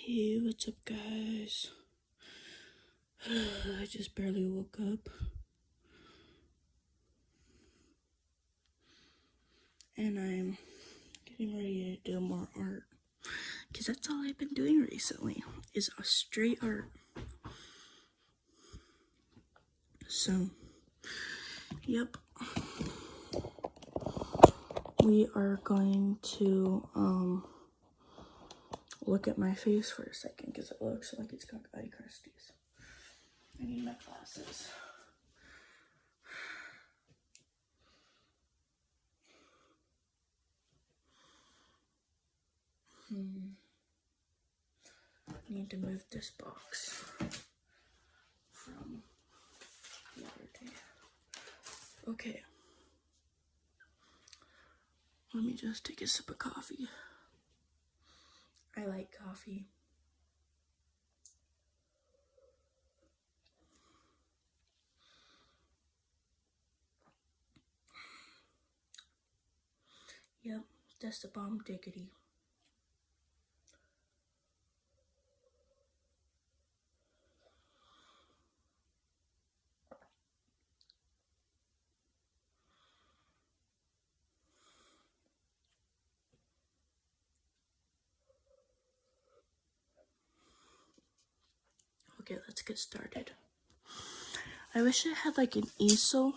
Hey, what's up, guys? I just barely woke up. And I'm getting ready to do more art. Because that's all I've been doing recently, is a straight art. So, yep. We are going to, look at my face for a second, because it looks like it's got eye crusties. I need my glasses. I need to move this box from the other day. Okay. Let me just take a sip of coffee. I like coffee. Yep, that's the bomb diggity. Okay, let's get started. I wish I had like an easel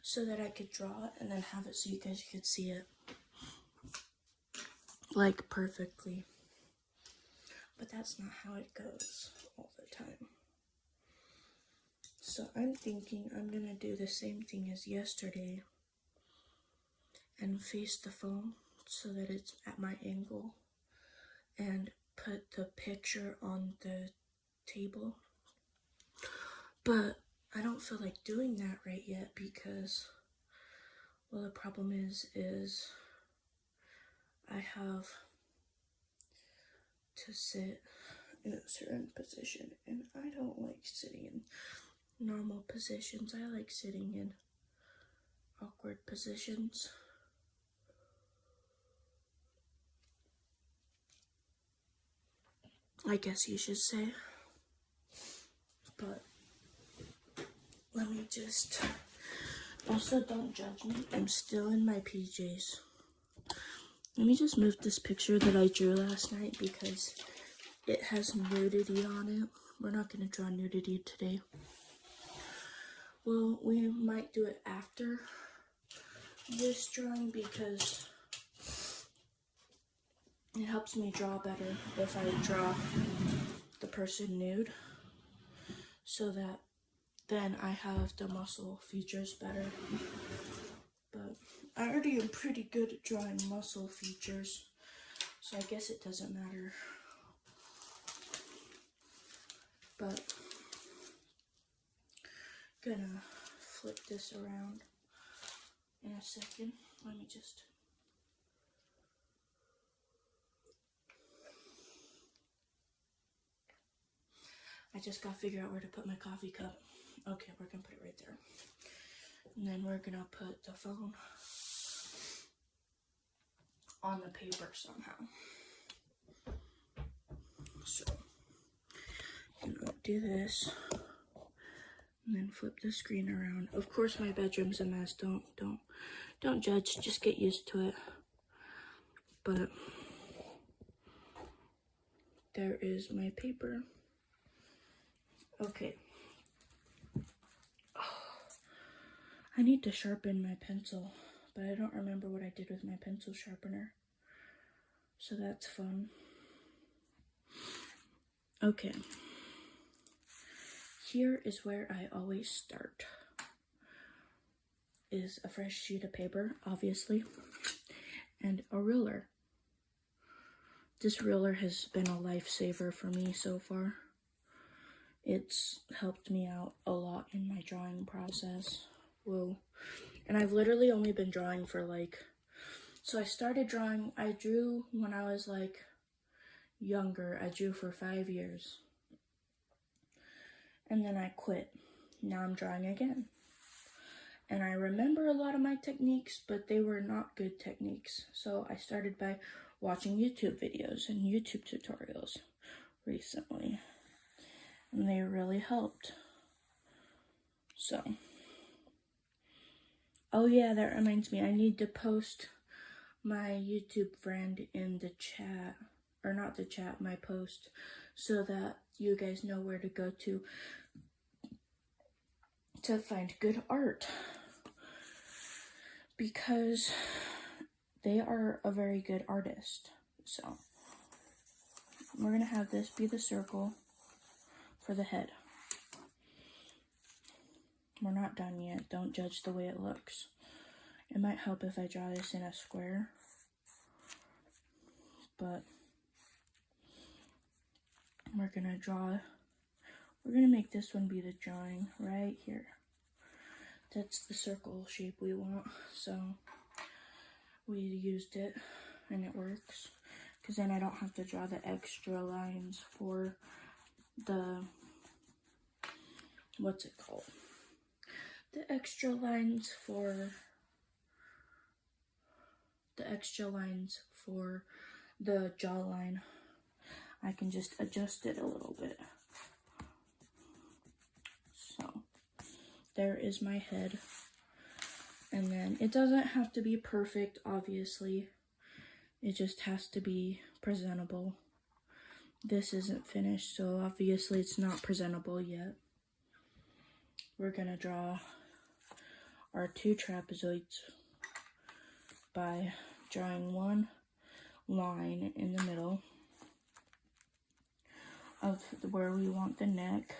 so that I could draw it and then have it so you guys could see it like perfectly. But that's not how it goes all the time. So I'm thinking I'm gonna do the same thing as yesterday and face the phone so that it's at my angle and put the picture on the table. But I don't feel like doing that right yet because, well, the problem is I have to sit in a certain position, and I don't like sitting in normal positions. I like sitting in awkward positions. I guess you should say. But let me just, also don't judge me, I'm still in my PJs. Let me just move this picture that I drew last night because it has nudity on it. We're not going to draw nudity today. Well, we might do it after this drawing because it helps me draw better if I draw the person nude, so that then I have the muscle features better. But I already am pretty good at drawing muscle features, so I guess it doesn't matter. But gonna flip this around in a second. Let me just, I just gotta figure out where to put my coffee cup. Okay, we're gonna put it right there. And then we're gonna put the phone on the paper somehow. So, I'm gonna do this and then flip the screen around. Of course, my bedroom's a mess. Don't judge. Just get used to it. But there is my paper. Okay. I need to sharpen my pencil, but I don't remember what I did with my pencil sharpener. So that's fun. Okay. Here is where I always start. Is a fresh sheet of paper, obviously, and a ruler. This ruler has been a lifesaver for me so far. It's helped me out a lot in my drawing process. Whoa. And I've literally only been drawing for so I started drawing, I drew when I was younger. I drew for 5 years. And then I quit. Now I'm drawing again. And I remember a lot of my techniques, but they were not good techniques. So I started by watching YouTube videos and YouTube tutorials recently, and they really helped. So, oh yeah, that reminds me, I need to post my YouTube friend in the chat, or not the chat, my post, so that you guys know where to go to find good art, because they are a very good artist. So we're gonna have this be the circle for the head. We're not done yet. Don't judge the way it looks. It might help if I draw this in a square, but we're gonna make this one be the drawing right here. That's the circle shape we want, so we used it and it works, because then I don't have to draw the extra lines for the, what's it called? The extra lines for the jawline. I can just adjust it a little bit. So there is my head. And then it doesn't have to be perfect, obviously. It just has to be presentable. This isn't finished, so obviously it's not presentable yet. We're gonna draw our 2 trapezoids by drawing one line in the middle of where we want the neck.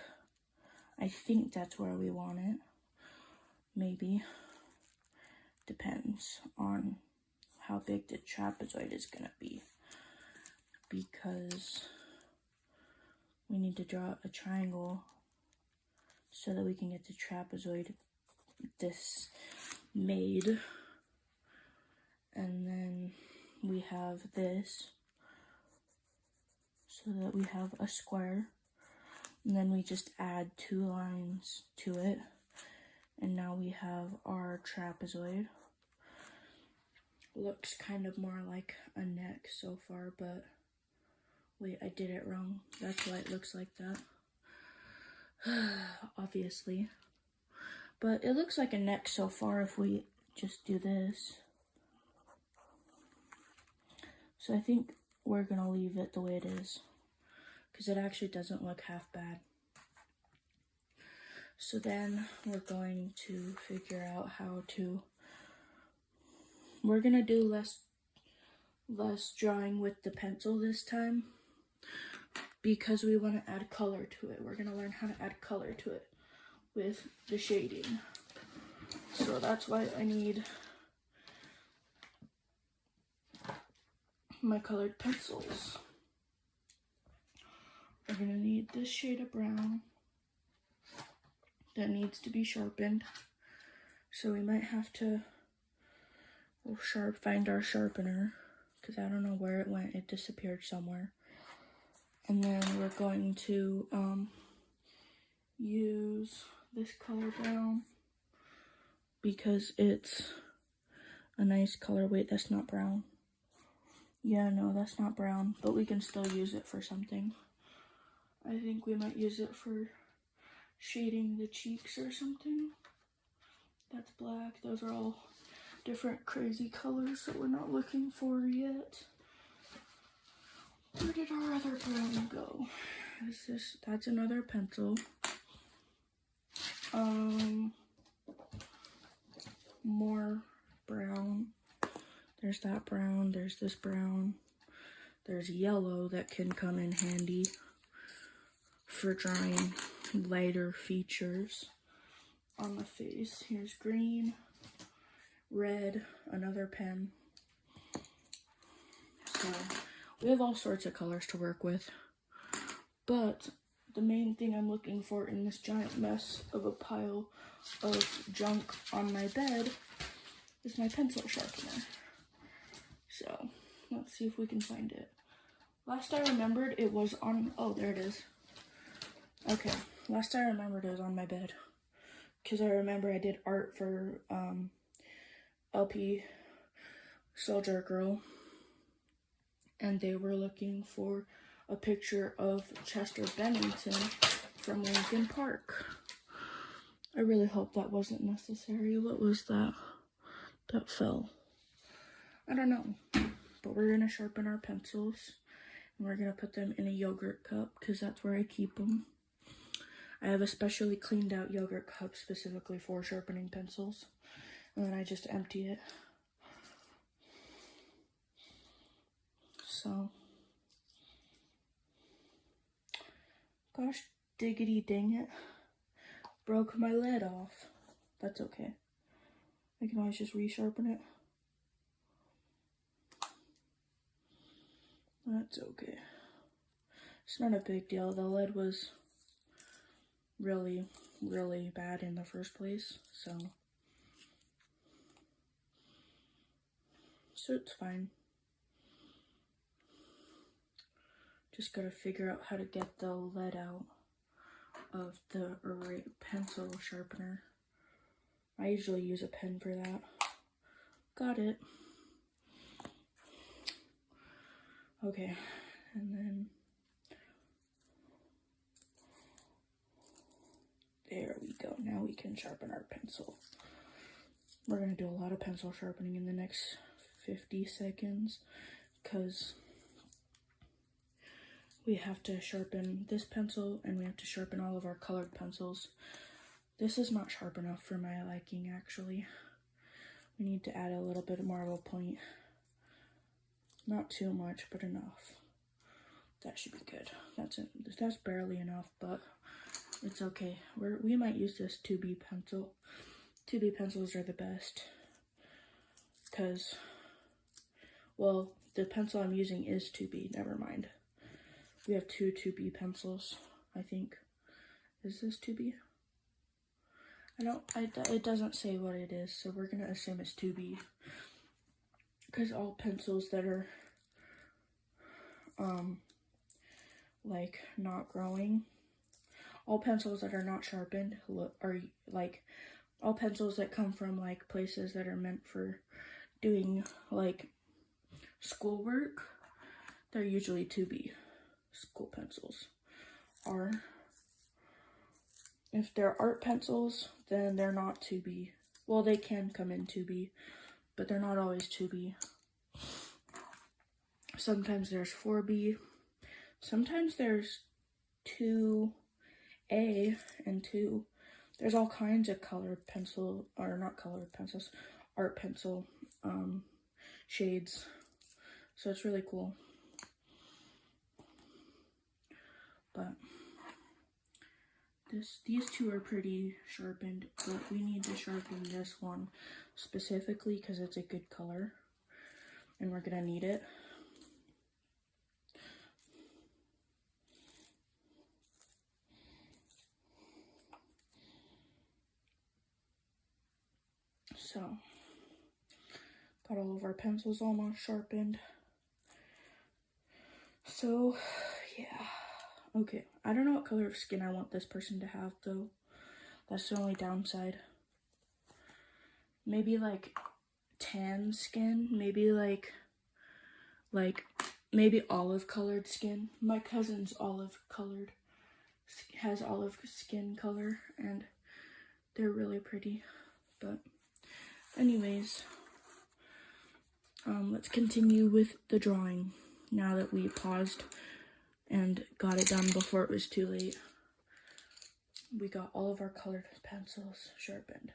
I think that's where we want it. Maybe. Depends on how big the trapezoid is gonna be, because we need to draw a triangle so that we can get the trapezoid this made. And then we have this so that we have a square, and then we just add 2 lines to it, and now we have our trapezoid. Looks kind of more like a neck so far, but wait, I did it wrong. That's why it looks like that. Obviously. But it looks like a neck so far if we just do this. So I think we're gonna leave it the way it is, because it actually doesn't look half bad. So then we're going to figure out how to, we're gonna do less drawing with the pencil this time, because we want to add color to it. We're gonna learn how to add color to it with the shading. So that's why I need my colored pencils. We're gonna need this shade of brown that needs to be sharpened. So we might have to find our sharpener, because I don't know where it went. It disappeared somewhere. And then we're going to use this color brown, because it's a nice color. Wait, that's not brown. Yeah, no, that's not brown, but we can still use it for something. I think we might use it for shading the cheeks or something. That's black. Those are all different crazy colors that we're not looking for yet. Where did our other brown go? That's another pencil. More brown. There's that brown, there's this brown. There's yellow that can come in handy for drawing lighter features on the face. Here's green, red, another pen. So we have all sorts of colors to work with. But the main thing I'm looking for in this giant mess of a pile of junk on my bed is my pencil sharpener. So let's see if we can find it. Last I remembered, it was on, oh, there it is. Okay, last I remembered, it was on my bed, because I remember I did art for LP Soldier Girl, and they were looking for a picture of Chester Bennington from Lincoln Park. I really hope that wasn't necessary. What was that? That fell. I don't know. But we're gonna sharpen our pencils. And we're gonna put them in a yogurt cup because that's where I keep them. I have a specially cleaned out yogurt cup specifically for sharpening pencils. And then I just empty it. So. Gosh diggity dang it. Broke my lead off. That's okay. I can always just resharpen it. That's okay. It's not a big deal. The lead was really, really bad in the first place, so it's fine. Just gotta figure out how to get the lead out of the pencil sharpener. I usually use a pen for that. Got it. Okay, and then there we go. Now we can sharpen our pencil. We're gonna do a lot of pencil sharpening in the next 50 seconds because we have to sharpen this pencil and we have to sharpen all of our colored pencils. This is not sharp enough for my liking, actually. We need to add a little bit more of a point. Not too much, but enough. That should be good. That's barely enough, but it's okay. We might use this 2B pencil. 2B pencils are the best. Because, well, the pencil I'm using is 2B. Never mind. We have two 2B pencils, I think. Is this 2B? It doesn't say what it is, so we're gonna assume it's 2B. Because all pencils that are, like, not growing, all pencils that are not sharpened are, like, all pencils that come from, like, places that are meant for doing, like, schoolwork, they're usually 2B. School pencils are. If they're art pencils, then they're not 2B. Well, they can come in 2B, but they're not always 2B. Sometimes there's 4B. Sometimes there's 2A and 2. There's all kinds of colored pencil, or not colored pencils, art pencil shades. So it's really cool. But these two are pretty sharpened, but we need to sharpen this one specifically because it's a good color and we're gonna need it. So, got all of our pencils almost sharpened. So, yeah. Okay, I don't know what color of skin I want this person to have, though. That's the only downside. Maybe, like, tan skin. Maybe, maybe olive-colored skin. My cousin's olive-colored. Has olive skin color, and they're really pretty. But, anyways, let's continue with the drawing now that we paused and got it done before it was too late. We got all of our colored pencils sharpened.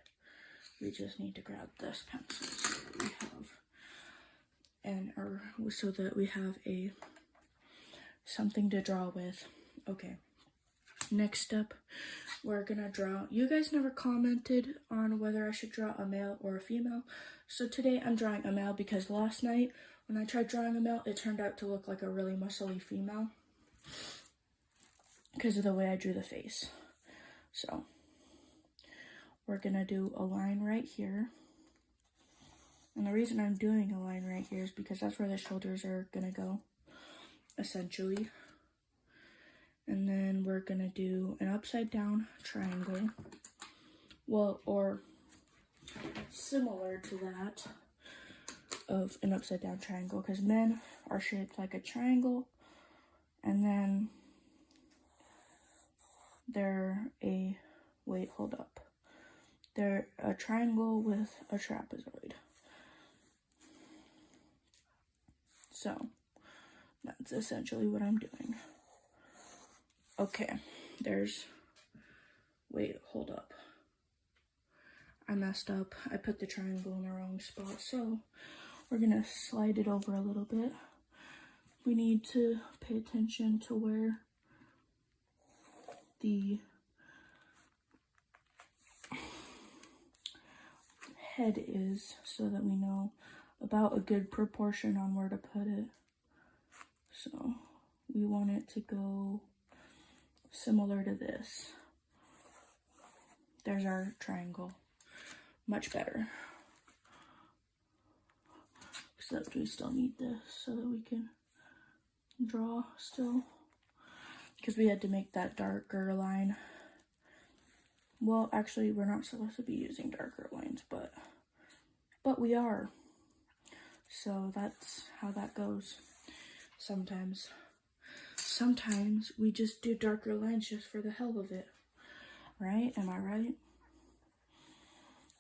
We just need to grab this pencil so that we have, so that we have something to draw with. Okay. Next step, we're gonna draw. You guys never commented on whether I should draw a male or a female. So today I'm drawing a male because last night when I tried drawing a male, it turned out to look like a really muscly female because of the way I drew the face. So we're gonna do a line right here. And the reason I'm doing a line right here is because that's where the shoulders are gonna go, essentially. And then we're gonna do an upside down triangle. Well, or similar to that of an upside down triangle, because men are shaped like a triangle, and then they're they're a triangle with a trapezoid. So that's essentially what I'm doing. Okay, hold up. I messed up. I put the triangle in the wrong spot, so we're gonna slide it over a little bit. We need to pay attention to where the head is so that we know about a good proportion on where to put it. So we want it to go similar to this. There's our triangle. Much better. Except we still need this so that we can draw still. Because we had to make that darker line. Well, actually, we're not supposed to be using darker lines, but we are. So that's how that goes. Sometimes we just do darker lines just for the hell of it. Right? Am I right?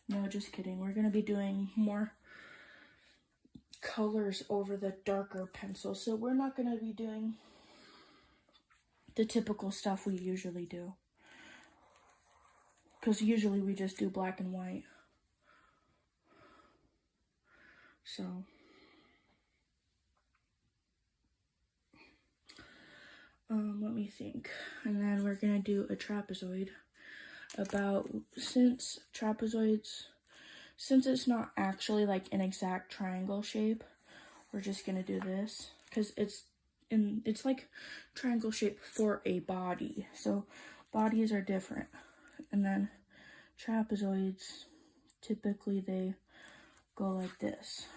No, just kidding. We're going to be doing more colors over the darker pencil. So we're not going to be doing the typical stuff we usually do. Because usually we just do black and white. So let me think. And then we're going to do a trapezoid. Since it's not actually like an exact triangle shape, we're just gonna do this because it's like triangle shape for a body. So bodies are different, and then trapezoids typically they go like this.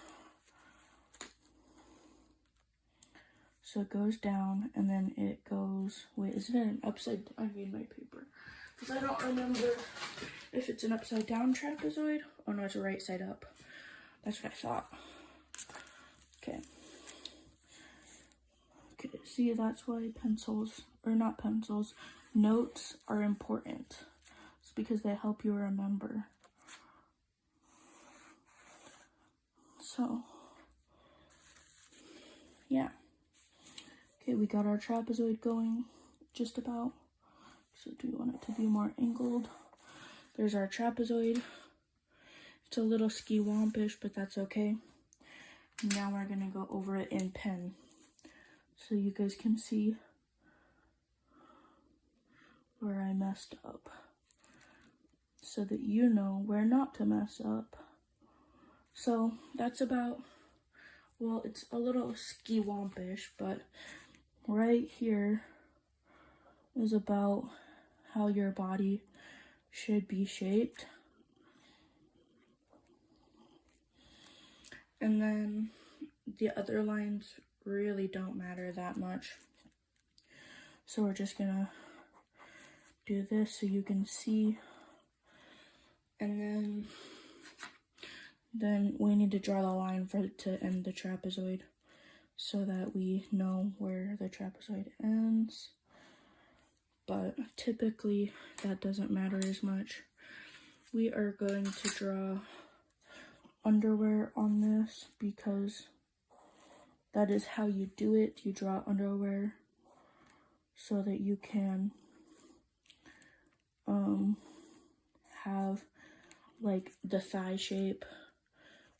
So it goes down and then it goes. Wait, is it an upside? I need my paper. Because I don't remember if it's an upside down trapezoid. Oh no, it's a right side up. That's what I thought. Okay, see, that's why notes are important. It's because they help you remember. So, yeah. Okay, we got our trapezoid going just about. So do we want it to be more angled? There's our trapezoid. It's a little ski-wompish, but that's okay. Now we're gonna go over it in pen so you guys can see where I messed up, so that you know where not to mess up. So that's about, well, it's a little ski-wompish, but right here is about how your body should be shaped. And then the other lines really don't matter that much. So we're just gonna do this so you can see. And then we need to draw the line for it to end the trapezoid so that we know where the trapezoid ends. But typically that doesn't matter as much. We are going to draw underwear on this because that is how you do it. You draw underwear so that you can have like the thigh shape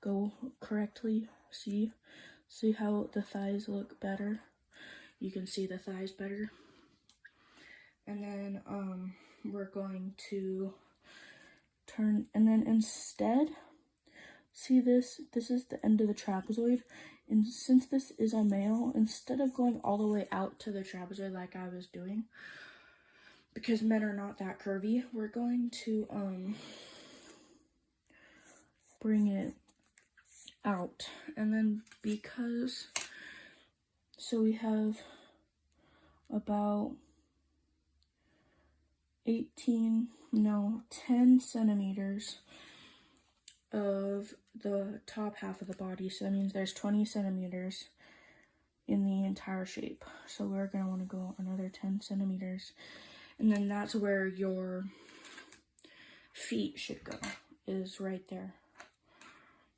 go correctly. See how the thighs look better? You can see the thighs better. And then we're going to turn, and then instead, see this is the end of the trapezoid, and since this is a male, instead of going all the way out to the trapezoid like I was doing, because men are not that curvy, we're going to bring it out. And then so we have about 10 centimeters of the top half of the body. So that means there's 20 centimeters in the entire shape. So we're going to want to go another 10 centimeters. And then that's where your feet should go, is right there.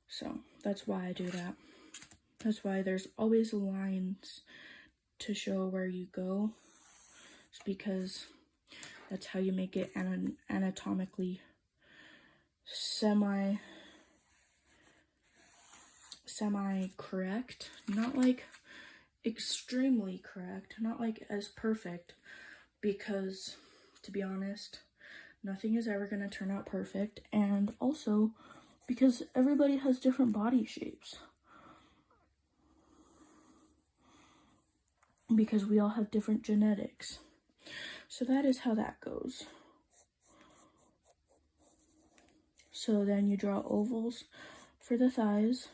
So that's why I do that. That's why there's always lines to show where you go. It's because that's how you make it anatomically semi correct. Not like extremely correct, not like as perfect, because to be honest, nothing is ever going to turn out perfect, and also because everybody has different body shapes, because we all have different genetics. So that is how that goes. So then you draw ovals for the thighs.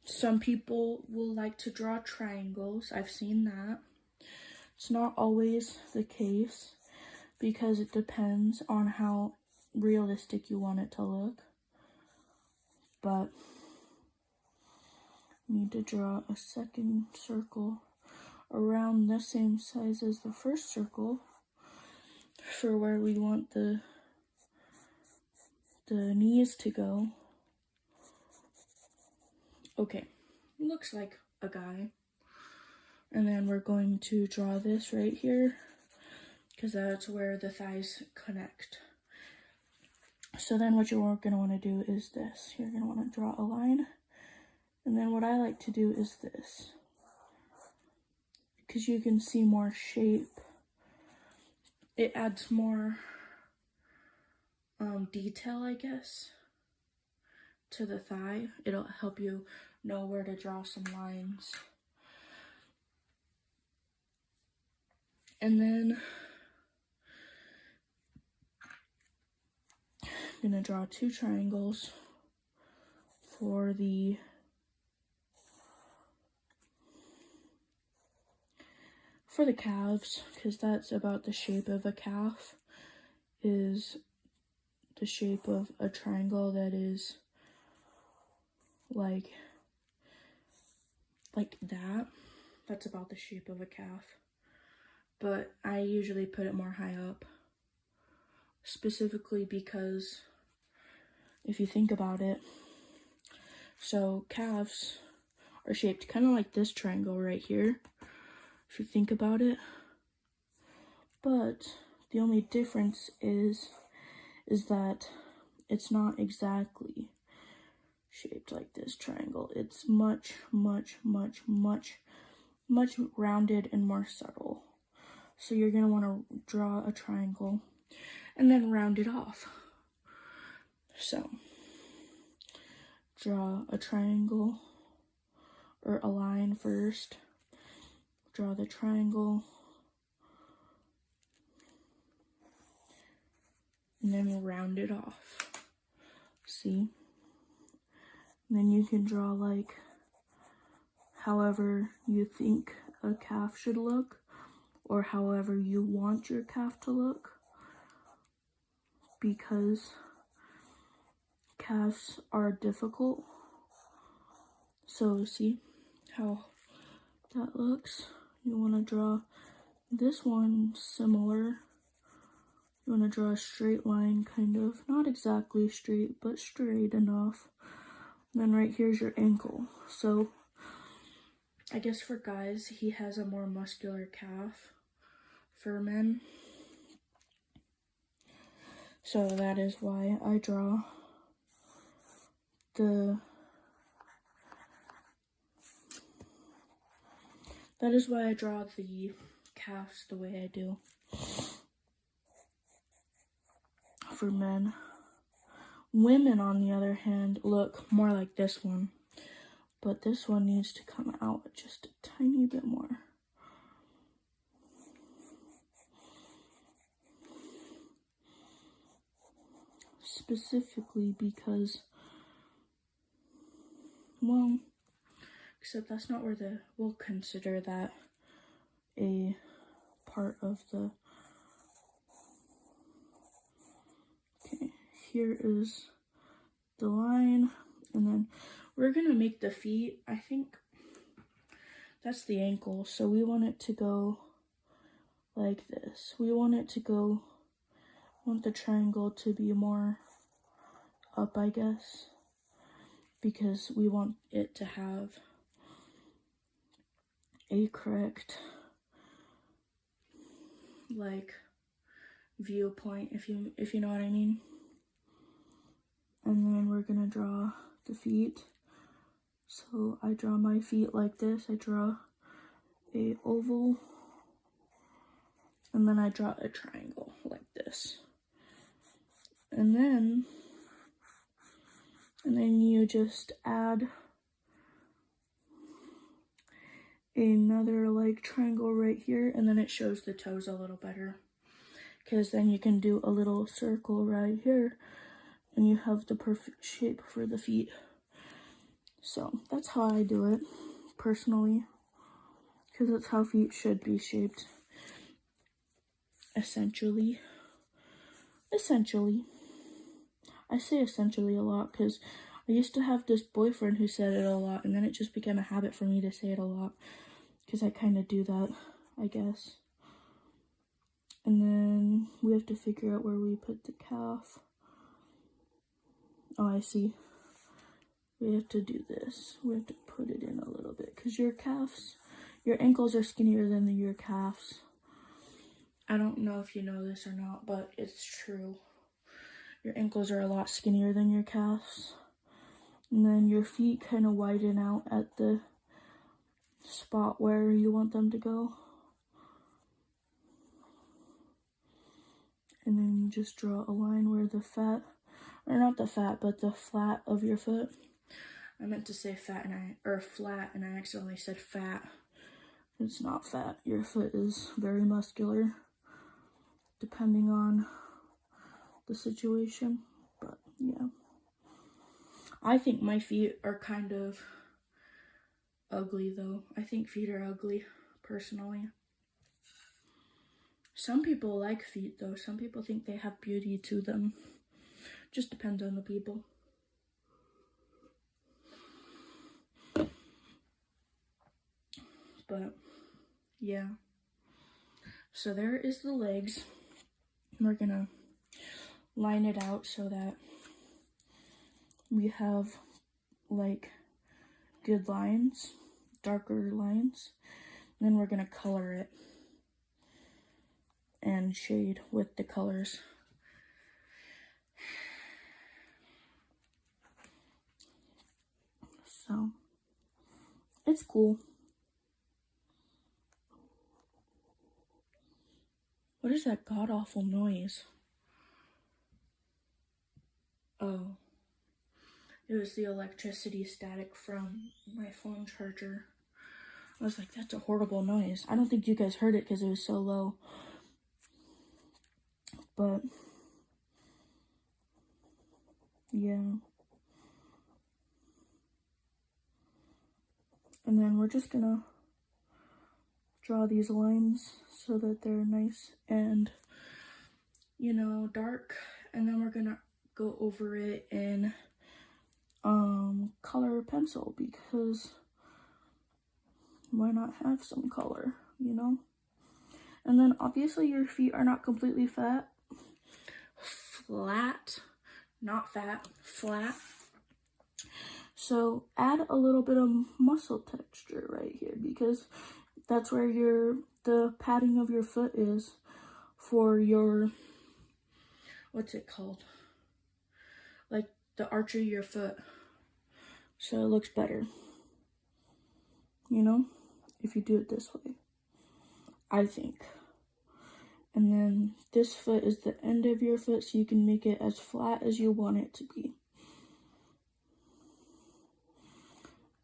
Some people will like to draw triangles. I've seen that. It's not always the case because it depends on how realistic you want it to look. But you need to draw a second circle around the same size as the first circle for where we want the knees to go. Okay, looks like a guy. And then we're going to draw this right here because that's where the thighs connect. So then what you're going to want to do is this. You're going to want to draw a line. And then what I like to do is this, because you can see more shape. It adds more detail, I guess, to the thigh. It'll help you know where to draw some lines. And then I'm gonna draw 2 triangles for the calves, because that's about the shape of a calf, is the shape of a triangle that is like that. That's about the shape of a calf. But I usually put it more high up, specifically because if you think about it, so calves are shaped kind of like this triangle right here, if you think about it. But the only difference is that it's not exactly shaped like this triangle. It's much, much, much, much, much rounded and more subtle. So you're going to want to draw a triangle and then round it off. So draw a triangle or a line first. Draw the triangle. And then we'll round it off. See? And then you can draw like however you think a calf should look, or however you want your calf to look, because calves are difficult. So see how that looks? You want to draw this one similar. You want to draw a straight line, kind of. Not exactly straight, but straight enough. And then right here's your ankle. So I guess for guys, he has a more muscular calf. For men, so that is why I draw the calves the way I do for men. Women, on the other hand, look more like this one, but this one needs to come out just a tiny bit more. Specifically because, well, except that's not where we'll consider that a part of the, okay, here is the line, and then we're gonna make the feet. I think that's the ankle. So we want it to go like this. We want it to go, want the triangle to be more up, I guess, because we want it to have a correct, like, viewpoint, if you know what I mean. And then we're gonna draw the feet. So I draw my feet like this. I draw a oval, and then I draw a triangle like this. And then you just add another like triangle right here, and then it shows the toes a little better, because then you can do a little circle right here and you have the perfect shape for the feet. So that's how I do it personally, because that's how feet should be shaped. Essentially. I say essentially a lot because I used to have this boyfriend who said it a lot, and then it just became a habit for me to say it a lot, because I kind of do that, I guess. And then we have to figure out where we put the calf. Oh, I see. We have to do this. We have to put it in a little bit, because your ankles are skinnier than your calves. I don't know if you know this or not, but it's true. Your ankles are a lot skinnier than your calves. And then your feet kind of widen out at the spot where you want them to go. And then you just draw a line where the fat, or not the fat, but the flat of your foot. I meant to say flat, and I accidentally said fat. It's not fat. Your foot is very muscular, depending on the situation. But yeah, I think my feet are kind of ugly though. I think feet are ugly, personally. Some people like feet though. Some people think they have beauty to them. Just depends on the people. But yeah, so there is the legs. We're gonna line it out so that we have like good lines, darker lines. And then we're gonna color it and shade with the colors. So it's cool. What is that god-awful noise? Oh, it was the electricity static from my phone charger. I was like, that's a horrible noise. I don't think you guys heard it because it was so low. But yeah. And then we're just gonna draw these lines so that they're nice and, you know, dark. And then we're gonna go over it in color pencil, because why not have some color, you know? And then obviously your feet are not completely flat, not fat, flat. So add a little bit of muscle texture right here, because that's where the padding of your foot is for your, what's it called? Like the arch of your foot. So it looks better, you know, if you do it this way, I think. And then this foot is the end of your foot, so you can make it as flat as you want it to be,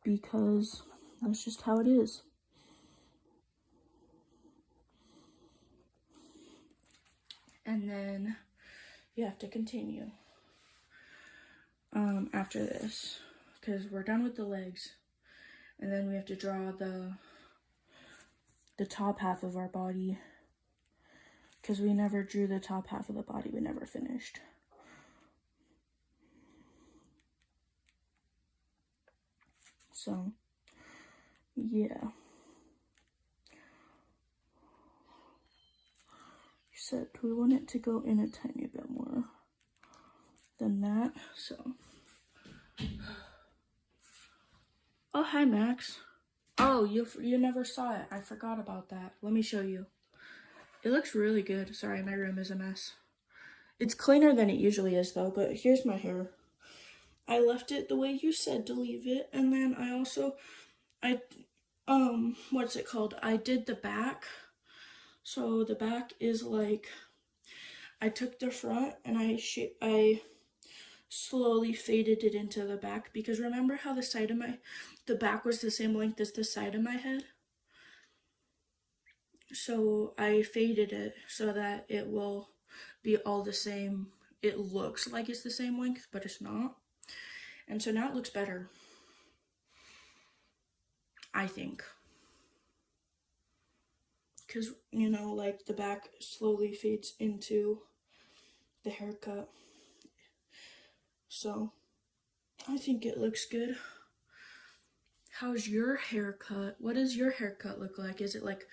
because that's just how it is. And then you have to continue after this, because we're done with the legs. And then we have to draw the top half of our body, because we never drew the top half of the body. We never finished. So yeah, said, we want it to go in a tiny bit more than that, so. Oh, hi, Max. Oh, you never saw it. I forgot about that. Let me show you. It looks really good. Sorry, my room is a mess. It's cleaner than it usually is, though, but here's my hair. I left it the way you said to leave it, and then what's it called? I did the back. So the back is like, I took the front and I slowly faded it into the back, because remember how the back was the same length as the side of my head? So I faded it so that it will be all the same. It looks like it's the same length, but it's not. And so now it looks better, I think. Because, you know, like the back slowly fades into the haircut. So I think it looks good. How's your haircut? What does your haircut look like? Is it like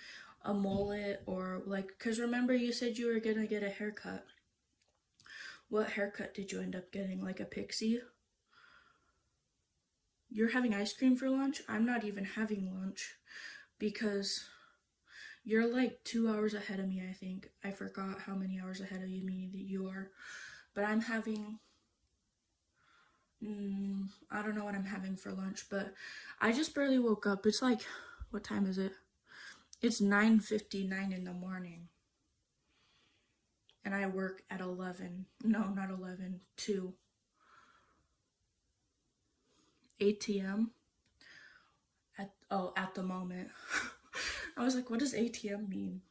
a mullet, or like, because remember you said you were gonna get a haircut. What haircut did you end up getting? Like a pixie? You're having ice cream for lunch? I'm not even having lunch because you're like 2 hours ahead of me, I think. I forgot how many hours ahead of me that you are. But I'm having, I don't know what I'm having for lunch, but I just barely woke up. It's like, what time is it? It's 9:59 in the morning. And I work at 11. No, not 11, 2. 8 at the moment. I was like, what does ATM mean?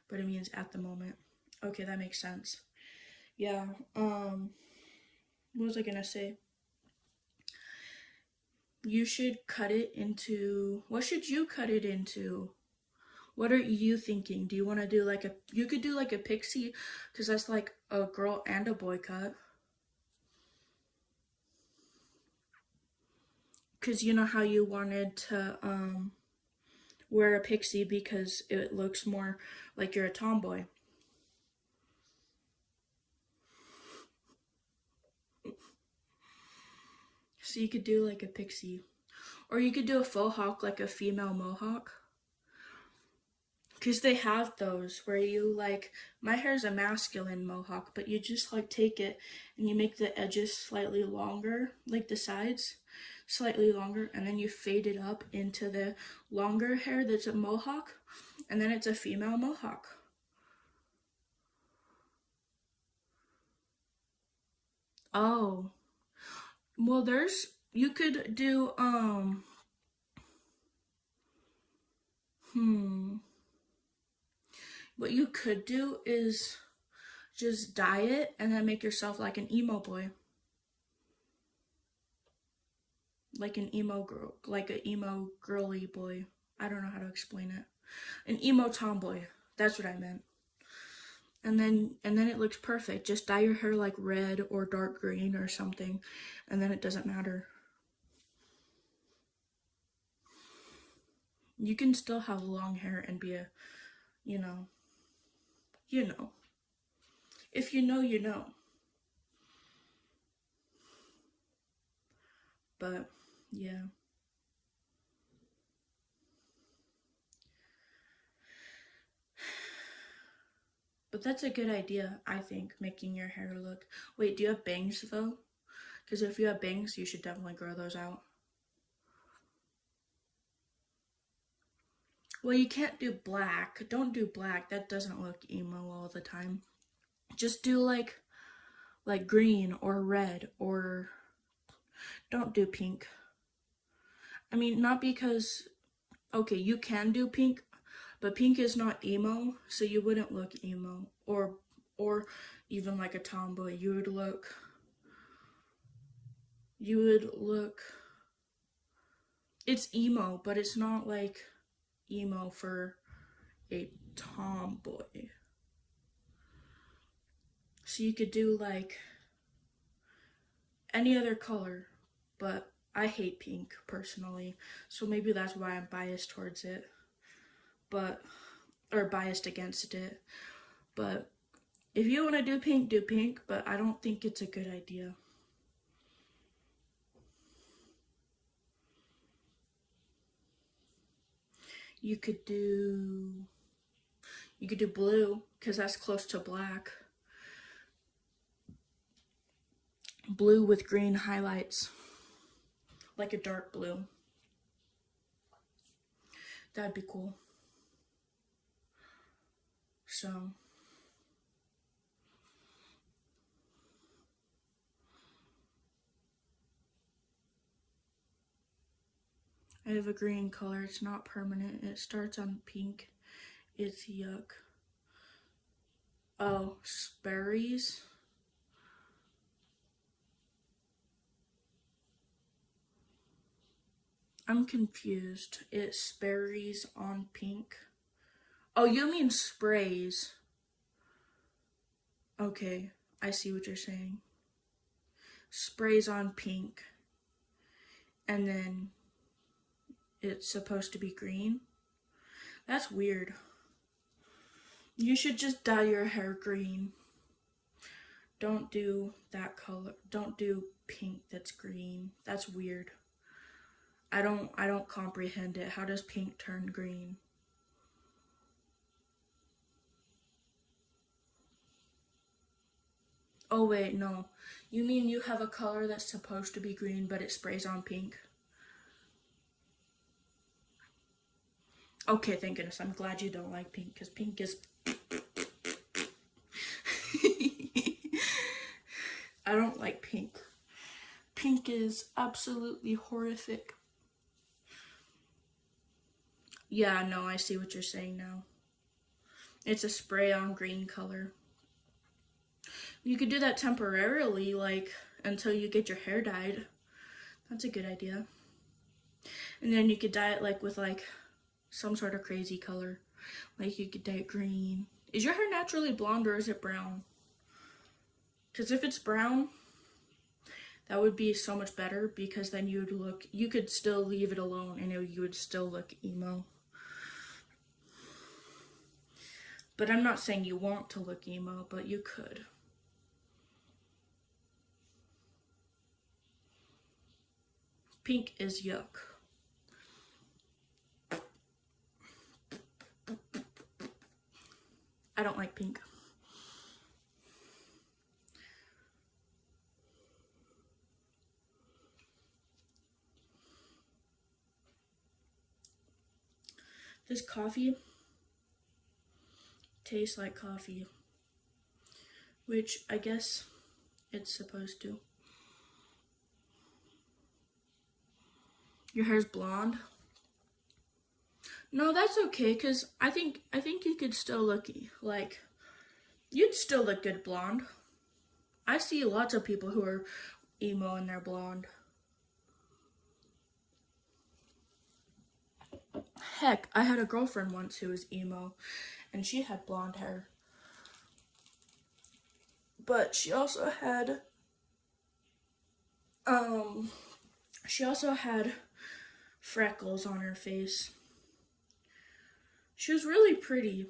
But it means at the moment. Okay, that makes sense. Yeah, what was I gonna say? You should cut it into, what should you cut it into? What are you thinking? Do you want to do like you could do like a pixie, because that's like a girl and a boy cut. Because you know how you wanted to wear a pixie because it looks more like you're a tomboy. So you could do like a pixie. Or you could do a faux hawk, like a female mohawk. Because they have those where you like, my hair is a masculine mohawk, but you just like take it and you make the edges slightly longer, like the sides slightly longer, and then you fade it up into the longer hair that's a mohawk, and then it's a female mohawk. Oh, well, you could do, what you could do is just dye it and then make yourself like an emo boy. Like an emo girl, like an emo girly boy. I don't know how to explain it. An emo tomboy. That's what I meant. And then it looks perfect. Just dye your hair like red or dark green or something, and then it doesn't matter. You can still have long hair and be a, you know. If you know, you know. But, yeah. But that's a good idea, I think, making your hair look... Wait, do you have bangs, though? Because if you have bangs, you should definitely grow those out. Well, you can't do black. Don't do black. That doesn't look emo all the time. Just do like green or red, or don't do pink. I mean, not because, okay, you can do pink, but pink is not emo, so you wouldn't look emo, or even like a tomboy. You would look, it's emo, but it's not like emo for a tomboy. So you could do like any other color, but I hate pink personally, so maybe that's why I'm biased towards it, or biased against it. But if you want to do pink, but I don't think it's a good idea. You could do blue, because that's close to black. Blue with green highlights, like a dark blue. That'd be cool. So I have a green color. It's not permanent. It starts on pink. It's yuck. Oh, Sperry's. I'm confused. It's Sperry's on pink. Oh, you mean sprays. Okay, I see what you're saying. Sprays on pink. And then it's supposed to be green. That's weird. You should just dye your hair green. Don't do that color. Don't do pink that's green. That's weird. I don't comprehend it. How does pink turn green? Oh wait, no. You mean you have a color that's supposed to be green but it sprays on pink? Okay, thank goodness. I'm glad you don't like pink, because pink is I don't like pink. Pink is absolutely horrific. Yeah, no, I see what you're saying now. It's a spray on green color. You could do that temporarily, like until you get your hair dyed. That's a good idea. And then you could dye it like with like some sort of crazy color. Like you could dye it green. Is your hair naturally blonde or is it brown? Because if it's brown, that would be so much better, because then you could still leave it alone and you would still look emo. But I'm not saying you want to look emo, but you could. Pink is yuck. I don't like pink. This coffee tastes like coffee, which I guess it's supposed to. Your hair's blonde? No, that's okay, because I think you could still look like, you'd still look good blonde. I see lots of people who are emo and they're blonde. Heck, I had a girlfriend once who was emo and she had blonde hair. But she also had freckles on her face. She was really pretty.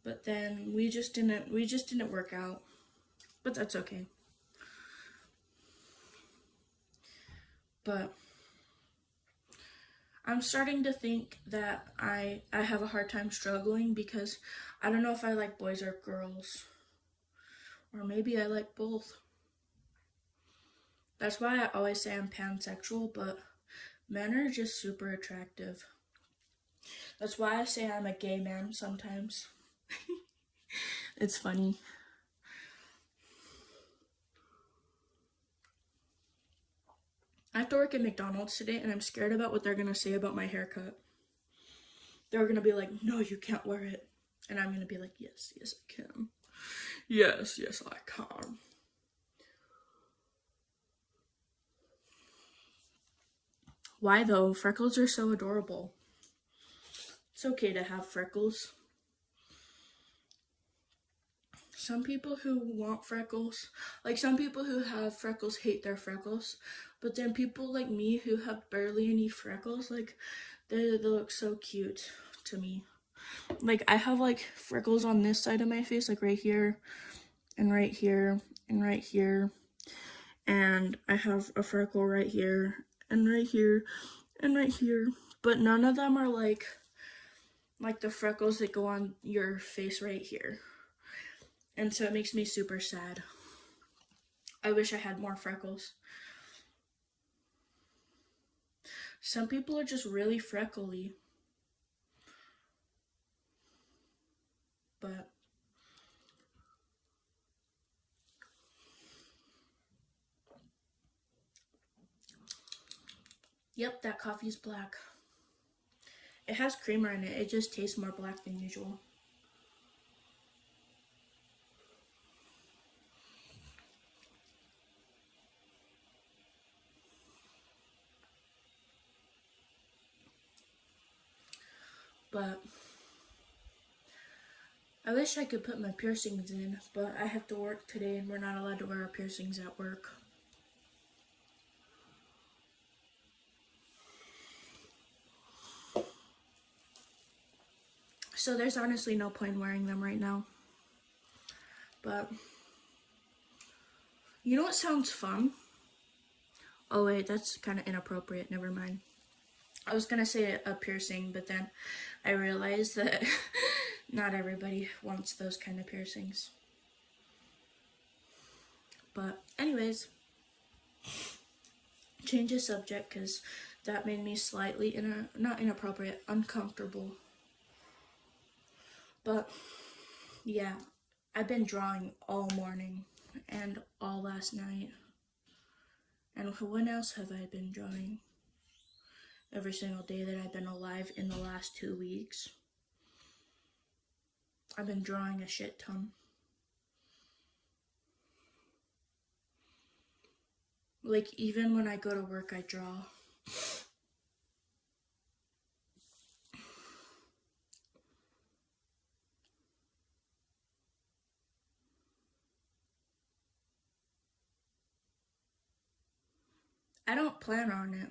But then we just didn't work out. But that's okay. But I'm starting to think that I have a hard time struggling, because I don't know if I like boys or girls. Or maybe I like both. That's why I always say I'm pansexual, but men are just super attractive. That's why I say I'm a gay man sometimes. It's funny. I have to work at McDonald's today and I'm scared about what they're gonna say about my haircut. They're gonna be like, no, you can't wear it. And I'm gonna be like, yes, I can. Yes, I can. Why though? Freckles are so adorable. It's okay to have freckles. Some people who want freckles, like some people who have freckles hate their freckles, but then people like me who have barely any freckles, like they look so cute to me. Like, I have, like, freckles on this side of my face, like, right here, and right here, and right here. And I have a freckle right here, and right here, and right here. But none of them are, like the freckles that go on your face right here. And so it makes me super sad. I wish I had more freckles. Some people are just really freckly. But yep, that coffee's black. It has creamer in it. It just tastes more black than usual. But I wish I could put my piercings in, but I have to work today and we're not allowed to wear our piercings at work. So there's honestly no point in wearing them right now. But you know what sounds fun? Oh wait, that's kind of inappropriate. Never mind. I was gonna say a piercing, but then I realized that not everybody wants those kind of piercings. But anyways, change the subject because that made me slightly not inappropriate, uncomfortable. But yeah, I've been drawing all morning and all last night. And when else have I been drawing? Every single day that I've been alive in the last 2 weeks. I've been drawing a shit ton. Like, even when I go to work, I draw. I don't plan on it.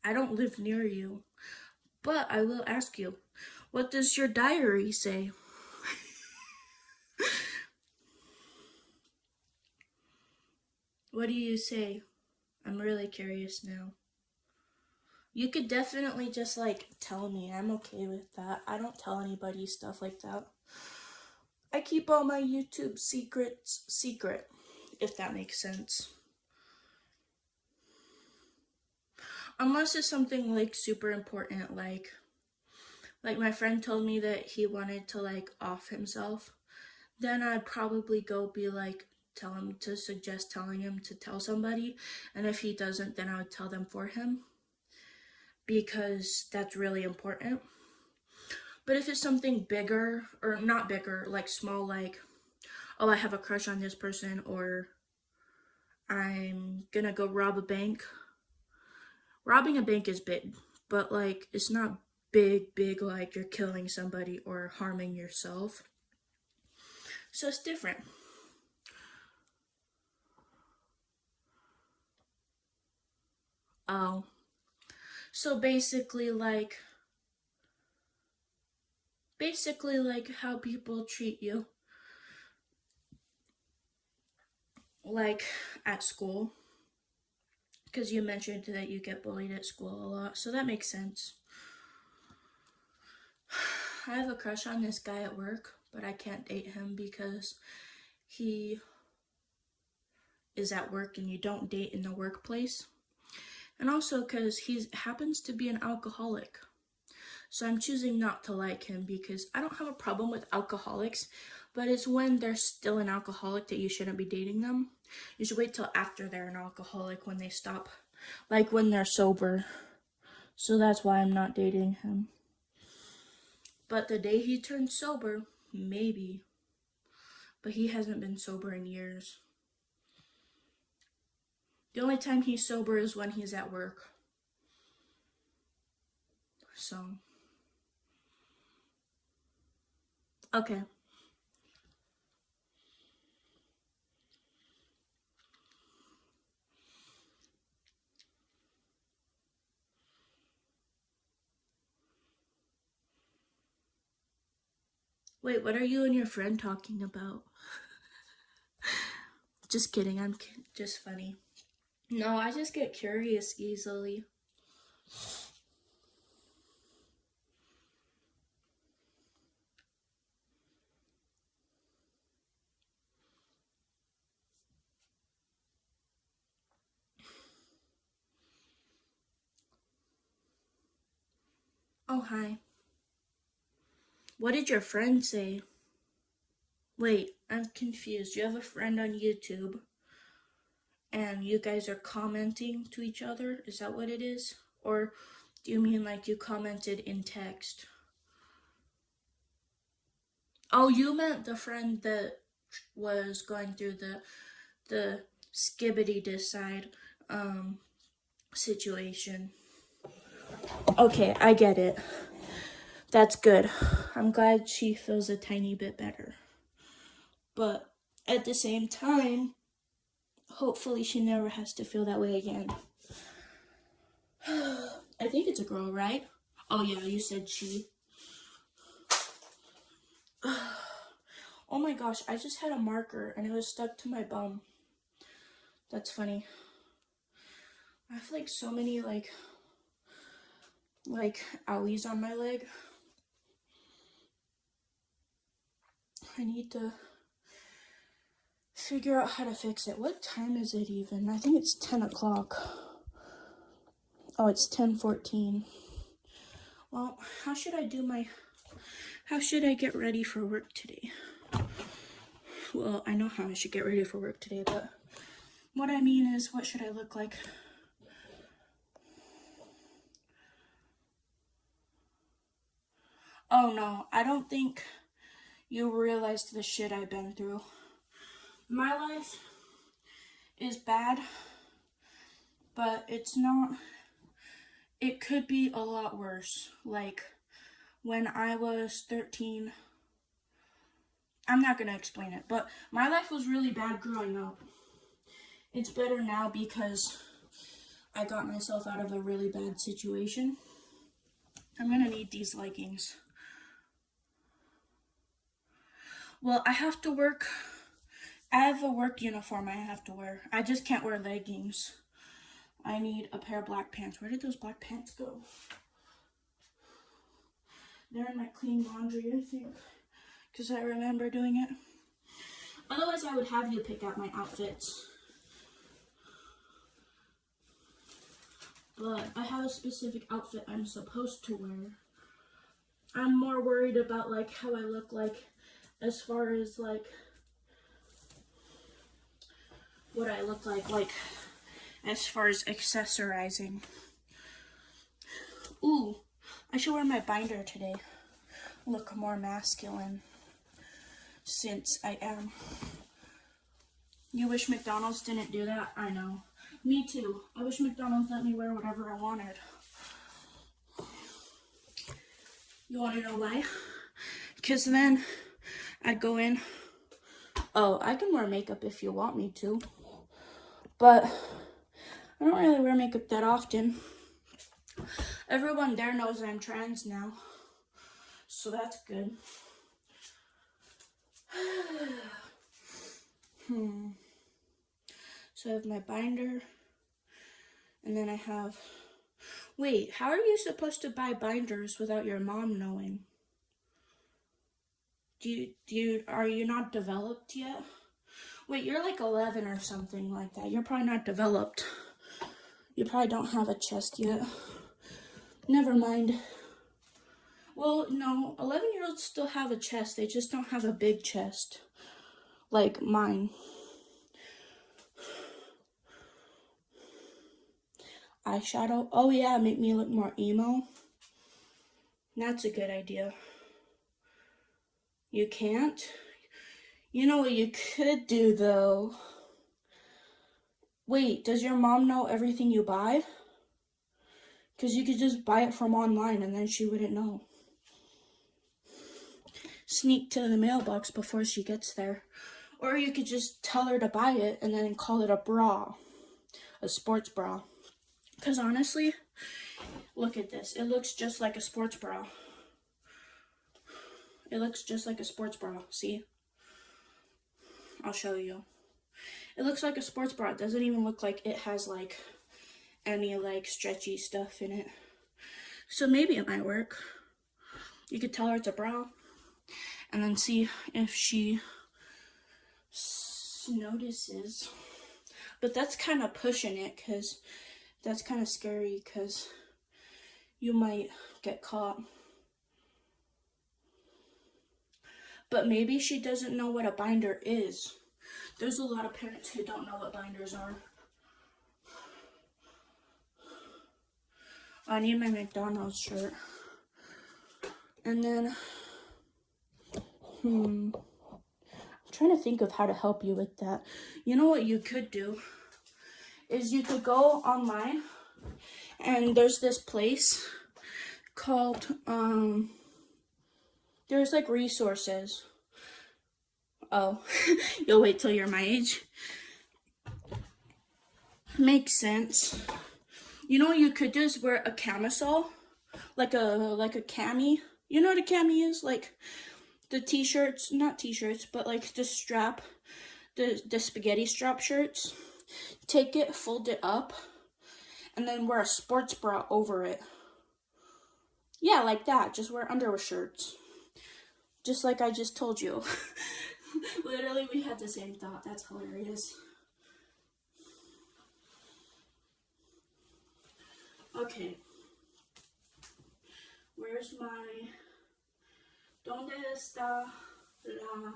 I don't live near you. But I will ask you, what does your diary say? What do you say? I'm really curious now. You could definitely just like tell me. I'm okay with that. I don't tell anybody stuff like that. I keep all my YouTube secrets secret, if that makes sense. Unless it's something like super important, like my friend told me that he wanted to like off himself, then I'd probably go be like, tell him to suggest telling him to tell somebody, and if he doesn't, then I would tell them for him, because that's really important. But if it's something bigger, or not bigger, like small, like, oh, I have a crush on this person, or I'm gonna go rob a bank. Robbing a bank is big, but like, it's not big like you're killing somebody or harming yourself. So it's different. Oh. So basically like how people treat you. Like at school. Because you mentioned that you get bullied at school a lot, so that makes sense. I have a crush on this guy at work, but I can't date him because he is at work and you don't date in the workplace. And also because he happens to be an alcoholic. So I'm choosing not to like him because I don't have a problem with alcoholics, but it's when they're still an alcoholic that you shouldn't be dating them. You should wait till after they're an alcoholic when they stop, like when they're sober. So that's why I'm not dating him. But the day he turns sober, maybe. But he hasn't been sober in years. The only time he's sober is when he's at work. So. Okay. Wait, what are you and your friend talking about? Just kidding, I'm just funny. No, I just get curious easily. Oh, hi. What did your friend say? Wait, I'm confused. You have a friend on YouTube and you guys are commenting to each other? Is that what it is? Or do you mean like you commented in text? Oh, you meant the friend that was going through the skibbity decide situation. Okay, I get it. That's good. I'm glad she feels a tiny bit better. But at the same time, hopefully she never has to feel that way again. I think it's a girl, right? Oh yeah, you said she. Oh my gosh, I just had a marker and it was stuck to my bum. That's funny. I have like so many like owies on my leg. I need to figure out how to fix it. What time is it even? I think it's 10 o'clock. Oh, it's 10:14. Well, how should I get ready for work today? Well, I know how I should get ready for work today, but what I mean is, what should I look like? Oh no, I don't think you realized the shit I've been through. My life is bad, but it's not. It could be a lot worse. Like, when I was 13, I'm not gonna explain it, but my life was really bad growing up. It's better now because I got myself out of a really bad situation. I'm gonna need these leggings. Well, I have to work. I have a work uniform I have to wear. I just can't wear leggings. I need a pair of black pants. Where did those black pants go? They're in my clean laundry, I think, because I remember doing it. Otherwise, I would have you pick out my outfits. But I have a specific outfit I'm supposed to wear. I'm more worried about like how I look like as far as like what I look like as far as accessorizing. Ooh, I should wear my binder today. Look more masculine since I am. You wish McDonald's didn't do that? I know. Me too. I wish McDonald's let me wear whatever I wanted. You want to know why? Because then I'd go in. Oh, I can wear makeup if you want me to. But I don't really wear makeup that often. Everyone there knows I'm trans now. So that's good. So I have my binder. And then I have... Wait, how are you supposed to buy binders without your mom knowing? Are you not developed yet? Wait, you're like 11 or something like that. You're probably not developed. You probably don't have a chest yet. Never mind. Well, no, 11-year-olds still have a chest. They just don't have a big chest. Like mine. Eyeshadow. Oh yeah, make me look more emo. That's a good idea. You can't? You know what you could do though? Wait, does your mom know everything you buy? Because you could just buy it from online and then she wouldn't know. Sneak to the mailbox before she gets there. Or you could just tell her to buy it and then call it a bra. A sports bra. Because honestly, look at this. It looks just like a sports bra. It looks just like a sports bra. See? I'll show you. It looks like a sports bra. It doesn't even look like it has like any like stretchy stuff in it. So maybe it might work. You could tell her it's a bra and then see if she notices. But that's kind of pushing it, because that's kind of scary, because you might get caught. But maybe she doesn't know what a binder is. There's a lot of parents who don't know what binders are. I need my McDonald's shirt. And then, I'm trying to think of how to help you with that. You know what you could do? Is you could go online, and there's this place called, there's like resources. Oh, you'll wait till you're my age. Makes sense. You know what you could do is wear a camisole, like a cami. You know what a cami is? Like the t-shirts, not t-shirts, but like the strap, the spaghetti strap shirts. Take it, fold it up, and then wear a sports bra over it. Yeah, like that. Just wear underwear shirts. Just like I just told you. Literally, we had the same thought. That's hilarious. Okay. Where's my... ¿Dónde está la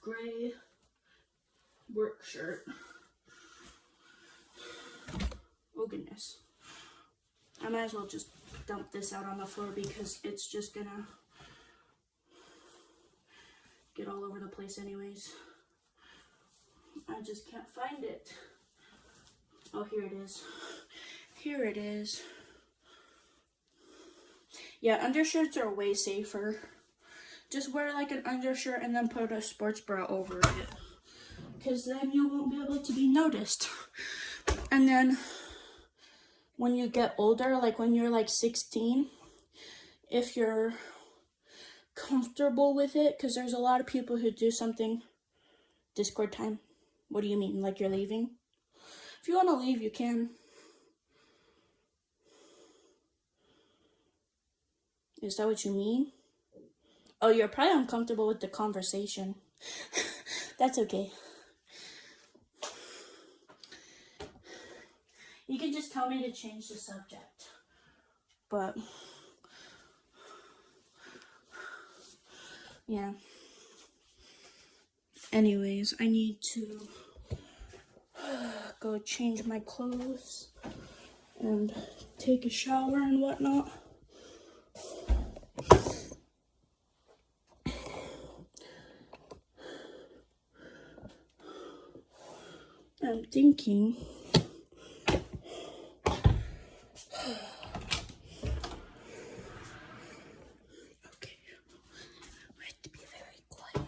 gray work shirt? Oh goodness. I might as well just dump this out on the floor because it's just gonna get all over the place anyways. I just can't find it. Oh, here it is. Here it is. Yeah, undershirts are way safer. Just wear like an undershirt and then put a sports bra over it, because then you won't be able to be noticed. And then when you get older, like when you're like 16, if you're comfortable with it, because there's a lot of people who do something. Discord time. What do you mean? Like you're leaving? If you want to leave, you can. Is that what you mean? Oh, you're probably uncomfortable with the conversation. That's okay. You can just tell me to change the subject. But, yeah. Anyways, I need to go change my clothes and take a shower and whatnot. I'm thinking okay, we have to be very quiet.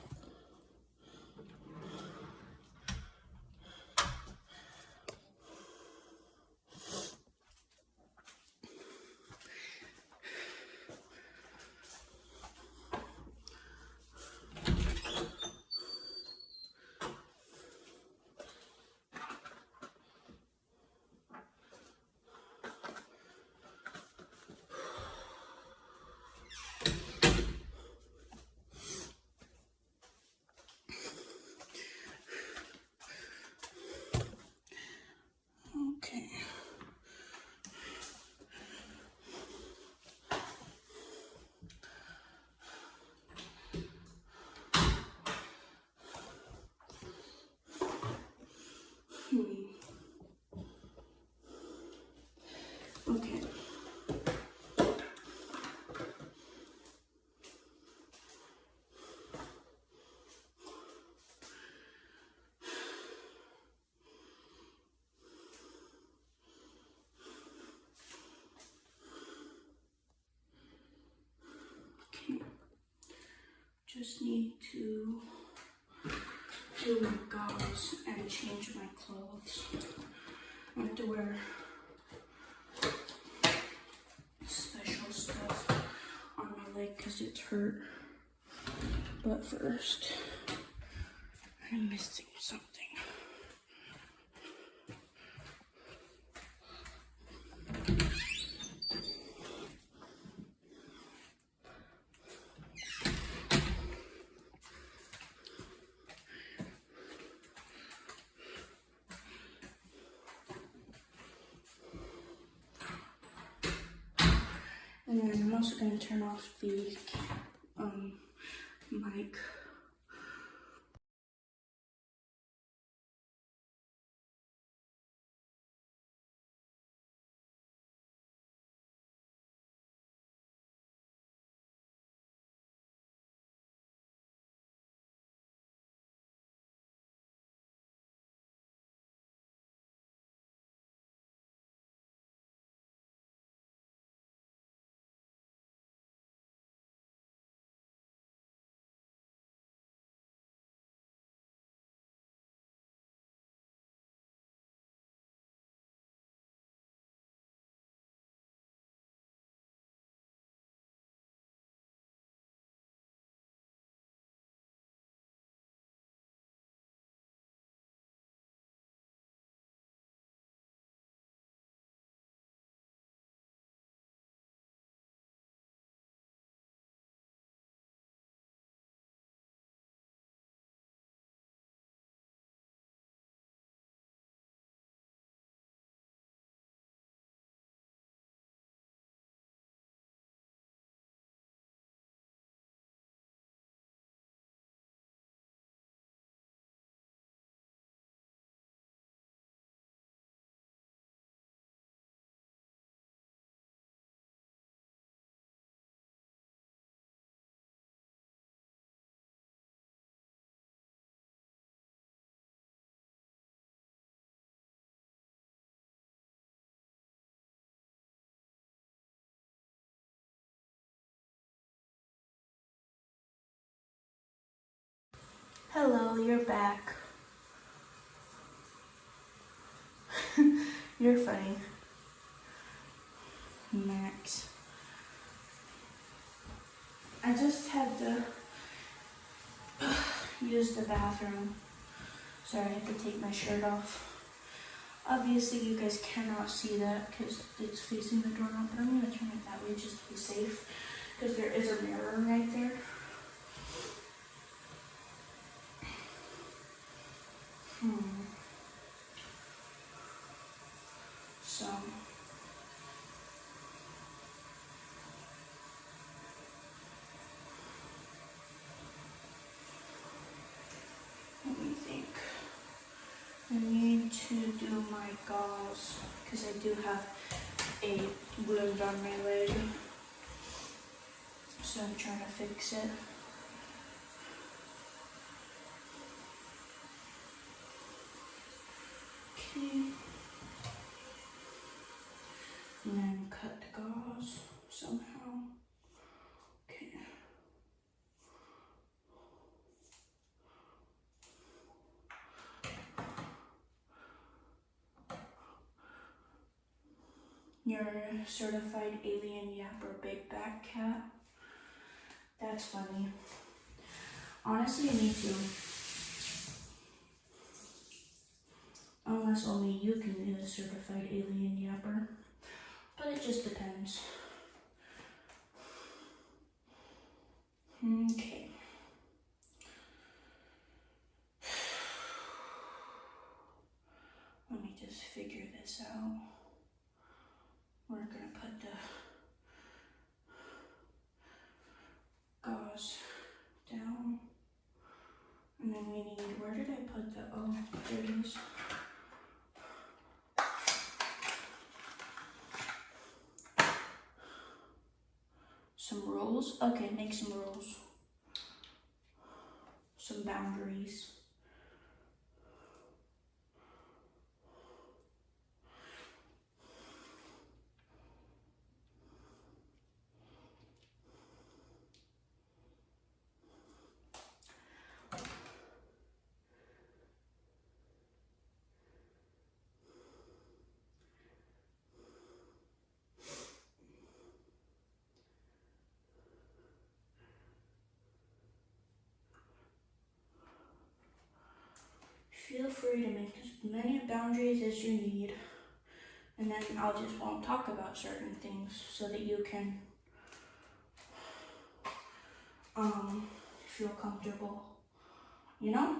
Okay. Okay. Just need to do my goggles and change my clothes. I have to wear special stuff on my leg because it's hurt. But first, I'm missing something. And then I'm also going to turn off the mic. Hello, you're back. You're funny. Max. I just had to use the bathroom. Sorry, I had to take my shirt off. Obviously, you guys cannot see that because it's facing the doorknob, but I'm going to turn it that way just to be safe because there is a mirror right there. So, let me think. I need to do my gauze because I do have a wound on my leg. So I'm trying to fix it. Okay. And then cut the gauze somehow. Okay. You're a certified alien yapper big back cat. That's funny. Honestly, me too. Unless only you can be a certified alien yapper. But it just depends. Okay. Let me just figure this out. We're gonna put the gauze down. And then we need, where did I put the, oh, there it is. Some rules? Okay, make some rules. Some boundaries. feel free to make as many boundaries as you need, and then I'll just won't talk about certain things so that you can feel comfortable, you know?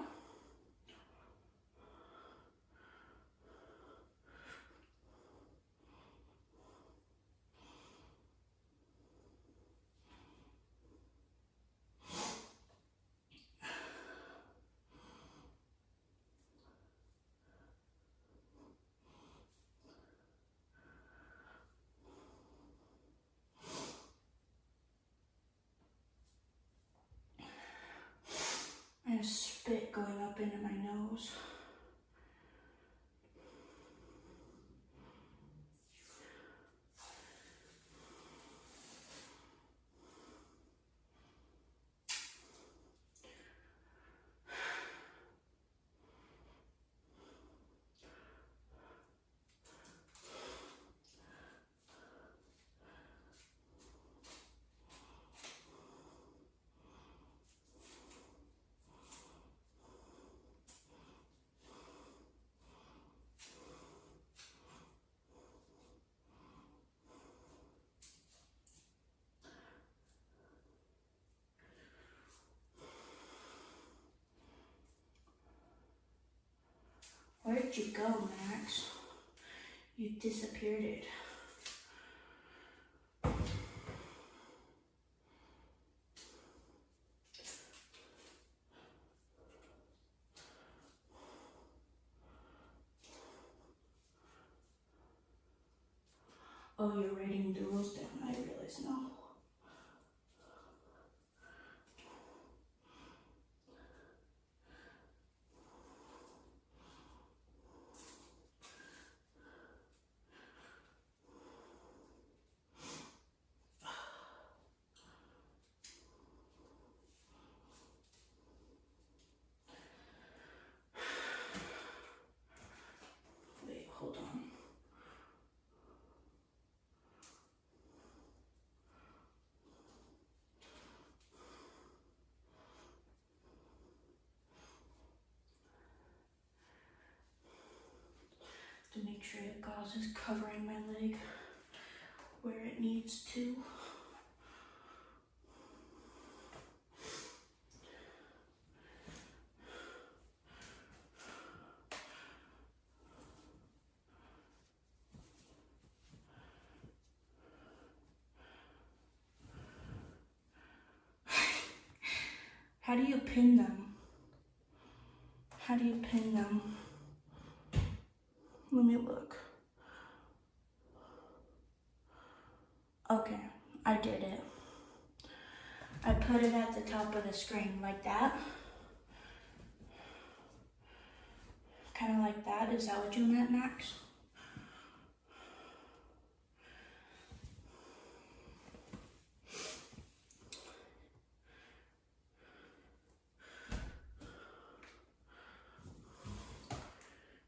I have spit going up into my nose. Where'd you go, Max? You disappeared. Oh, you're writing the rules down, I realize now. Wait, hold on. To make sure the gauze is covering my leg where it needs to. How do you pin them? How do you pin them? Let me look. Okay, I did it. I put it at the top of the screen like that. Kind of like that. Is that what you meant, Max?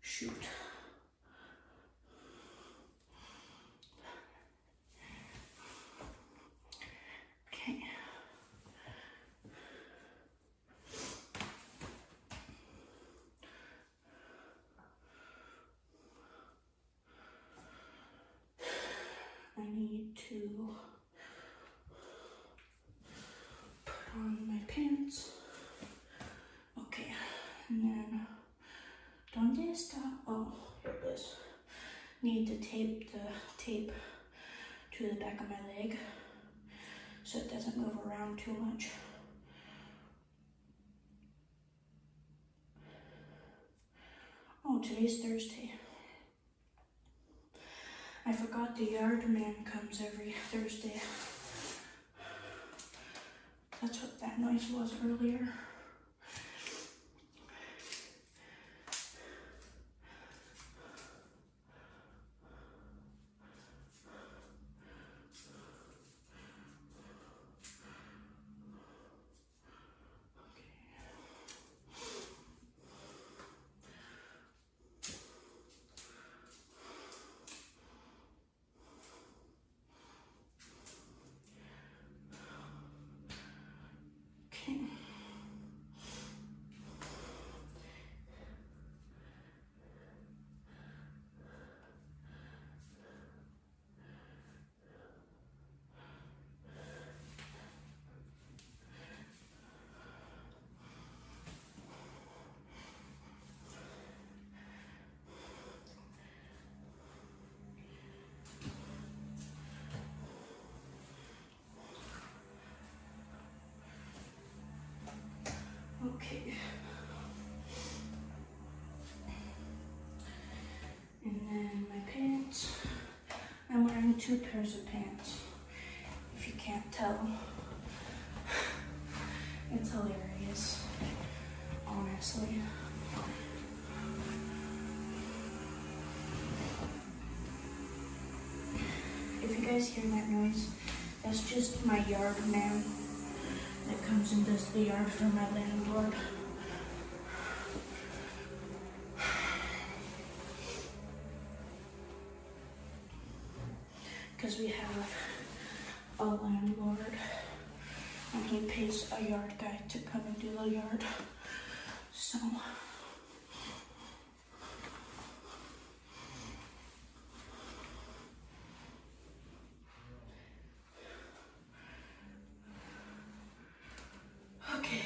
Shoot. Okay. I need to put on my pants. Okay, and then ¿dónde está? Oh, here it is. Need to tape the tape to the back of my leg so it doesn't move around too much. Oh, today's Thursday. I forgot the yard man comes every Thursday. That's what that noise was earlier. Okay. Okay. And then my pants. I'm wearing 2 pairs of pants. If you can't tell. It's hilarious. Honestly. If you guys hear that noise, that's just my yard man that comes and does the yard for my landlord. Because we have a landlord and he pays a yard guy to come and do the yard. So okay.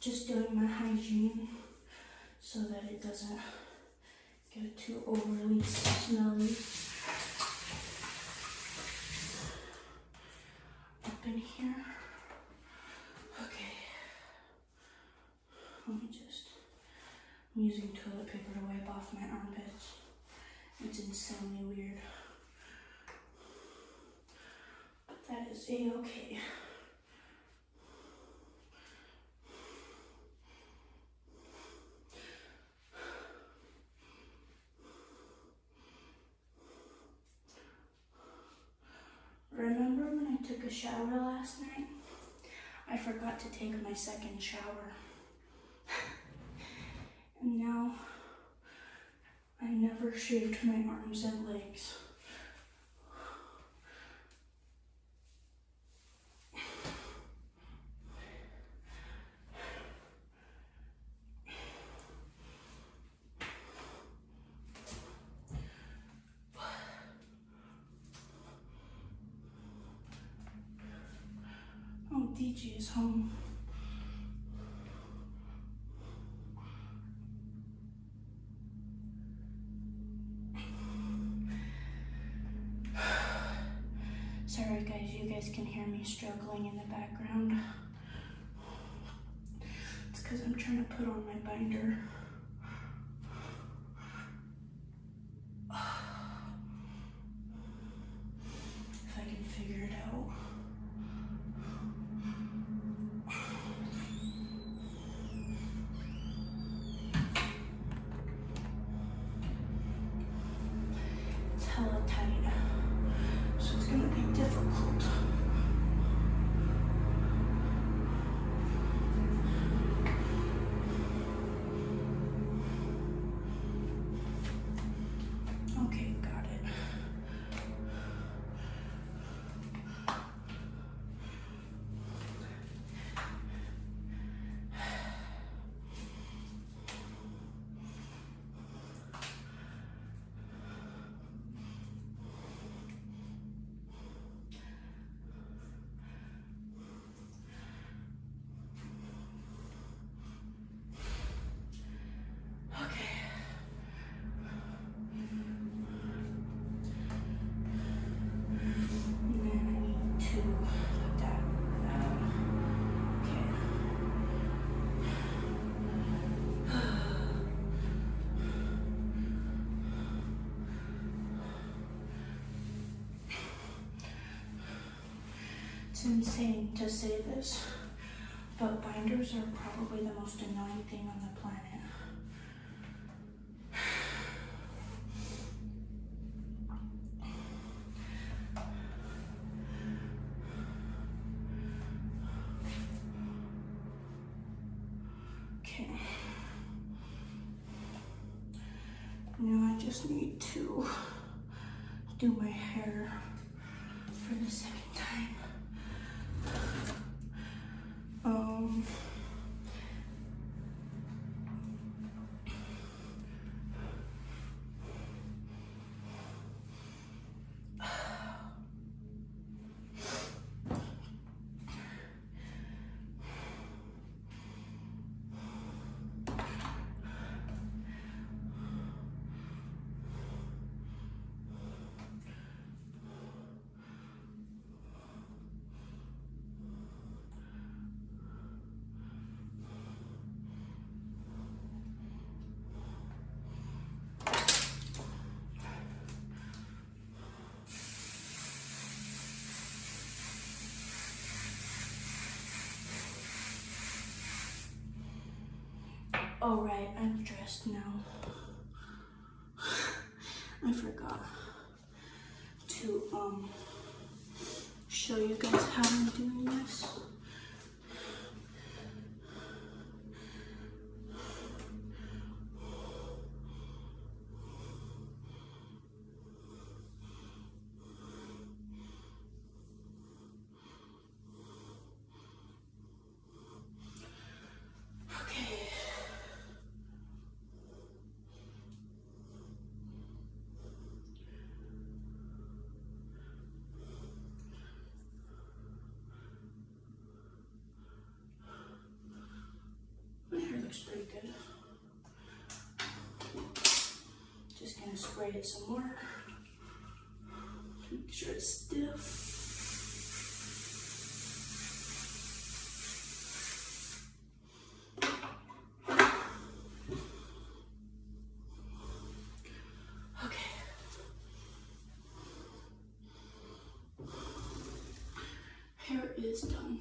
Just doing my hygiene so that it doesn't get too overly smelly. Up in here. Okay. I'm using toilet paper to wipe off my armpits. It's insanely weird. But that is a-okay. Remember when I took a shower last night? I forgot to take my second shower. And now I never shaved my arms and legs. Oh, DJ is home. Sorry guys, you guys can hear me struggling in the background. It's because I'm trying to put on my binder. If I can figure it out. It's hella tight, so it's gonna be difficult. It's insane to say this, but binders are probably the most annoying thing on the planet. Okay. Now I just need to do my hair for the second time. All right, I'm dressed now. I forgot to show you guys how I'm doing this. My hair looks pretty good. Just gonna spray it some more. Make sure it's stiff. Okay. Hair is done.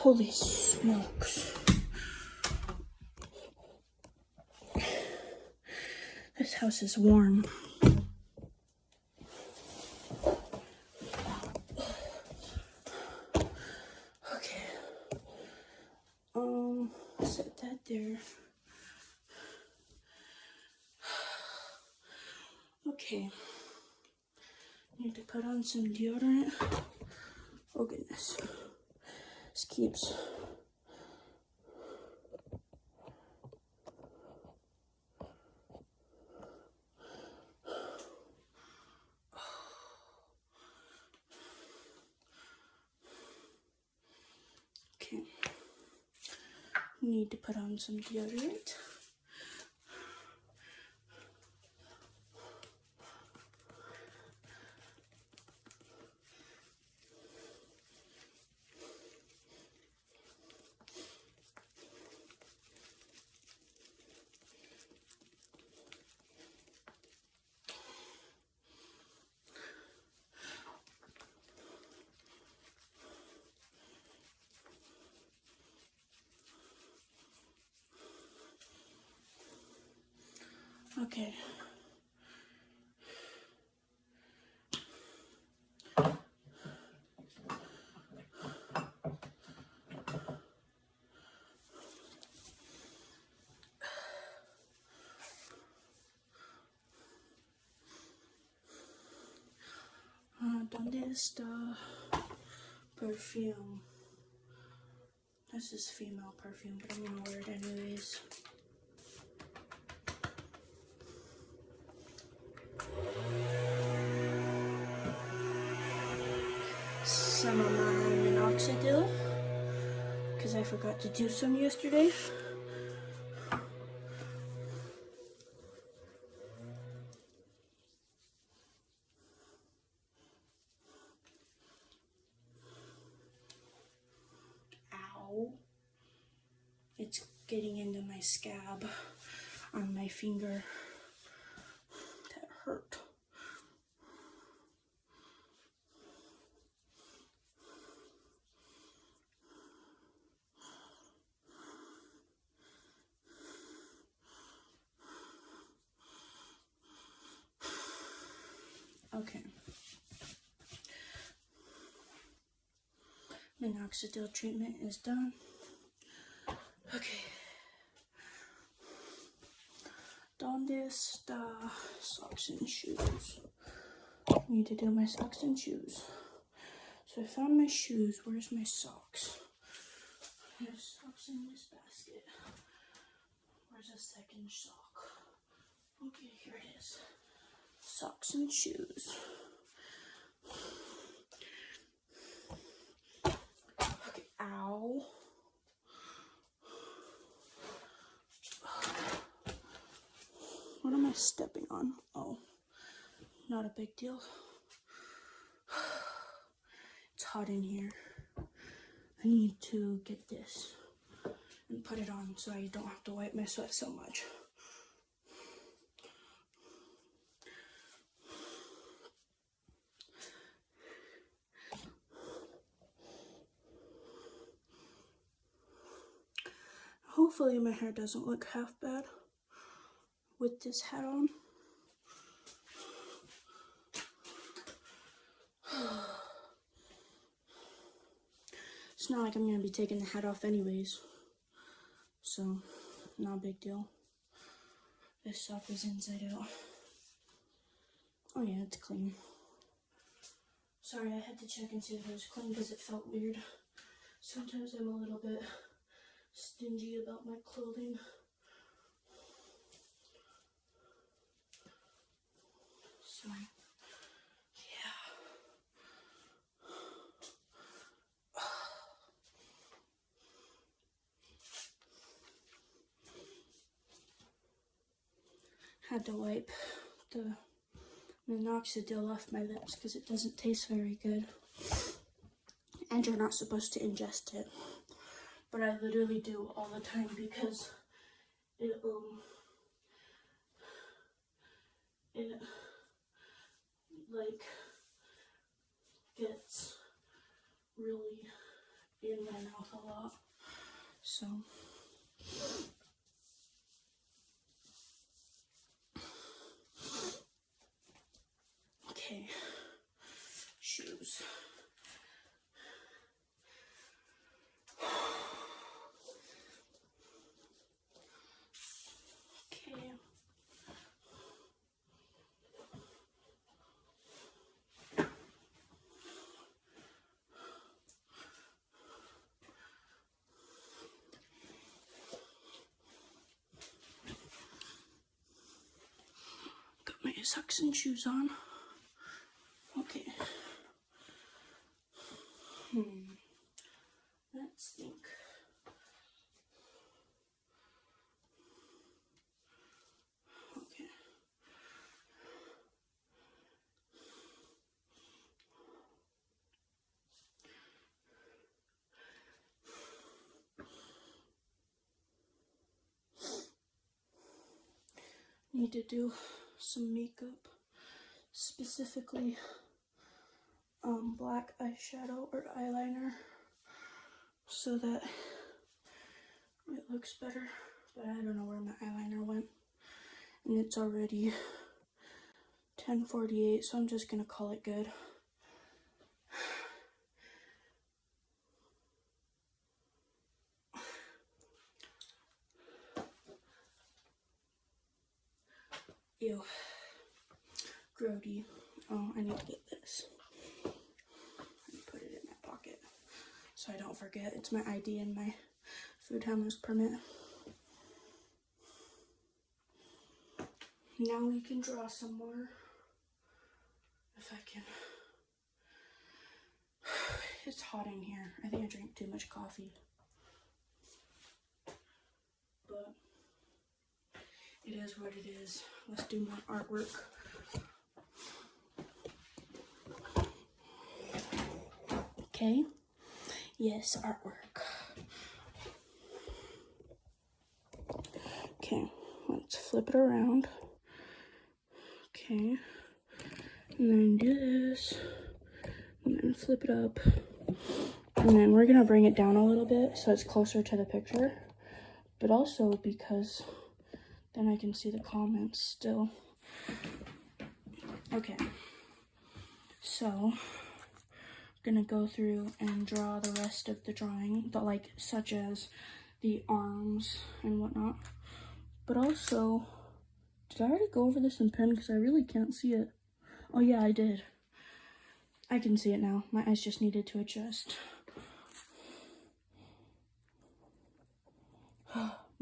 Holy smokes. This house is warm. Okay. Set that there. Okay. Need to put on some deodorant. Oh goodness. This keeps okay. Need to put on some deodorant. Okay. ¿Dónde está perfume? This is female perfume, but I'm gonna wear it anyways. Some of my minoxidil, because I forgot to do some yesterday. Ow. It's getting into my scab on my finger. That hurt. Okay. Minoxidil treatment is done. Okay. ¿Dónde está socks and shoes? Need to do my socks and shoes. So I found my shoes. Where's my socks? There's socks in this basket. Where's a second sock? Okay, here it is. Socks and shoes. Okay, ow. What am I stepping on? Oh, not a big deal. It's hot in here. I need to get this and put it on so I don't have to wipe my sweat so much. Hopefully my hair doesn't look half bad with this hat on. It's not like I'm going to be taking the hat off anyways, so not a big deal. This sock is inside out. Oh yeah, it's clean. Sorry, I had to check and see if it was clean because it felt weird. Sometimes I'm a little bit stingy about my clothing. So, yeah. Had to wipe the minoxidil off my lips because it doesn't taste very good. And you're not supposed to ingest it. But I literally do all the time because it like gets really in my mouth a lot. So okay, shoes. Okay. Got my socks and shoes on. Okay. Let's think. Okay. Need to do some makeup, specifically black eyeshadow or eyeliner, so that it looks better. But I don't know where my eyeliner went. And it's already 10:48, so I'm just gonna call it good. Ew. Grody. Oh, I need to get this. Put it in my pocket so I don't forget. It's my ID and my food handler's permit. Now we can draw some more. If I can. It's hot in here. I think I drank too much coffee. But it is what it is. Let's do more artwork. Okay. Yes, artwork. Okay, let's flip it around. Okay. And then do this. And then flip it up. And then we're gonna bring it down a little bit so it's closer to the picture. But also because then I can see the comments still. Okay. So I'm gonna go through and draw the rest of the drawing, such as the arms and whatnot. But also, did I already go over this in pen? Because I really can't see it. Oh yeah, I did. I can see it now. My eyes just needed to adjust.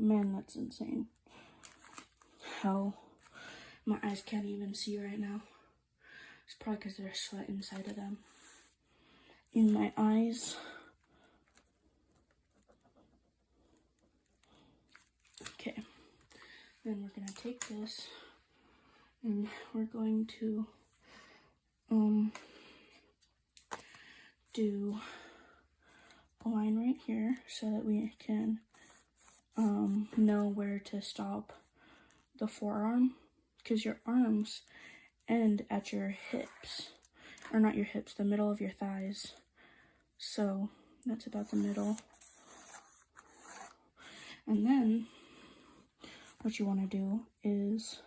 Man, that's insane. How my eyes can't even see right now. It's probably because there's sweat inside of them. In my eyes. Okay. Then we're gonna take this and we're going to do a line right here so that we can know where to stop the forearm, because your arms end at your hips, or not your hips, the middle of your thighs. So that's about the middle. And then what you want to do is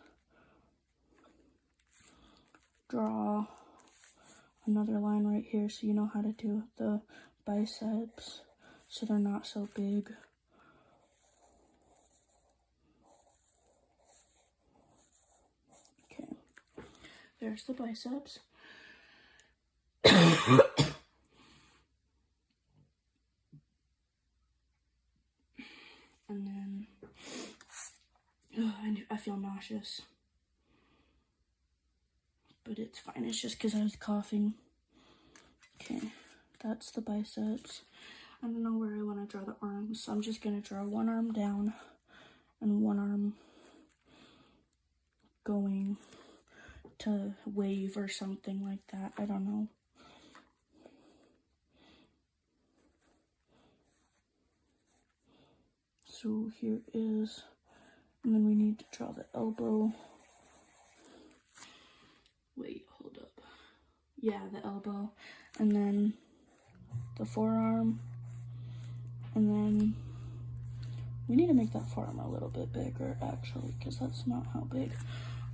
draw another line right here so you know how to do the biceps so they're not so big. Okay, there's the biceps. And then I feel nauseous, but it's fine. It's just because I was coughing. Okay, that's the biceps. I don't know where I want to draw the arms, so I'm just going to draw one arm down and one arm going to wave or something like that. I don't know. So here is, and then we need to draw the elbow. Wait, hold up. Yeah, the elbow. And then the forearm. And then we need to make that forearm a little bit bigger, actually, because that's not how big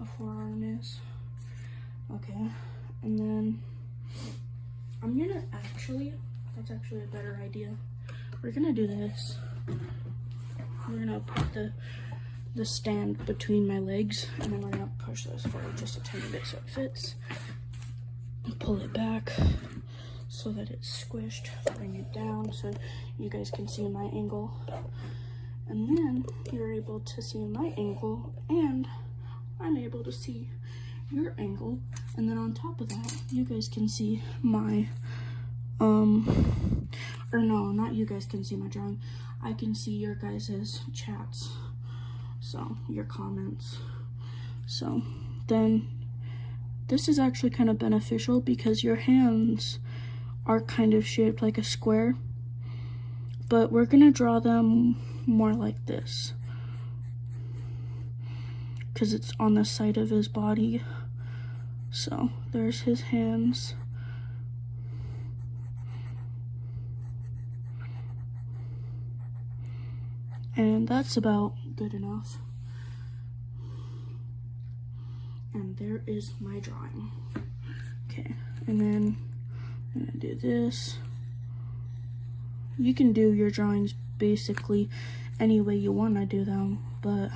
a forearm is. Okay, and then I'm gonna that's actually a better idea. We're gonna do this. We're gonna put the stand between my legs, and then we're gonna push this forward just a tiny bit so it fits. And pull it back so that it's squished. Bring it down so you guys can see my angle. And then you're able to see my angle, and I'm able to see your angle. And then on top of that, you guys can see my, or no, not you guys can see my drawing. I can see your guys' chats, so your comments. So then this is actually kind of beneficial because your hands are kind of shaped like a square, but we're gonna draw them more like this because it's on the side of his body. So there's his hands. And that's about good enough. And there is my drawing. Okay, and then I'm gonna do this. You can do your drawings basically any way you want to do them, but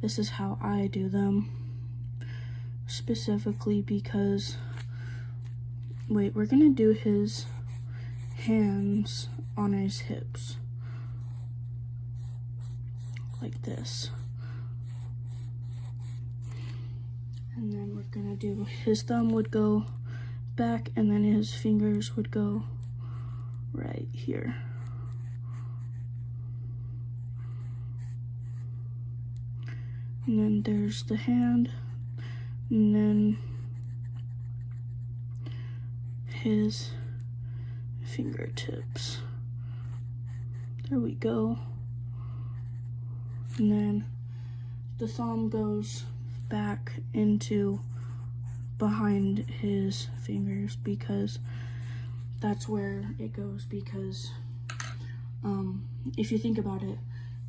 this is how I do them. Specifically because, wait, we're gonna do his hands on his hips. Like this. And then we're gonna do, his thumb would go back and then his fingers would go right here. And then there's the hand, and then his fingertips. There we go. And then the thumb goes back into behind his fingers because that's where it goes, because if you think about it,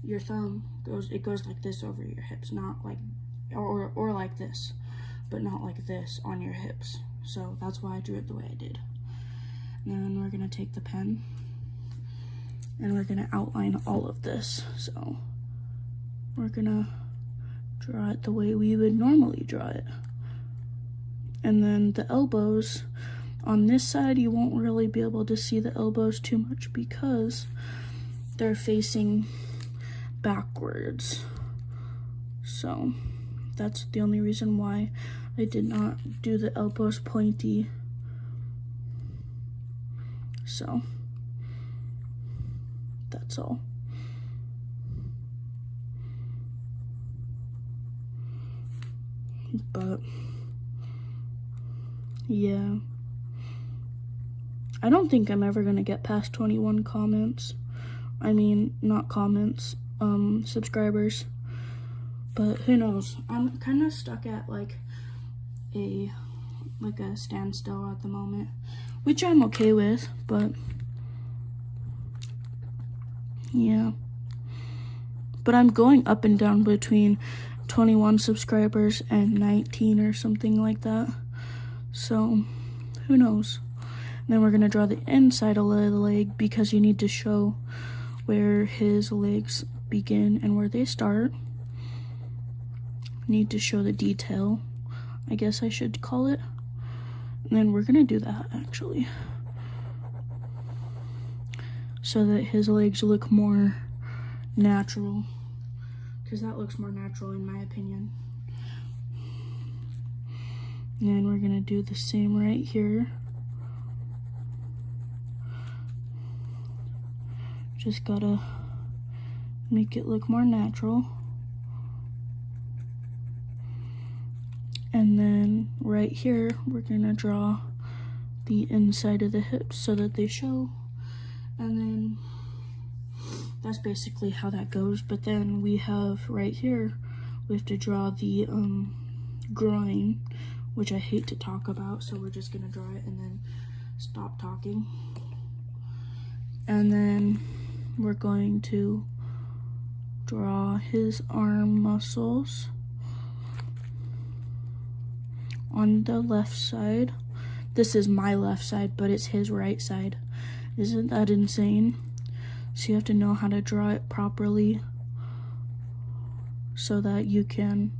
your thumb goes like this over your hips, not like or like this, but not like this on your hips. So that's why I drew it the way I did. And then we're gonna take the pen and we're gonna outline all of this. So we're gonna draw it the way we would normally draw it. And then the elbows, on this side you won't really be able to see the elbows too much because they're facing backwards. So that's the only reason why I did not do the elbows pointy. So that's all. But yeah, I don't think I'm ever gonna get past 21 comments. I mean, not comments, subscribers. But who knows? I'm kind of stuck at like a standstill at the moment, which I'm okay with, but yeah. But I'm going up and down between 21 subscribers and 19 or something like that. So who knows? And then we're gonna draw the inside of the leg because you need to show where his legs begin and where they start. Need to show the detail, I guess I should call it. And then we're gonna do that actually, so that his legs look more natural, because that looks more natural in my opinion. And then we're gonna do the same right here. Just gotta make it look more natural. And then right here, we're gonna draw the inside of the hips so that they show. And then that's basically how that goes. But then we have right here, we have to draw the groin, which I hate to talk about. So we're just gonna draw it and then stop talking. And then we're going to draw his arm muscles on the left side. This is my left side, but it's his right side. Isn't that insane? So you have to know how to draw it properly so that you can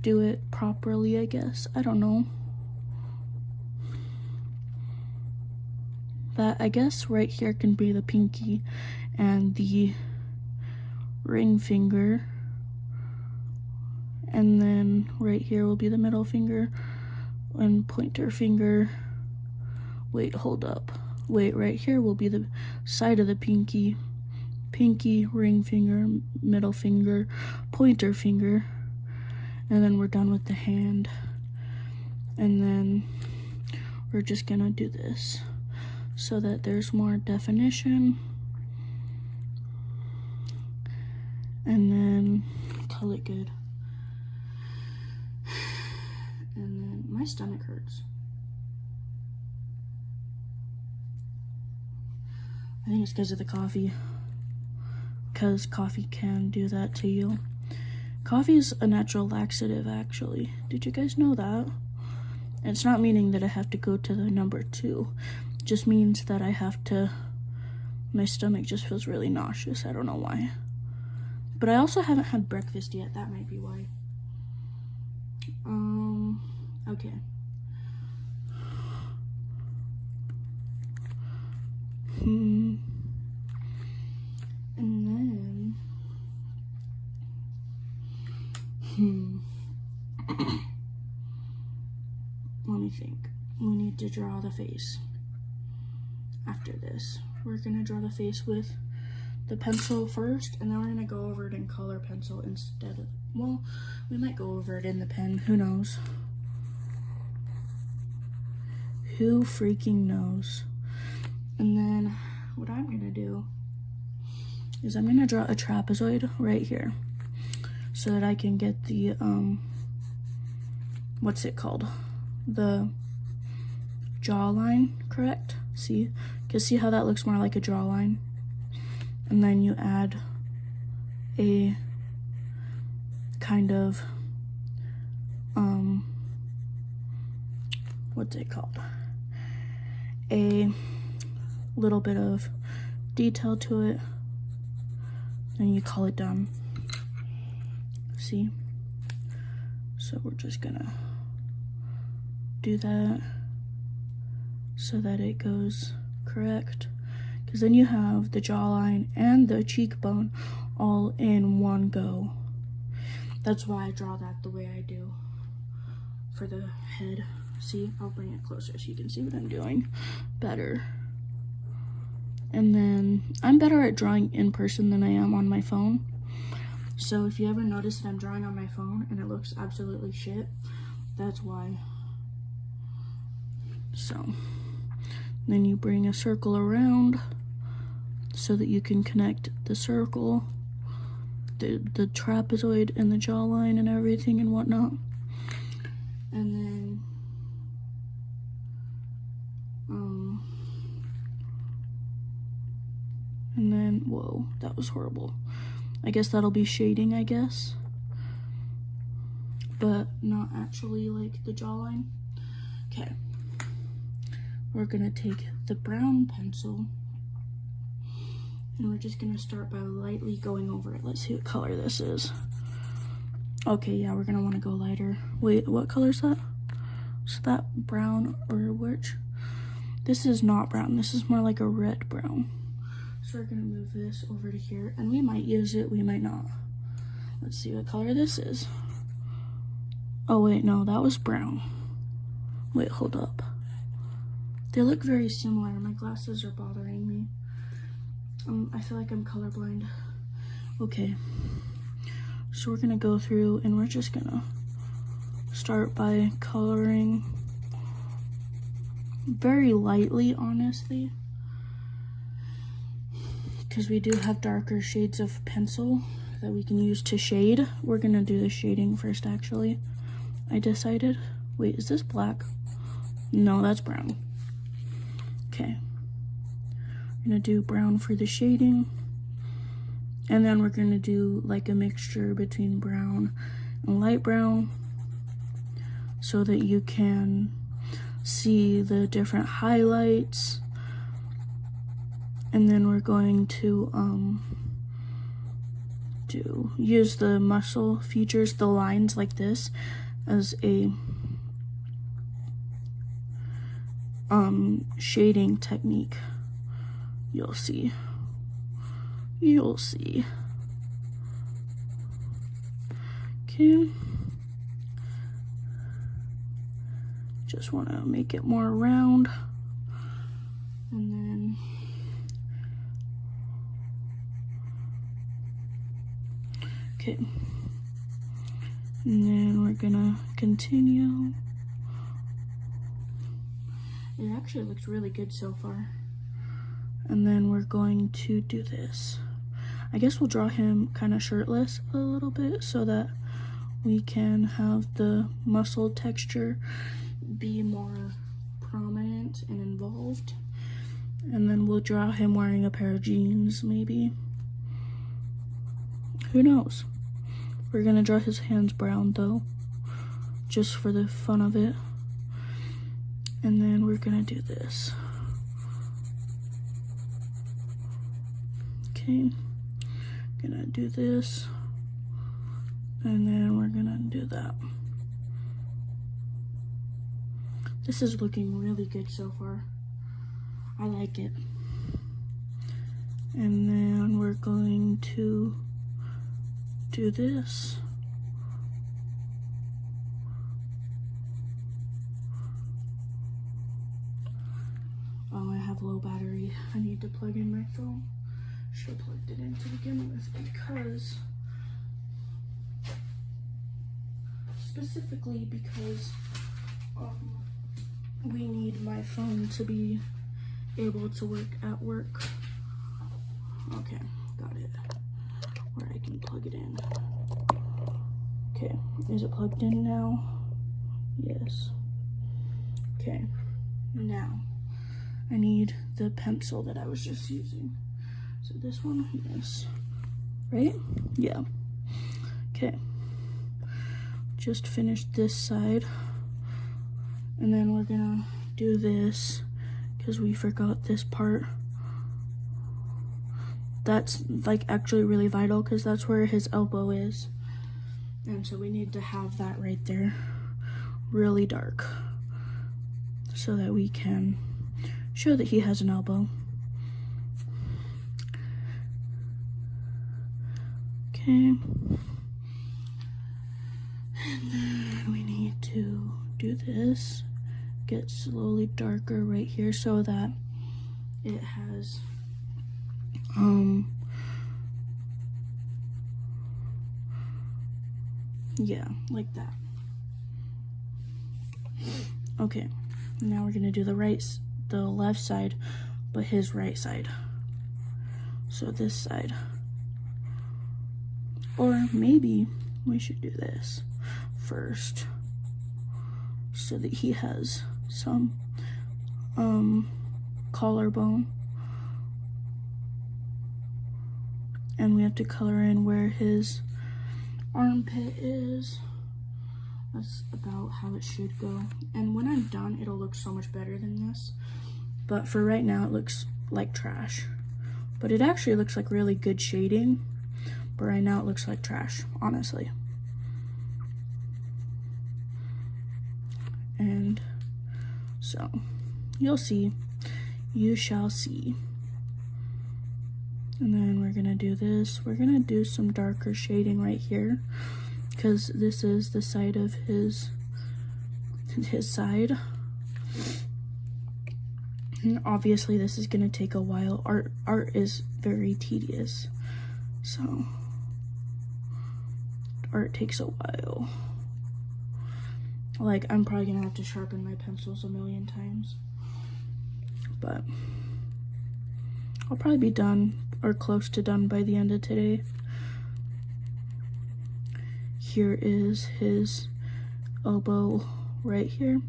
do it properly, I guess. I don't know. That, I guess, right here can be the pinky and the ring finger. And then right here will be the middle finger and pointer finger. Wait, hold up. Wait, right here will be the side of the pinky, ring finger, middle finger, pointer finger. And then we're done with the hand. And then we're just gonna do this so that there's more definition. And then call it good. And then my stomach hurts. I think it's because of the coffee. Because coffee can do that to you. Coffee is a natural laxative, actually. Did you guys know that? And it's not meaning that I have to go to the number 2. It just means that I have to, my stomach just feels really nauseous. I don't know why. But I also haven't had breakfast yet. That might be why. Okay. And then let me think. We need to draw the face. After this, we're gonna draw the face with the pencil first, and then we're gonna go over it in color pencil instead of, well, we might go over it in the pen, who knows? Who freaking knows? And then what I'm gonna do is I'm gonna draw a trapezoid right here so that I can get the, what's it called? The jawline, correct? See? Because see how that looks more like a jawline? And then you add a kind of, what's it called? A little bit of detail to it, and you call it done. See? So we're just gonna do that so that it goes correct, because then you have the jawline and the cheekbone all in one go. That's why I draw that the way I do for the head. See, I'll bring it closer so you can see what I'm doing better. And then I'm better at drawing in person than I am on my phone. So if you ever notice that I'm drawing on my phone and it looks absolutely shit, that's why. So then you bring a circle around so that you can connect the circle, the trapezoid and the jawline and everything and whatnot. And then, whoa, that was horrible. I guess that'll be shading, I guess. But not actually like the jawline. Okay. We're gonna take the brown pencil and we're just gonna start by lightly going over it. Let's see what color this is. Okay, yeah, we're gonna wanna go lighter. Wait, what color is that? Is that brown or which? This is not brown. This is more like a red brown. So we're gonna move this over to here, and we might use it, we might not. Let's see what color this is. Oh wait, no, that was brown. Wait, hold up. They look very similar. My glasses are bothering me. I feel like I'm colorblind. Okay. So we're gonna go through and we're just gonna start by coloring very lightly, honestly. Because we do have darker shades of pencil that we can use to shade. We're gonna do the shading first, actually. I decided. Wait, is this black? No, that's brown. Okay. We're gonna do brown for the shading. And then we're gonna do like a mixture between brown and light brown so that you can see the different highlights. And then we're going to use the muscle features, the lines like this, as a shading technique. You'll see. You'll see. Okay. Just want to make it more round. And then okay. And then we're gonna continue. It actually looks really good so far. And then we're going to do this. I guess we'll draw him kind of shirtless a little bit so that we can have the muscle texture be more prominent and involved. And then we'll draw him wearing a pair of jeans, maybe. Who knows? We're gonna draw his hands brown though, just for the fun of it. And then we're gonna do this. Okay, gonna do this, and then we're gonna do that. This is looking really good so far. I like it. And then we're going to do this. Oh, I have low battery. I need to plug in my phone. Should have plugged it in to begin with specifically because we need my phone to be able to work at work. Okay, got it. Where I can plug it in. Okay, is it plugged in now? Yes. Okay, now I need the pencil that I was just using. So this one, yes. Right? Yeah. Okay. Just finished this side. And then we're gonna do this because we forgot this part. That's like actually really vital because that's where his elbow is. And so we need to have that right there really dark so that we can show that he has an elbow. Okay. And then we need to do this, get slowly darker right here so that it has yeah, like that. Okay, now we're gonna do the left side, but his right side. So this side. Or maybe we should do this first so that he has some collarbone. And we have to color in where his armpit is. That's about how it should go. And when I'm done, it'll look so much better than this. But for right now, it looks like trash. But it actually looks like really good shading. But right now, it looks like trash, honestly. And so, you'll see. You shall see. And then we're gonna do this. We're gonna do some darker shading right here because this is the side of his side. And obviously this is gonna take a while. Art is very tedious. So art takes a while. Like, I'm probably gonna have to sharpen my pencils a million times. But I'll probably be done or close to done by the end of today. Here is his elbow right here.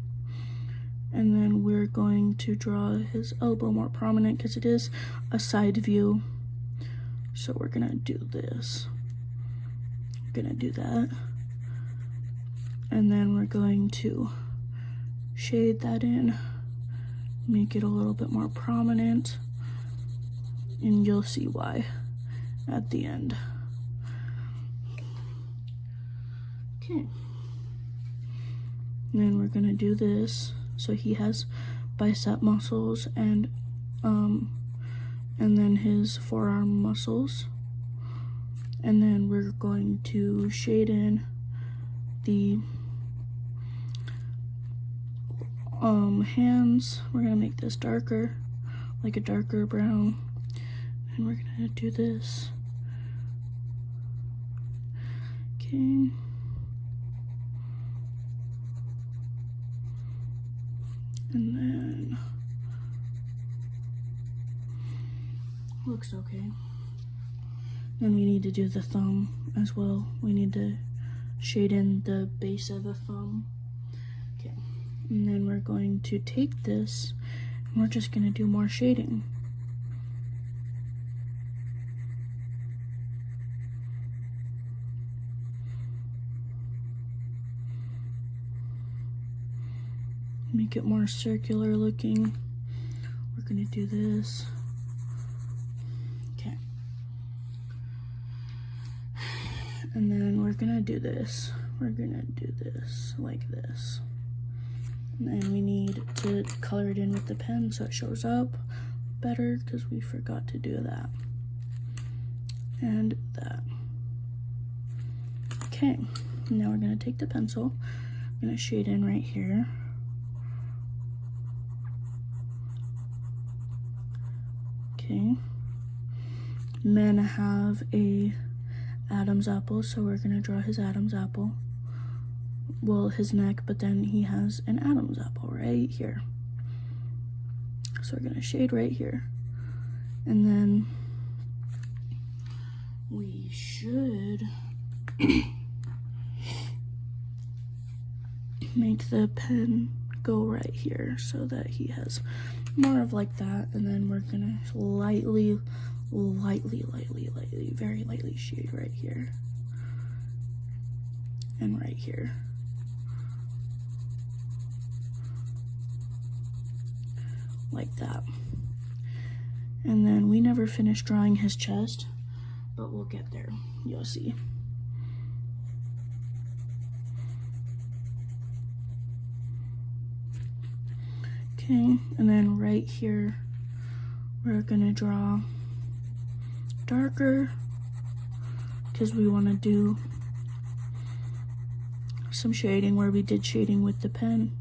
And then we're going to draw his elbow more prominent because it is a side view. So we're gonna do this. We're gonna do that. And then we're going to shade that in, make it a little bit more prominent. And you'll see why at the end. Okay. And then we're gonna do this. So he has bicep muscles and then his forearm muscles. And then we're going to shade in the hands. We're gonna make this darker, like a darker brown. And we're gonna do this. Okay. And then looks okay. Then we need to do the thumb as well. We need to shade in the base of the thumb. Okay. And then we're going to take this and we're just gonna do more shading. make it more circular looking. We're gonna do this. Okay. And then we're gonna do this. We're gonna do this like this. And then we need to color it in with the pen so it shows up better, because we forgot to do that. And that. Okay, now we're gonna take the pencil. I'm gonna shade in right here. Okay. Men have a Adam's apple, so we're gonna draw his Adam's apple. Well, his neck, but then he has an Adam's apple right here. So we're gonna shade right here. And then we should make the pen go right here so that he has more of like that. And then we're gonna lightly, very lightly shade right here and right here. Like that. And then we never finished drawing his chest, but we'll get there. You'll see. Okay, and then right here, we're gonna draw darker because we want to do some shading where we did shading with the pen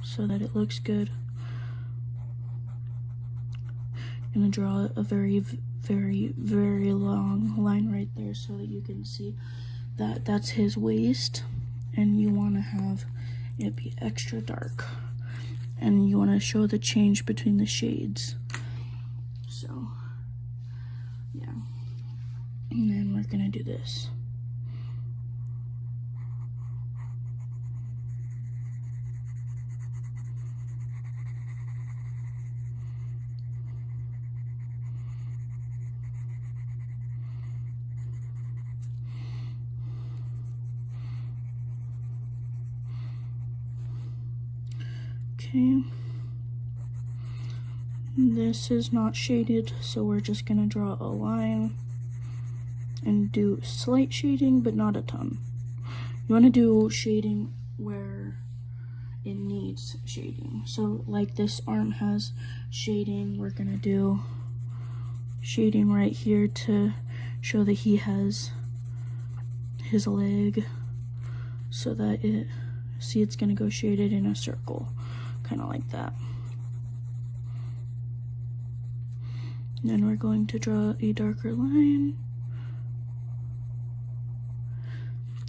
so that it looks good. I'm gonna draw a very long line right there so that you can see that that's his waist, and you want to have it be extra dark, and you want to show the change between the shades. So yeah, and then we're gonna do this. Okay, this is not shaded, so we're just gonna draw a line and do slight shading, but not a ton. You want to do shading where it needs shading. So like this arm has shading, we're gonna do shading right here to show that he has his leg, so that it, see, it's gonna go shaded in a circle. Kind of like that. And then we're going to draw a darker line.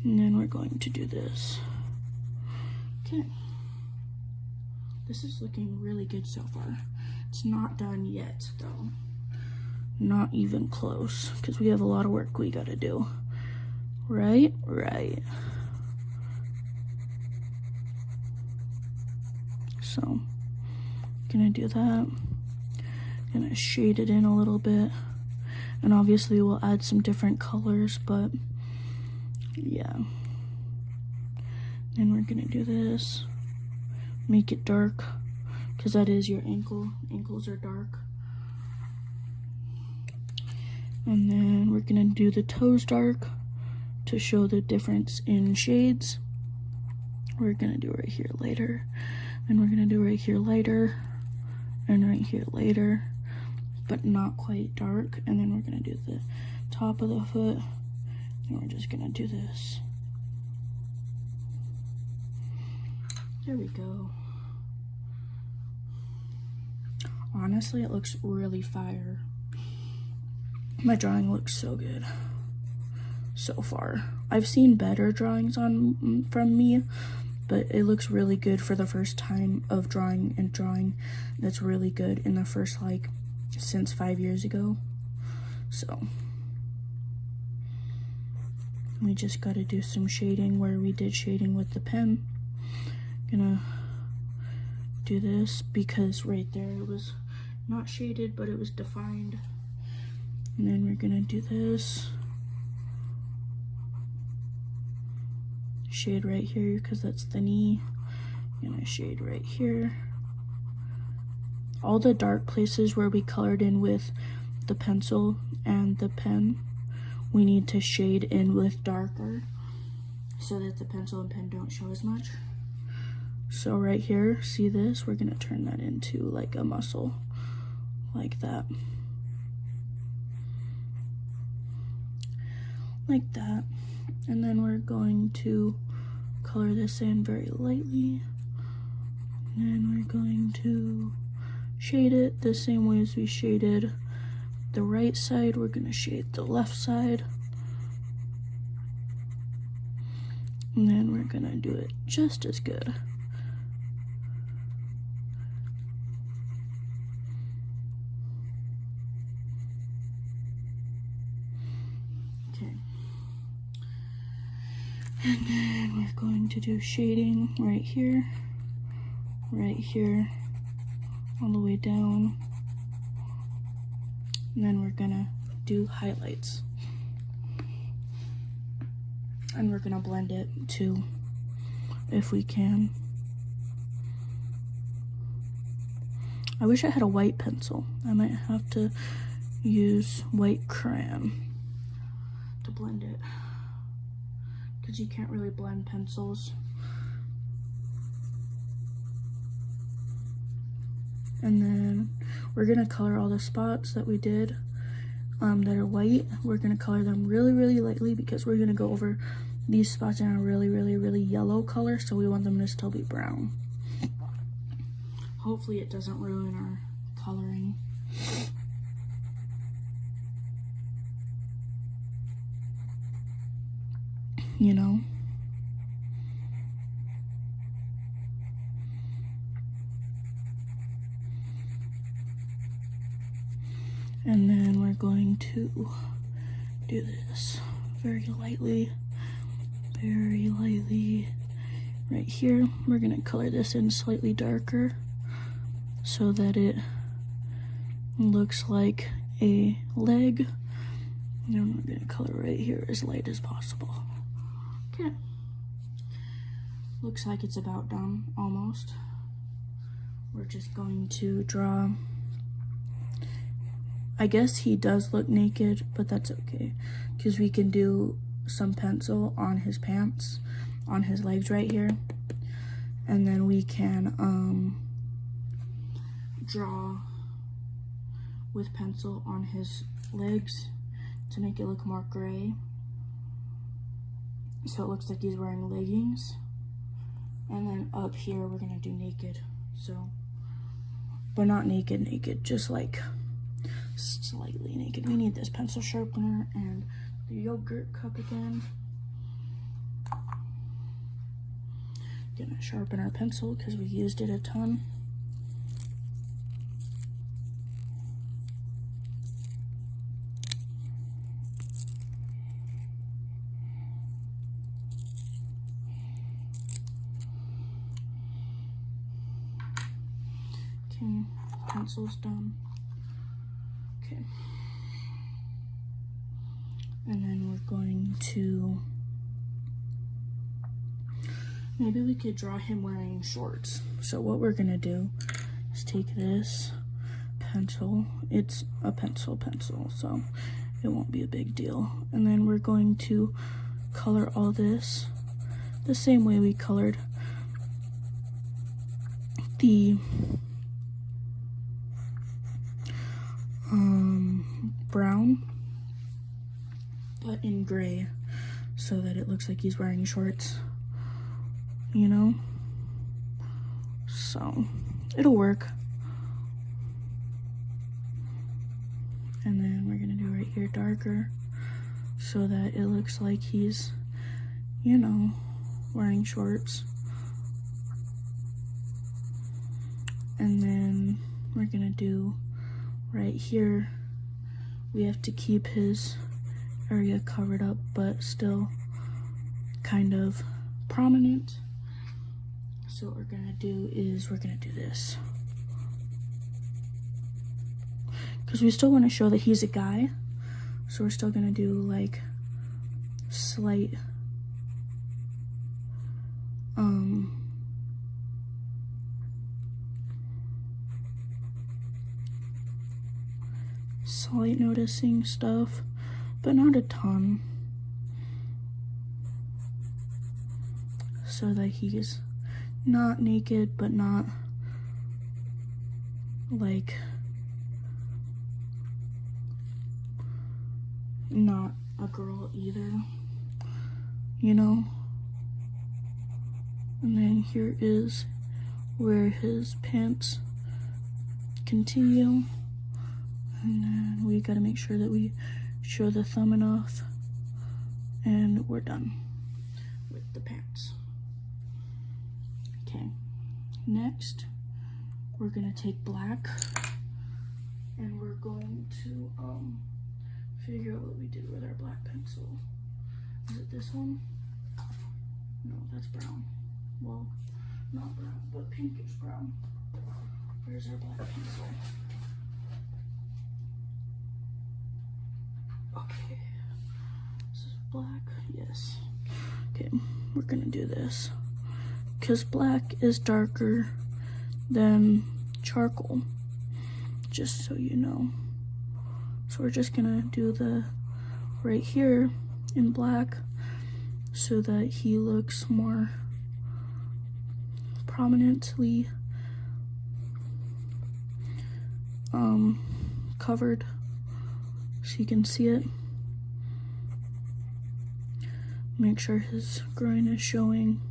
And then we're going to do this. Okay. This is looking really good so far. It's not done yet, though. Not even close, because we have a lot of work we gotta do. Right? Right. So, gonna do that. Gonna shade it in a little bit. And obviously we'll add some different colors, but yeah. Then we're gonna do this. Make it dark, because that is your ankle. Ankles are dark. And then we're gonna do the toes dark to show the difference in shades. We're gonna do right here lighter. And we're gonna do right here lighter, and right here lighter, but not quite dark. And then we're gonna do the top of the foot, and we're just gonna do this. There we go. Honestly, it looks really fire. My drawing looks so good so far. I've seen better drawings from me, but it looks really good for the first time of drawing, and drawing that's really good in the first, like, since 5 years ago. So we just got to do some shading where we did shading with the pen. Gonna do this because right there it was not shaded, but it was defined. And then we're gonna do this. shade right here because that's the knee. I'm gonna shade right here. All the dark places where we colored in with the pencil and the pen, we need to shade in with darker so that the pencil and pen don't show as much. So right here, see this? We're gonna turn that into like a muscle, like that. Like that. And then we're going to color this in very lightly. And we're going to shade it the same way as we shaded the right side. We're gonna shade the left side. And then we're gonna do it just as good. Okay. And then we're going to do shading right here, all the way down. And then we're gonna do highlights. And we're gonna blend it too, if we can. I wish I had a white pencil. I might have to use white crayon to blend it, because you can't really blend pencils. And then we're gonna color all the spots that we did that are white. We're gonna color them really, really lightly because we're gonna go over these spots in a really, really, really yellow color, so we want them to still be brown. Hopefully it doesn't ruin our coloring. You know? And then we're going to do this very lightly right here. We're gonna color this in slightly darker so that it looks like a leg. And then we're gonna color right here as light as possible. Okay. Looks like it's about done, almost. We're just going to draw. I guess he does look naked, but that's okay, because we can do some pencil on his pants, on his legs right here, and then we can draw with pencil on his legs to make it look more gray, so it looks like he's wearing leggings. And then up here we're gonna do naked, so, but not naked, just like slightly naked. We need this pencil sharpener and the yogurt cup again. Gonna sharpen our pencil because we used it a ton. Okay, pencil's done. Okay. And then we're going to, maybe we could draw him wearing shorts. So what we're gonna do is take this pencil, it's a pencil, so it won't be a big deal. And then we're going to color all this the same way we colored the brown, but in gray, so that it looks like he's wearing shorts, you know? So it'll work. And then we're gonna do right here darker, so that it looks like he's, you know, wearing shorts. And then we're gonna do right here, we have to keep his area covered up, but still kind of prominent. So what we're gonna do is we're gonna do this, because we still want to show that he's a guy. So we're still gonna do like slight slight noticing stuff, but not a ton, so that he's not naked, but not like not a girl either, you know. And then here is where his pants continue, and then we gotta make sure that we show the thumb enough, and we're done with the pants. Okay, next we're gonna take black, and we're going to figure out what we did with our black pencil. Is it this one? No, that's brown. Well, not brown, but pinkish brown. Where's our black pencil? Okay, this is black, yes. Okay, we're gonna do this, because black is darker than charcoal, just so you know. So we're just gonna do the right here in black so that he looks more prominently covered, so you can see it. Make sure his groin is showing,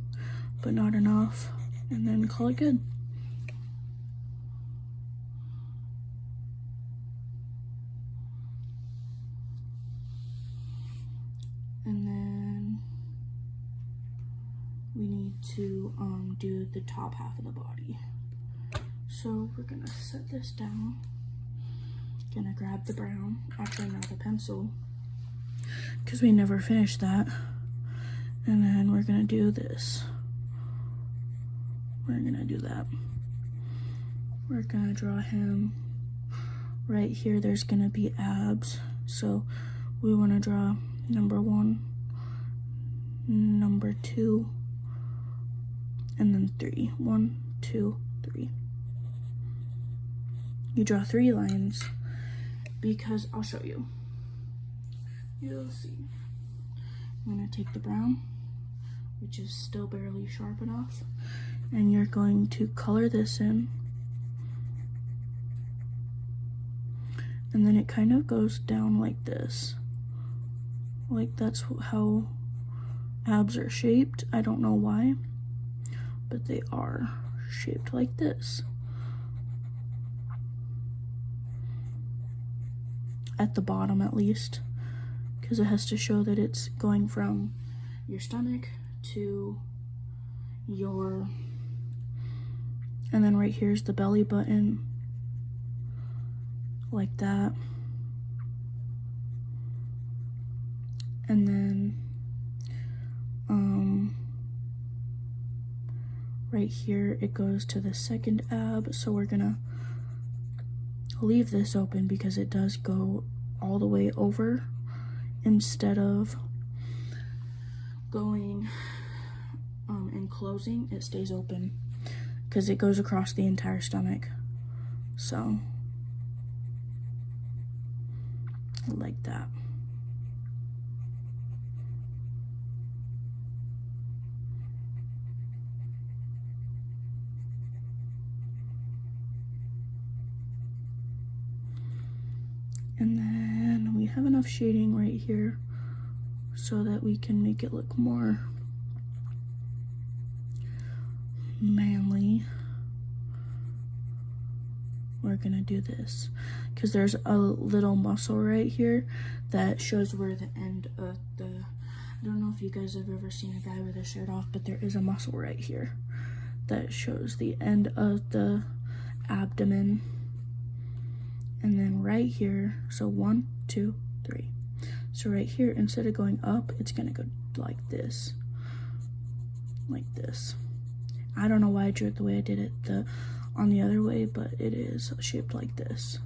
but not enough, and then call it good. And then we need to do the top half of the body. So we're gonna set this down. Gonna grab the brown, actually not the pencil, because we never finished that. And then we're gonna do this. We're gonna do that. We're gonna draw him right here. There's gonna be abs, so we want to draw number 1, number 2, and then 3. 1, 2, 3. You draw 3 lines, because I'll show you. You'll see. I'm gonna take the brown, which is still barely sharp enough, and you're going to color this in. And then it kind of goes down like this. Like that's how abs are shaped. I don't know why, but they are shaped like this. At the bottom at least, because it has to show that it's going from your stomach to your, and then right here's the belly button, like that. And then right here it goes to the second ab, so we're gonna leave this open because it does go all the way over instead of going and closing. It stays open because it goes across the entire stomach, so like that. And then we have enough shading right here so that we can make it look more manly. We're gonna do this because there's a little muscle right here that shows where the end of the, I don't know if you guys have ever seen a guy with his shirt off, but there is a muscle right here that shows the end of the abdomen. And then right here, so 1, 2, 3. So right here, instead of going up, it's gonna go like this. Like this. I don't know why I drew it the way I did it on the other way, but it is shaped like this.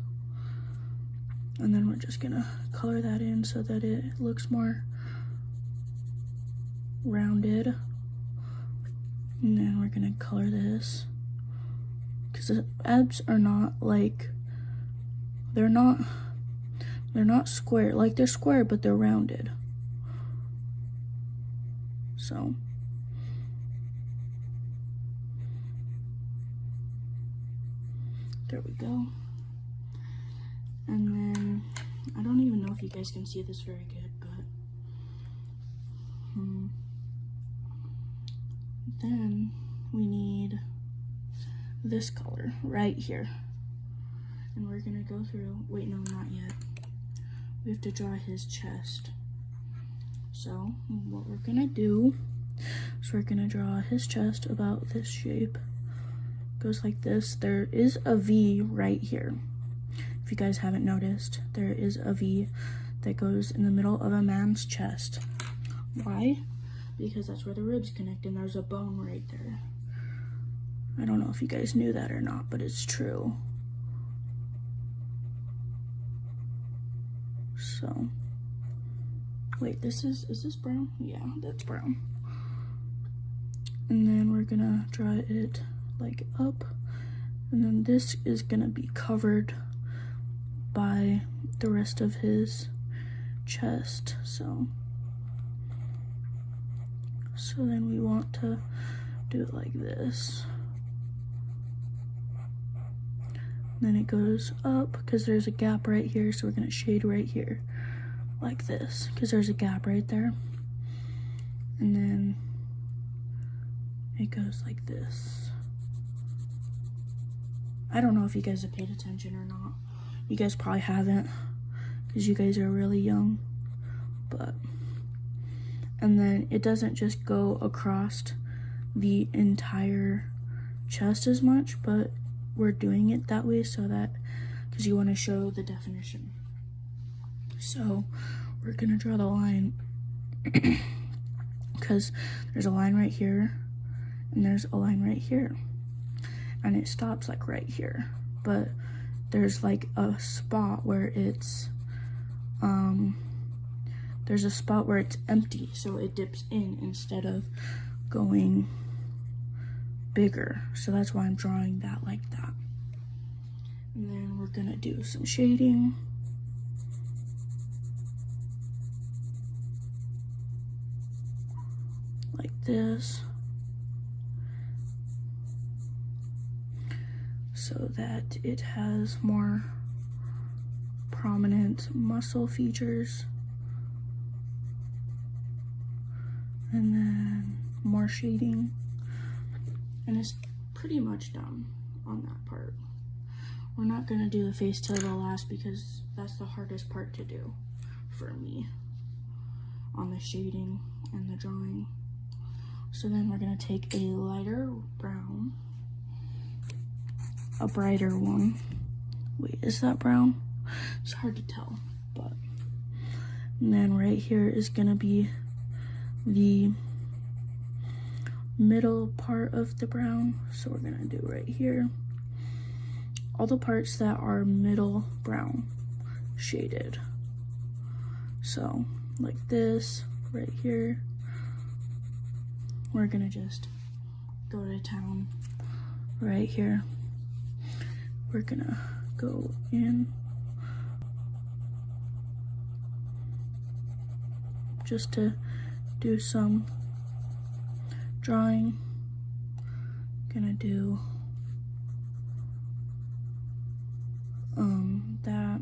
And then we're just gonna color that in so that it looks more rounded. we're gonna color this. Because the abs are not like, they're not square. Like, they're square, but they're rounded. So, there we go. And then, I don't even know if you guys can see this very good, but then we need this color right here. And we're gonna go through, wait, no, not yet. We have to draw his chest. So what we're gonna do is we're gonna draw his chest about this shape. Goes like this. There is a V right here. If you guys haven't noticed, there is a V that goes in the middle of a man's chest. Why? Because that's where the ribs connect, and there's a bone right there. I don't know if you guys knew that or not, but it's true. So, wait, is this brown? Yeah, that's brown. And then we're gonna draw it like up, and then this is gonna be covered by the rest of his chest. So then we want to do it like this. Then it goes up because there's a gap right here, so we're gonna shade right here like this because there's a gap right there. And then it goes like this. I don't know if you guys have paid attention or not. You guys probably haven't because you guys are really young. But, and then it doesn't just go across the entire chest as much, but we're doing it that way so that, because you want to show the definition. So we're gonna draw the line because there's a line right here and there's a line right here, and it stops like right here, but there's like a spot where it's there's a spot where it's empty, so it dips in instead of going bigger. So that's why I'm drawing that like that. And then we're gonna do some shading. Like this. So that it has more prominent muscle features. And then more shading. And it's pretty much done on that part. We're not gonna do the face till the last because that's the hardest part to do for me on the shading and the drawing. So then we're gonna take a lighter brown, a brighter one. Wait, is that brown? It's hard to tell, but. And then right here is gonna be the middle part of the brown. So we're gonna do right here all the parts that are middle brown shaded. So like this right here, we're gonna just go to town right here. We're gonna go in just to do some drawing. Gonna do that.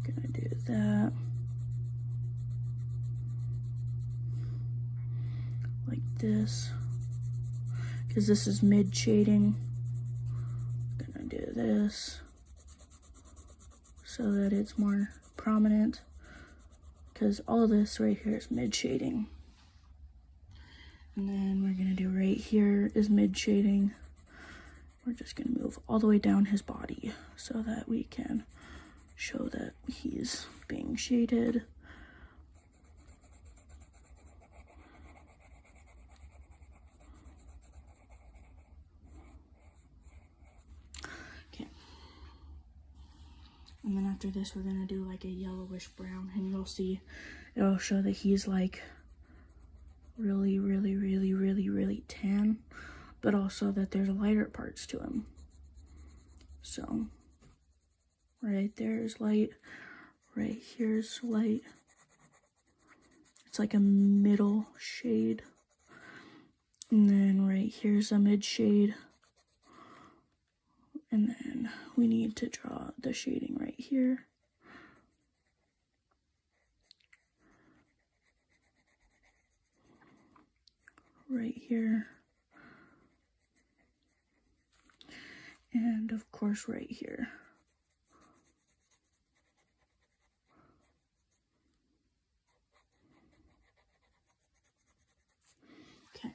Gonna do that. Like this. Because this is mid shading. Gonna do this so that it's more prominent. Because all of this right here is mid shading. And then we're gonna do right here is mid shading. We're just gonna move all the way down his body so that we can show that he's being shaded. Okay. And then after this, we're gonna do like a yellowish brown, and you'll see it'll show that he's like really tan. but also that there's lighter parts to him. So, right there is light, right here's light. It's like a middle shade. And then right here's a mid shade. And then we need to draw the shading right here. Right here. And of course right here. Okay.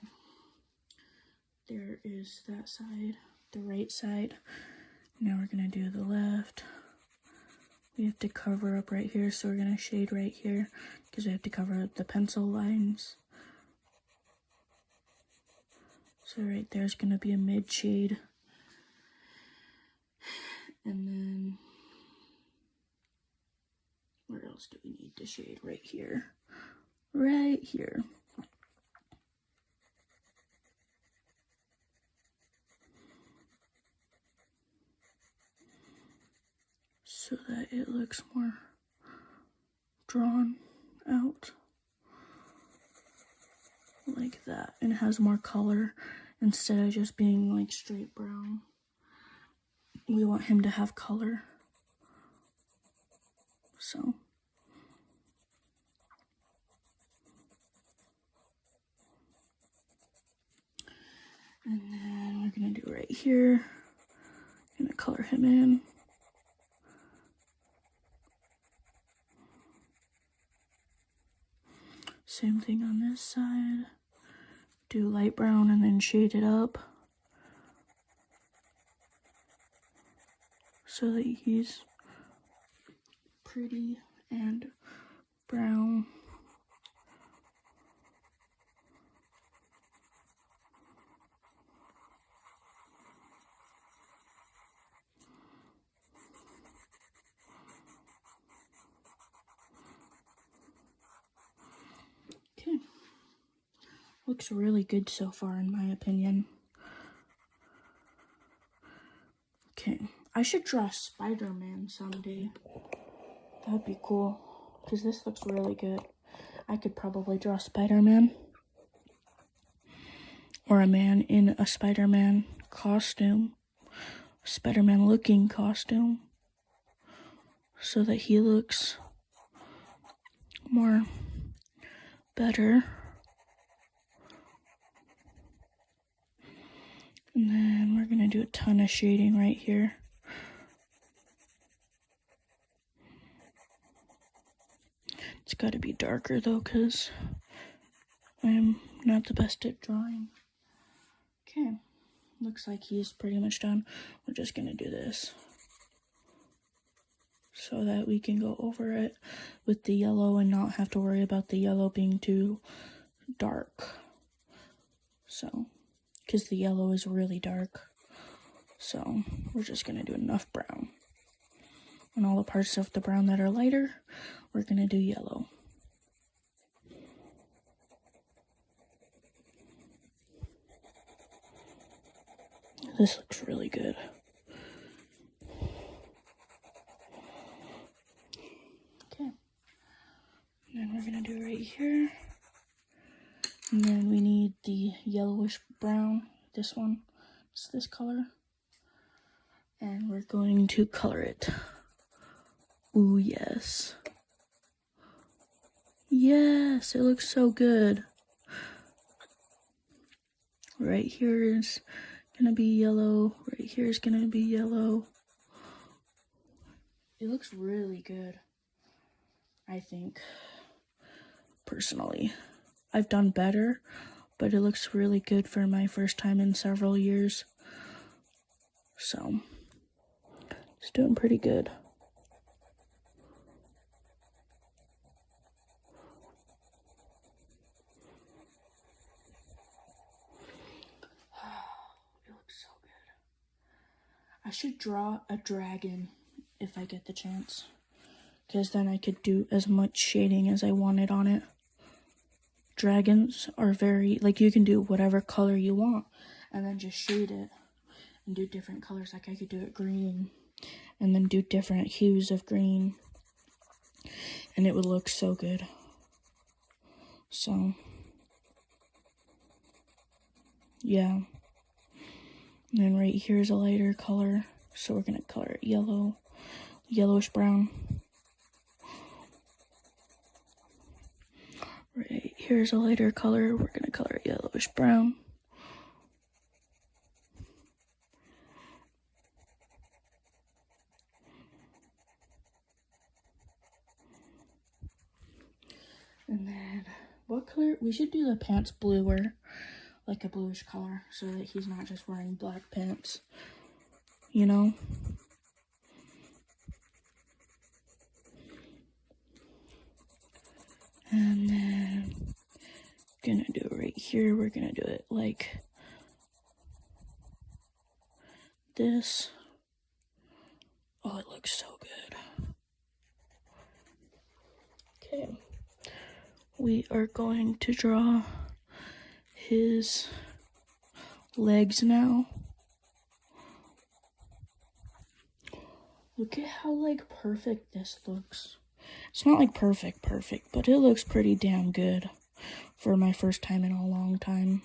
There is that side, the right side. Now we're gonna do the left. We have to cover up right here, so we're gonna shade right here because we have to cover up the pencil lines. So right there's gonna be a mid shade. And then where else do we need to shade? Right here. Right here. So that it looks more drawn out. Like that. And it has more color instead of just being like straight brown. We want him to have color. So. And then we're gonna do right here. Gonna color him in. Same thing on this side. Do light brown and then shade it up. So that he's pretty and brown. Okay. Looks really good so far in my opinion. Okay. I should draw Spider-Man someday. That'd be cool. Because this looks really good. I could probably draw Spider-Man. Or a man in a Spider-Man costume. Spider-Man looking costume. So that he looks more better. And then we're gonna do a ton of shading right here. It's gotta be darker though, because I'm not the best at drawing. Okay, looks like he's pretty much done. We're just gonna do this so that we can go over it with the yellow and not have to worry about the yellow being too dark. So, because the yellow is really dark. So, we're just gonna do enough brown. And all the parts of the brown that are lighter, we're gonna do yellow. This looks really good. Okay. And then we're gonna do right here. And then we need the yellowish brown, this one, it's this color. And we're going to color it. Ooh, yes. Yes, it looks so good. Right here is gonna be yellow. Right here is gonna be yellow. It looks really good, I think, personally. I've done better, but it looks really good for my first time in several years. So, it's doing pretty good. It looks so good. I should draw a dragon if I get the chance, because then I could do as much shading as I wanted on it. Dragons are very, like, you can do whatever color you want and then just shade it and do different colors. Like I could do it green and then do different hues of green, and it would look so good. So yeah, and then right here is a lighter color, so we're gonna color it yellow, yellowish brown. Right here's a lighter color, we're gonna color it yellowish brown. And then, what color? We should do the pants bluer, like a bluish color, so that he's not just wearing black pants, you know? And then, gonna do it right here, we're gonna do it like this. Oh, it looks so good. Okay. We are going to draw his legs now. Look at how like perfect this looks. It's not like perfect, but it looks pretty damn good for my first time in a long time.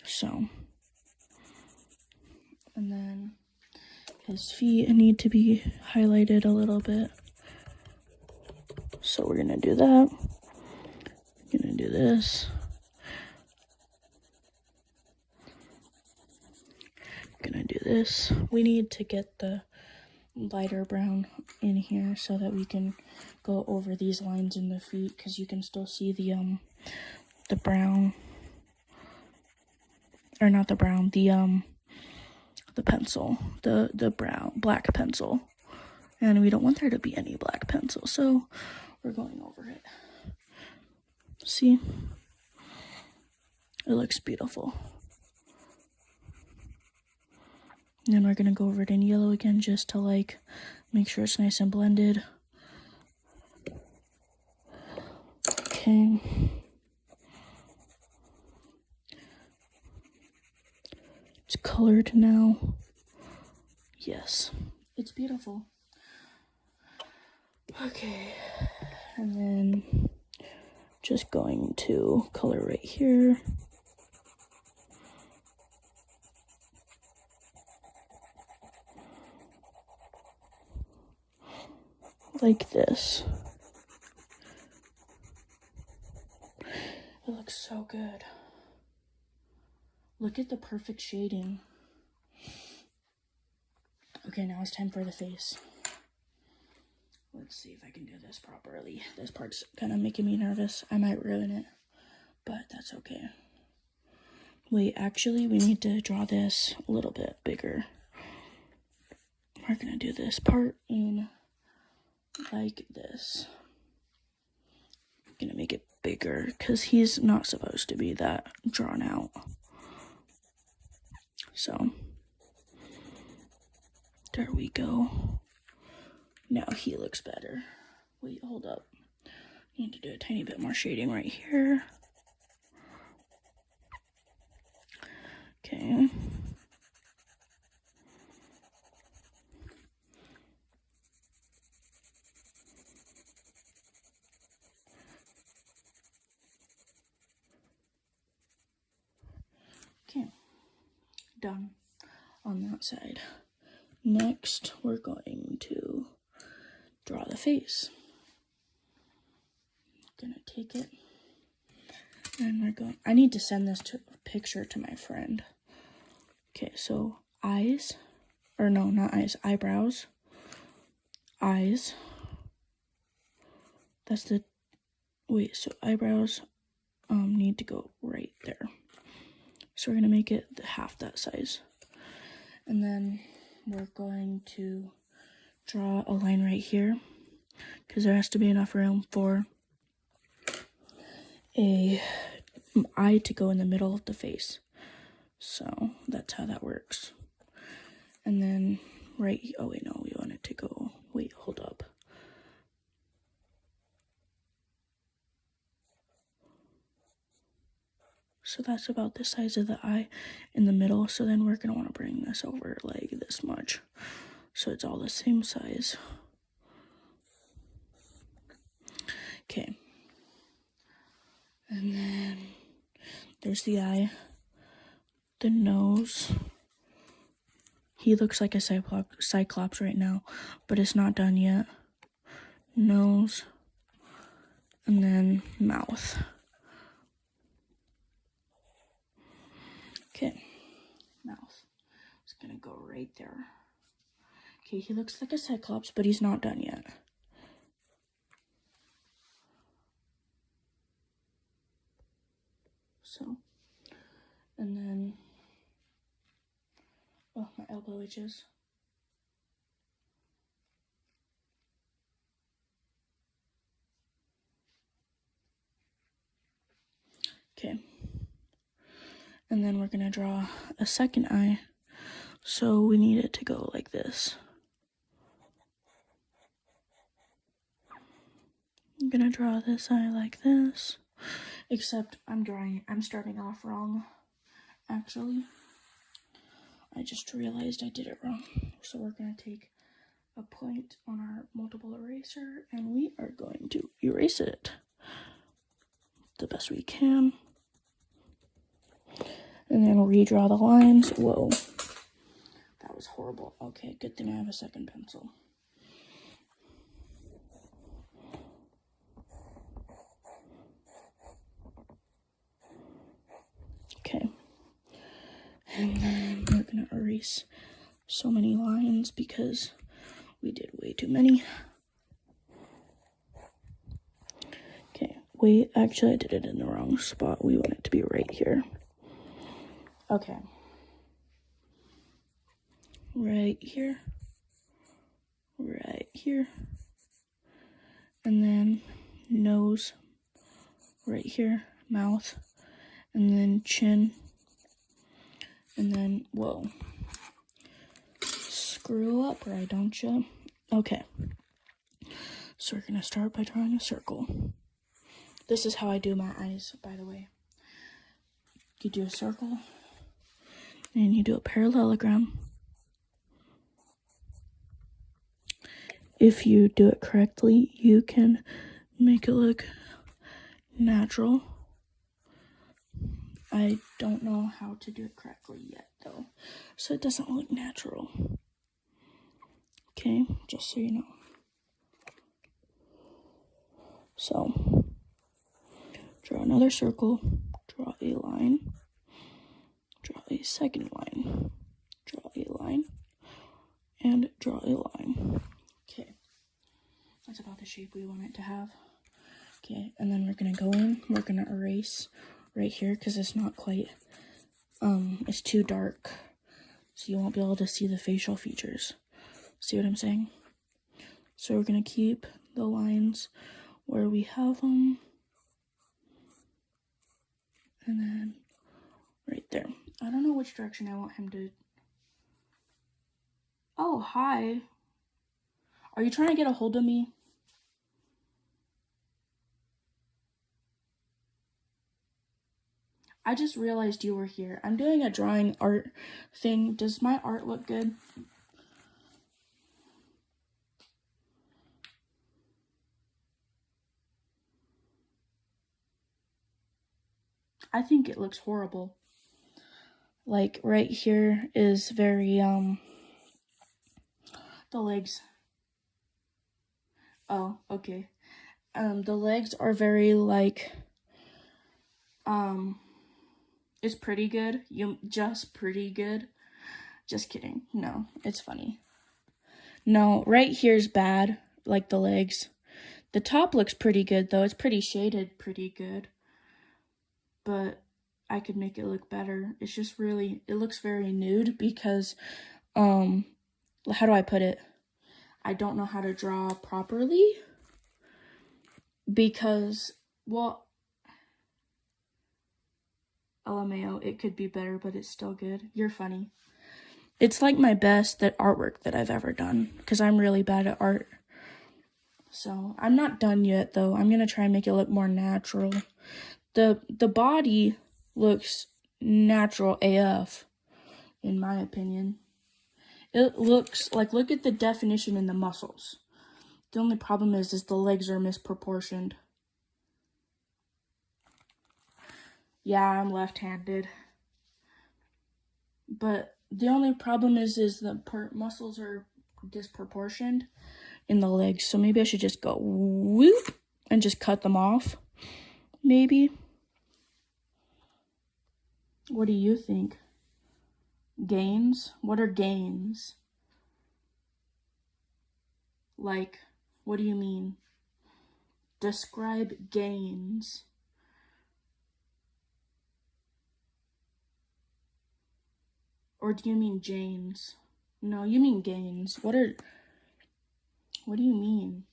So, and then his feet need to be highlighted a little bit. So we're gonna do that. Gonna do this. Gonna do this. We need to get the lighter brown in here so that we can go over these lines in the feet, because you can still see the brown, or not the brown, the pencil, the black pencil, and we don't want there to be any black pencil, so we're going over it. See? It looks beautiful. And then we're gonna go over it in yellow again, just to like make sure it's nice and blended. Okay. It's colored now. Yes, it's beautiful. Okay, and then just going to color right here. Like this. It looks so good. Look at the perfect shading. Okay, now it's time for the face. Let's see if I can do this properly. This part's kind of making me nervous. I might ruin it, but that's okay. Wait, actually, we need to draw this a little bit bigger. We're gonna do this part in like this. I'm gonna make it bigger because he's not supposed to be that drawn out. So, there we go. Now he looks better. Wait, hold up. Need to do a tiny bit more shading right here. Okay. Okay. Done on that side. Next, we're going to draw the face. Gonna take it, and we're going. I need to send this picture to my friend. Okay, so eyes, or no, not eyes. Eyebrows. Eyes. That's the. Wait, so eyebrows need to go right there. So we're gonna make it half that size, and then we're going to draw a line right here, because there has to be enough room for a eye to go in the middle of the face. So that's how that works. And then oh wait, no, we want it to go, wait, hold up. So that's about the size of the eye in the middle. So then we're going to want to bring this over like this much. So it's all the same size. Okay. And then there's the eye. The nose. He looks like a cyclops right now, but it's not done yet. Nose. And then mouth. Okay. Mouth. It's gonna go right there. Okay, he looks like a cyclops, but he's not done yet. So, and then, oh, my elbow itches. Okay. And then we're gonna draw a second eye. So we need it to go like this. I'm gonna draw this eye like this. Except I'm starting off wrong, actually. I just realized I did it wrong. So we're gonna take a point on our multiple eraser and we are going to erase it the best we can. And then redraw the lines. Whoa, that was horrible. Okay, good thing I have a second pencil. Okay. And then we're gonna erase so many lines because we did way too many. Okay, wait, actually I did it in the wrong spot. We want it to be right here. Okay. Right here. Right here. And then nose right here, mouth, and then chin. And then, whoa. Screw up, right, don't you? Okay. So we're gonna start by drawing a circle. This is how I do my eyes, by the way. You do a circle, and you do a parallelogram. If you do it correctly, you can make it look natural. I don't know how to do it correctly yet, though, so it doesn't look natural. Okay, just so you know. So, draw another circle, draw a line, draw a second line, draw a line, and draw a line. Okay, that's about the shape we want it to have. Okay, and then we're gonna go in, we're gonna erase right here because it's not quite, it's too dark, so you won't be able to see the facial features. See what I'm saying? So we're gonna keep the lines where we have them, and then right there. I don't know which direction I want him to. Oh, hi. Are you trying to get a hold of me? I just realized you were here. I'm doing a drawing art thing. Does my art look good? I think it looks horrible. Like right here is very, the legs. Oh, okay. The legs are very like, it's pretty good. Just pretty good. Just kidding. No, it's funny. No, right here's bad, like the legs. The top looks pretty good though. It's pretty shaded, pretty good. But I could make it look better. It's just really, it looks very nude because, how do I put it? I don't know how to draw properly because, well, LMAO, it could be better, but it's still good. You're funny. It's like my best artwork that I've ever done because I'm really bad at art. So I'm not done yet though. I'm gonna try and make it look more natural. The body looks natural AF, in my opinion. It looks like, look at the definition in the muscles. The only problem is the legs are misproportioned. Yeah, I'm left-handed. But the only problem is the muscles are disproportioned in the legs. So maybe I should just go whoop and just cut them off. Maybe. What do you think? Gains? What are gains? Like, what do you mean? Describe gains. Or do you mean Janes? No, you mean gains. What do you mean?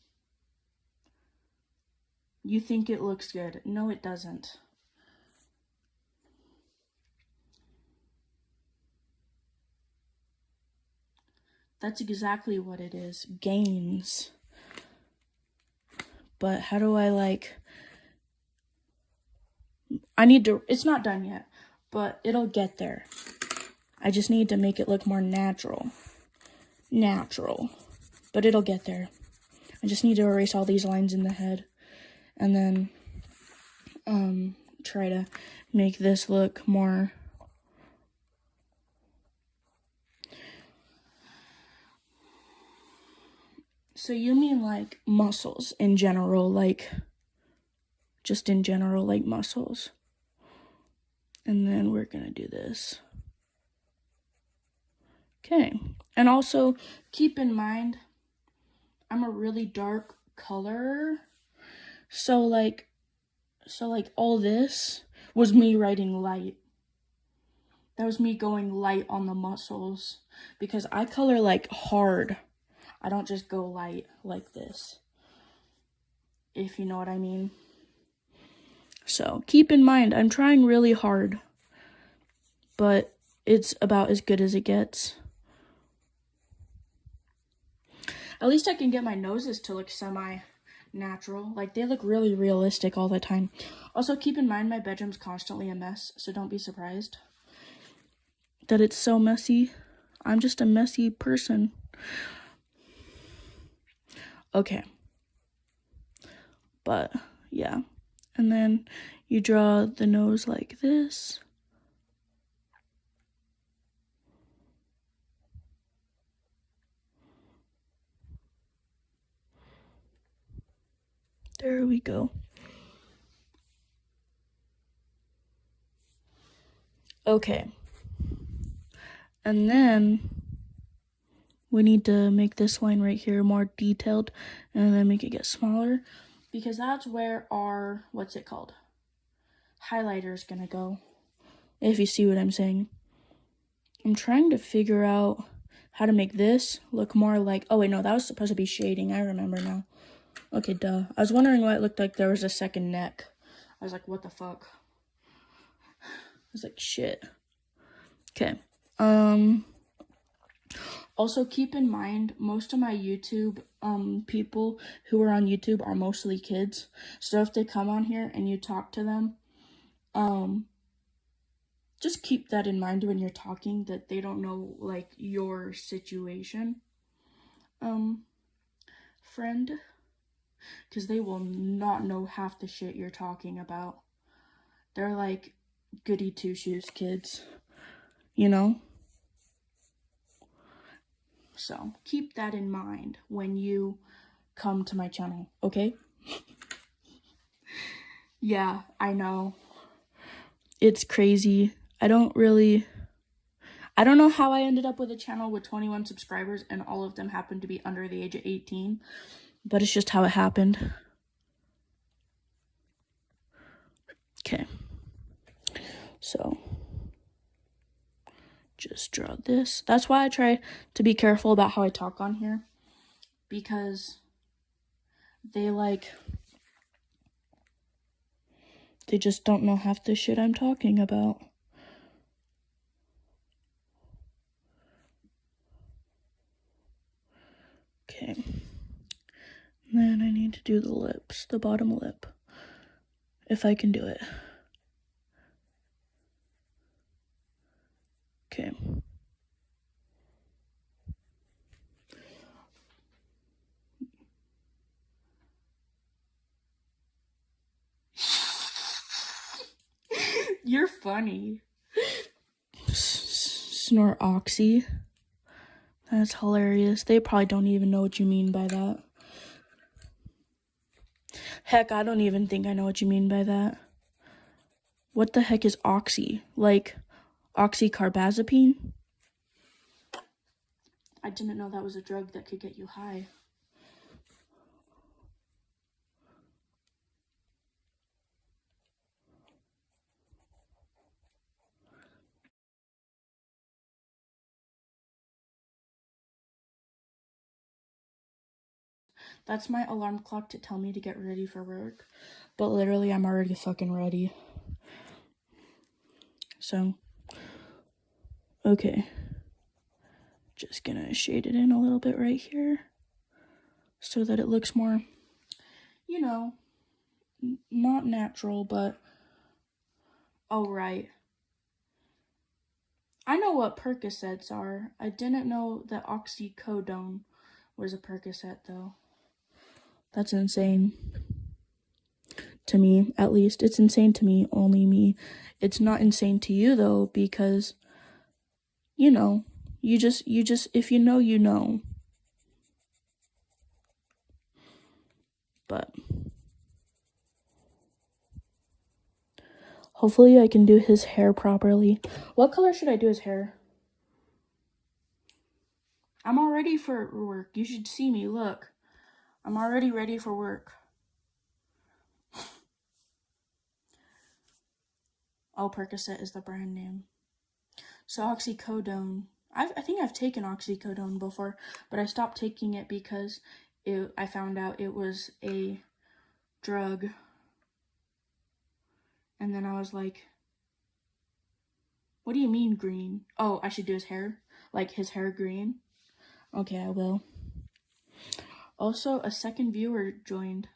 You think it looks good. No, it doesn't. That's exactly what it is. Gains. But how do I it's not done yet, but it'll get there. I just need to make it look more natural. But it'll get there. I just need to erase all these lines in the head and then try to make this look more So you mean like muscles in general, just in general, like muscles. And then we're gonna do this. Okay, and also keep in mind, I'm a really dark color. So all this was me writing light. That was me going light on the muscles because I color hard. I don't just go light like this, if you know what I mean. So keep in mind, I'm trying really hard, but it's about as good as it gets. At least I can get my noses to look semi-natural. They look really realistic all the time. Also, keep in mind, my bedroom's constantly a mess, so don't be surprised that it's so messy. I'm just a messy person. Okay. But, yeah. And then you draw the nose like this. There we go. Okay. And then we need to make this line right here more detailed and then make it get smaller because that's where our, highlighter is gonna go. If you see what I'm saying. I'm trying to figure out how to make this look more like, oh wait, no, that was supposed to be shading. I remember now. Okay, duh. I was wondering why it looked like there was a second neck. I was like, what the fuck? I was like, shit. Okay. Also keep in mind, most of my YouTube people who are on YouTube are mostly kids. So if they come on here and you talk to them, just keep that in mind when you're talking, that they don't know your situation, friend, because they will not know half the shit you're talking about. They're like goody two-shoes kids, you know? So keep that in mind when you come to my channel, okay? Yeah, I know. It's crazy. I don't know how I ended up with a channel with 21 subscribers and all of them happened to be under the age of 18, but it's just how it happened. Okay. So just draw this. That's why I try to be careful about how I talk on here, because they just don't know half the shit I'm talking about. Okay. Then I need to do the lips, the bottom lip, if I can do it. You're funny. Snort oxy. That's hilarious. They probably don't even know what you mean by that. Heck, I don't even think I know what you mean by that. What the heck is oxy? Like oxycarbazepine? I didn't know that was a drug that could get you high. That's my alarm clock to tell me to get ready for work. But literally, I'm already fucking ready. So, okay. Just gonna shade it in a little bit right here so that it looks more, you know, not natural, but oh, right. I know what Percocets are. I didn't know that oxycodone was a Percocet, though. That's insane. To me, at least. It's insane to me, only me. It's not insane to you, though, because, you know, you just, if you know, you know. But hopefully I can do his hair properly. What color should I do his hair? I'm all ready for work. You should see me, look. I'm already ready for work. Oh, Percocet is the brand name. So oxycodone. I think I've taken oxycodone before, but I stopped taking it because I found out it was a drug. And then I was like, what do you mean green? Oh, I should do his hair? Like his hair green? Okay, I will. Also, a second viewer joined.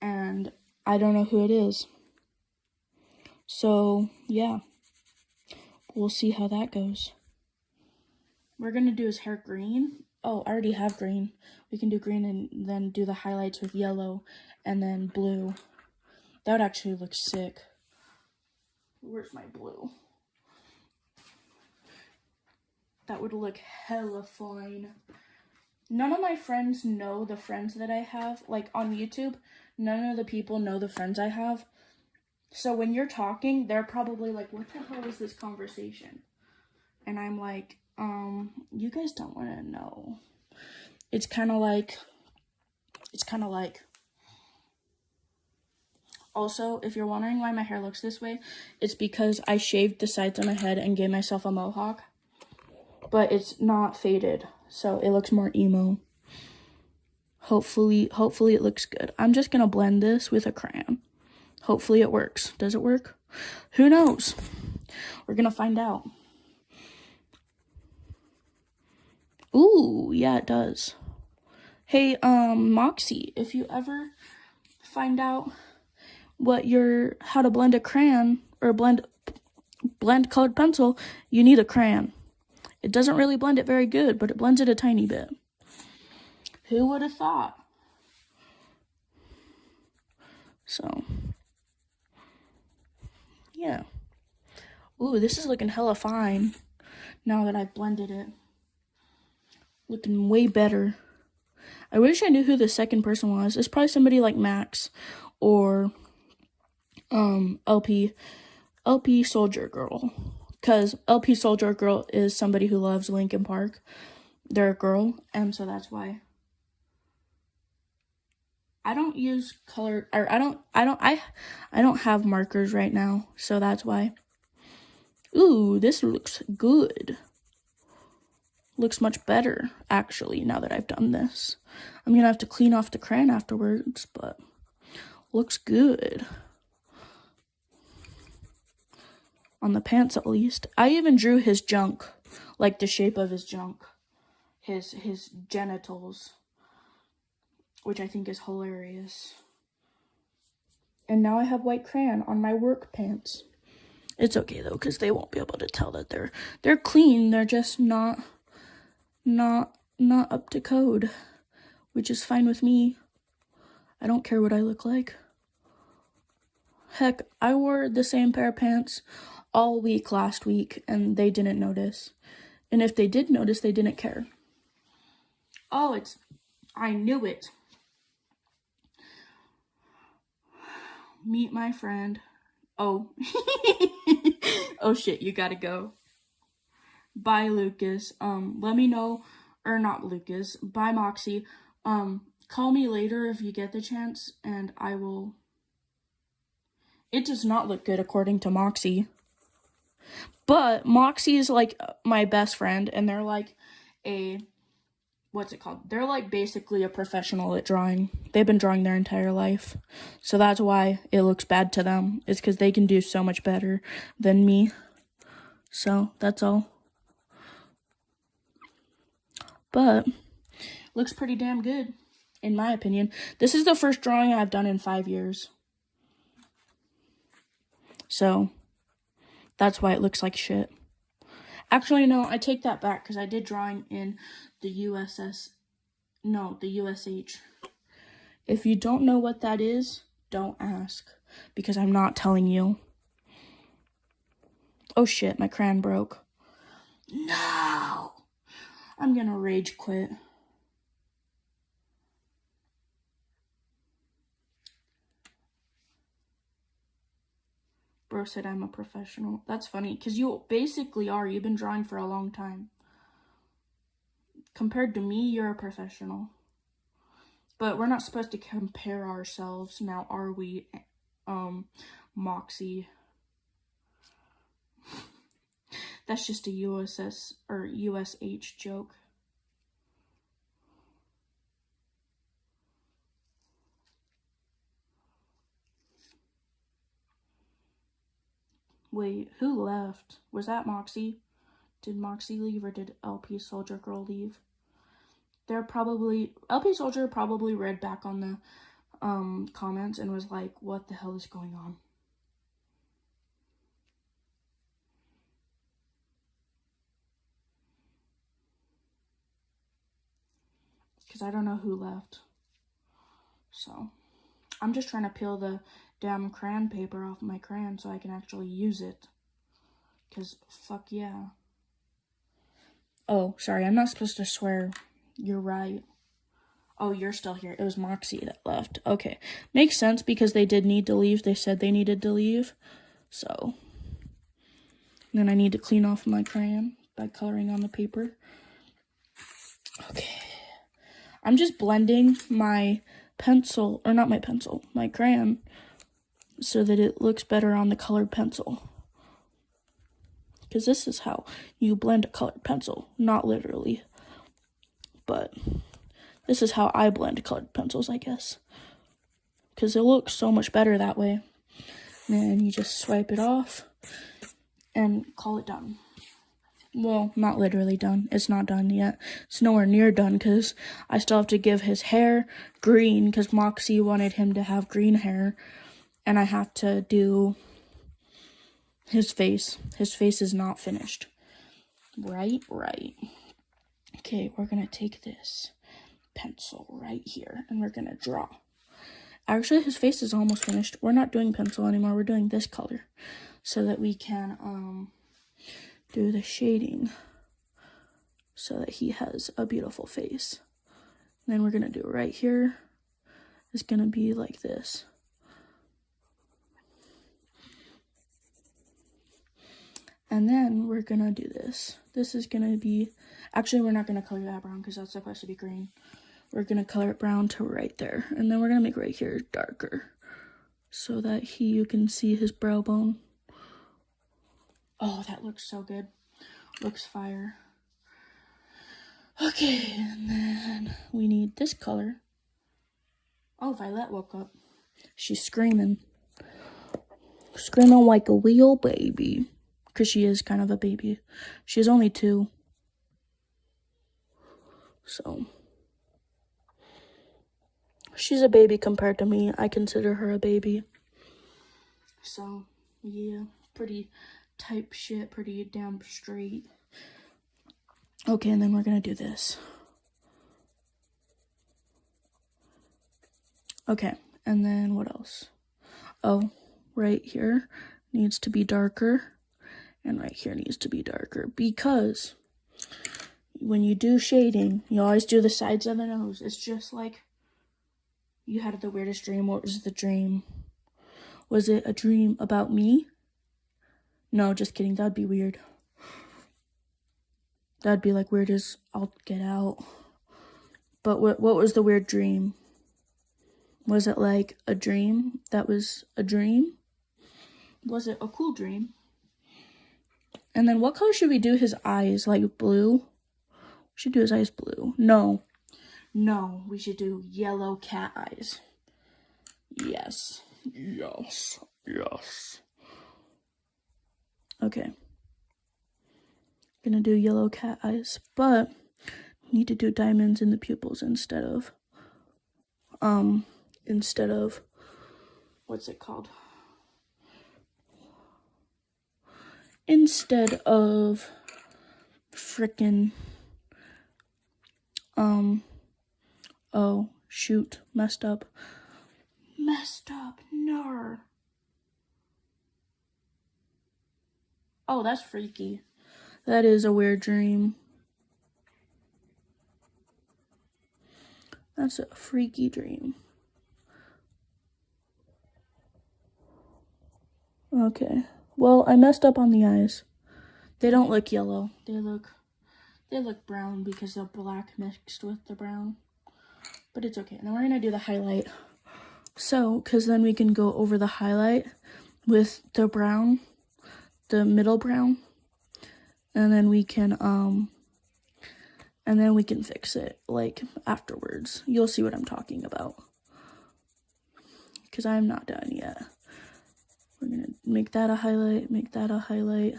And I don't know who it is. So, yeah. We'll see how that goes. We're gonna do his hair green. Oh, I already have green. We can do green and then do the highlights with yellow and then blue. That would actually look sick. Where's my blue? That would look hella fine. None of my friends know the friends that I have. Like on YouTube, none of the people know the friends I have. So when you're talking, they're probably like, what the hell is this conversation? And I'm like, you guys don't want to know. It's kind of like. Also, if you're wondering why my hair looks this way, it's because I shaved the sides of my head and gave myself a mohawk. But it's not faded, so it looks more emo. Hopefully it looks good. I'm just gonna blend this with a crayon. Hopefully it works. Does it work? Who knows? We're gonna find out. Ooh, yeah, it does. Hey, Moxie, if you ever find out how to blend a crayon or blend colored pencil, you need a crayon. It doesn't really blend it very good, but it blends it a tiny bit. Who would have thought? So, yeah. Ooh, this is looking hella fine now that I've blended it. Looking way better. I wish I knew who the second person was. It's probably somebody like Max or LP Soldier Girl. Because LP Soldier Girl is somebody who loves Linkin Park. They're a girl, and so that's why. I don't use color, or I don't have markers right now, so that's why. Ooh, this looks good. Looks much better, actually, now that I've done this. I'm gonna have to clean off the crayon afterwards, but looks good. On the pants, at least. I even drew his junk, like the shape of his junk. His genitals, which I think is hilarious. And now I have white crayon on my work pants. It's okay, though, because they won't be able to tell that they're clean. They're just not up to code, which is fine with me. I don't care what I look like. Heck, I wore the same pair of pants all week last week, and they didn't notice. And if they did notice, they didn't care. Oh, I knew it. Meet my friend. Oh. Oh shit, you gotta go. Bye, Lucas. Let me know, or not Lucas. Bye, Moxie. Call me later if you get the chance, and I will. It does not look good according to Moxie. But Moxie is like my best friend, and they're like what's it called? They're like basically a professional at drawing. They've been drawing their entire life. So that's why it looks bad to them. It's because they can do so much better than me. So that's all. But looks pretty damn good, in my opinion. This is the first drawing I've done in 5 years. So that's why it looks like shit. Actually, no, I take that back because I did drawing in the the USH. If you don't know what that is, don't ask because I'm not telling you. Oh shit, my crayon broke. No! I'm gonna rage quit. Bro said I'm a professional. That's funny, because you basically are. You've been drawing for a long time. Compared to me, you're a professional. But we're not supposed to compare ourselves now, are we, Moxie? That's just a USS or USH joke. Wait, who left? Was that Moxie? Did Moxie leave or did LP Soldier Girl leave? LP Soldier probably read back on the comments and was like, what the hell is going on? Because I don't know who left. So, I'm just trying to peel the damn crayon paper off my crayon so I can actually use it. Because fuck yeah. Oh, sorry, I'm not supposed to swear. You're right. Oh, you're still here. It was Moxie that left. Okay. Makes sense because they did need to leave. They said they needed to leave. So. And then I need to clean off my crayon by coloring on the paper. Okay. I'm just blending my pencil, or not my pencil, my crayon, so that it looks better on the colored pencil. Because this is how you blend a colored pencil. Not literally. But this is how I blend colored pencils, I guess. Because it looks so much better that way. And then you just swipe it off and call it done. Well, not literally done. It's not done yet. It's nowhere near done because I still have to give his hair green because Moxie wanted him to have green hair. And I have to do his face. His face is not finished. Right. Okay, we're going to take this pencil right here and we're going to draw. Actually, his face is almost finished. We're not doing pencil anymore. We're doing this color so that we can do the shading so that he has a beautiful face. And then we're going to do right here. It's going to be like this. And then we're going to do this. This is going to be, actually we're not going to color that brown because that's supposed to be green. We're going to color it brown to right there. And then we're going to make right here darker so that you can see his brow bone. Oh, that looks so good. Looks fire. Okay, and then we need this color. Oh, Violet woke up. She's screaming. Screaming like a real baby. Because she is kind of a baby. She's only 2. So. She's a baby compared to me. I consider her a baby. So, yeah. Pretty type shit. Pretty damn straight. Okay, and then we're going to do this. Okay, and then what else? Oh, right here needs to be darker, and right here needs to be darker, because when you do shading, you always do the sides of the nose. It's just like you had the weirdest dream. What was the dream? Was it a dream about me? No, just kidding. That'd be weird. That'd be like weird as I'll get out. But what was the weird dream? Was it like a dream that was a dream? Was it a cool dream? And then what color should we do his eyes? Like blue? We should do his eyes blue. No, we should do yellow cat eyes. Yes. Okay. Gonna do yellow cat eyes, but need to do diamonds in the pupils instead of what's it called? Instead of frickin' oh shoot, messed up, no. Oh, that's freaky. That is a weird dream. That's a freaky dream. Okay. Well, I messed up on the eyes. They don't look yellow. They look brown because the black mixed with the brown. But it's okay. Now we're gonna do the highlight. So, because then we can go over the highlight with the brown, the middle brown, and then we can fix it like afterwards. You'll see what I'm talking about, because I'm not done yet. We're gonna make that a highlight,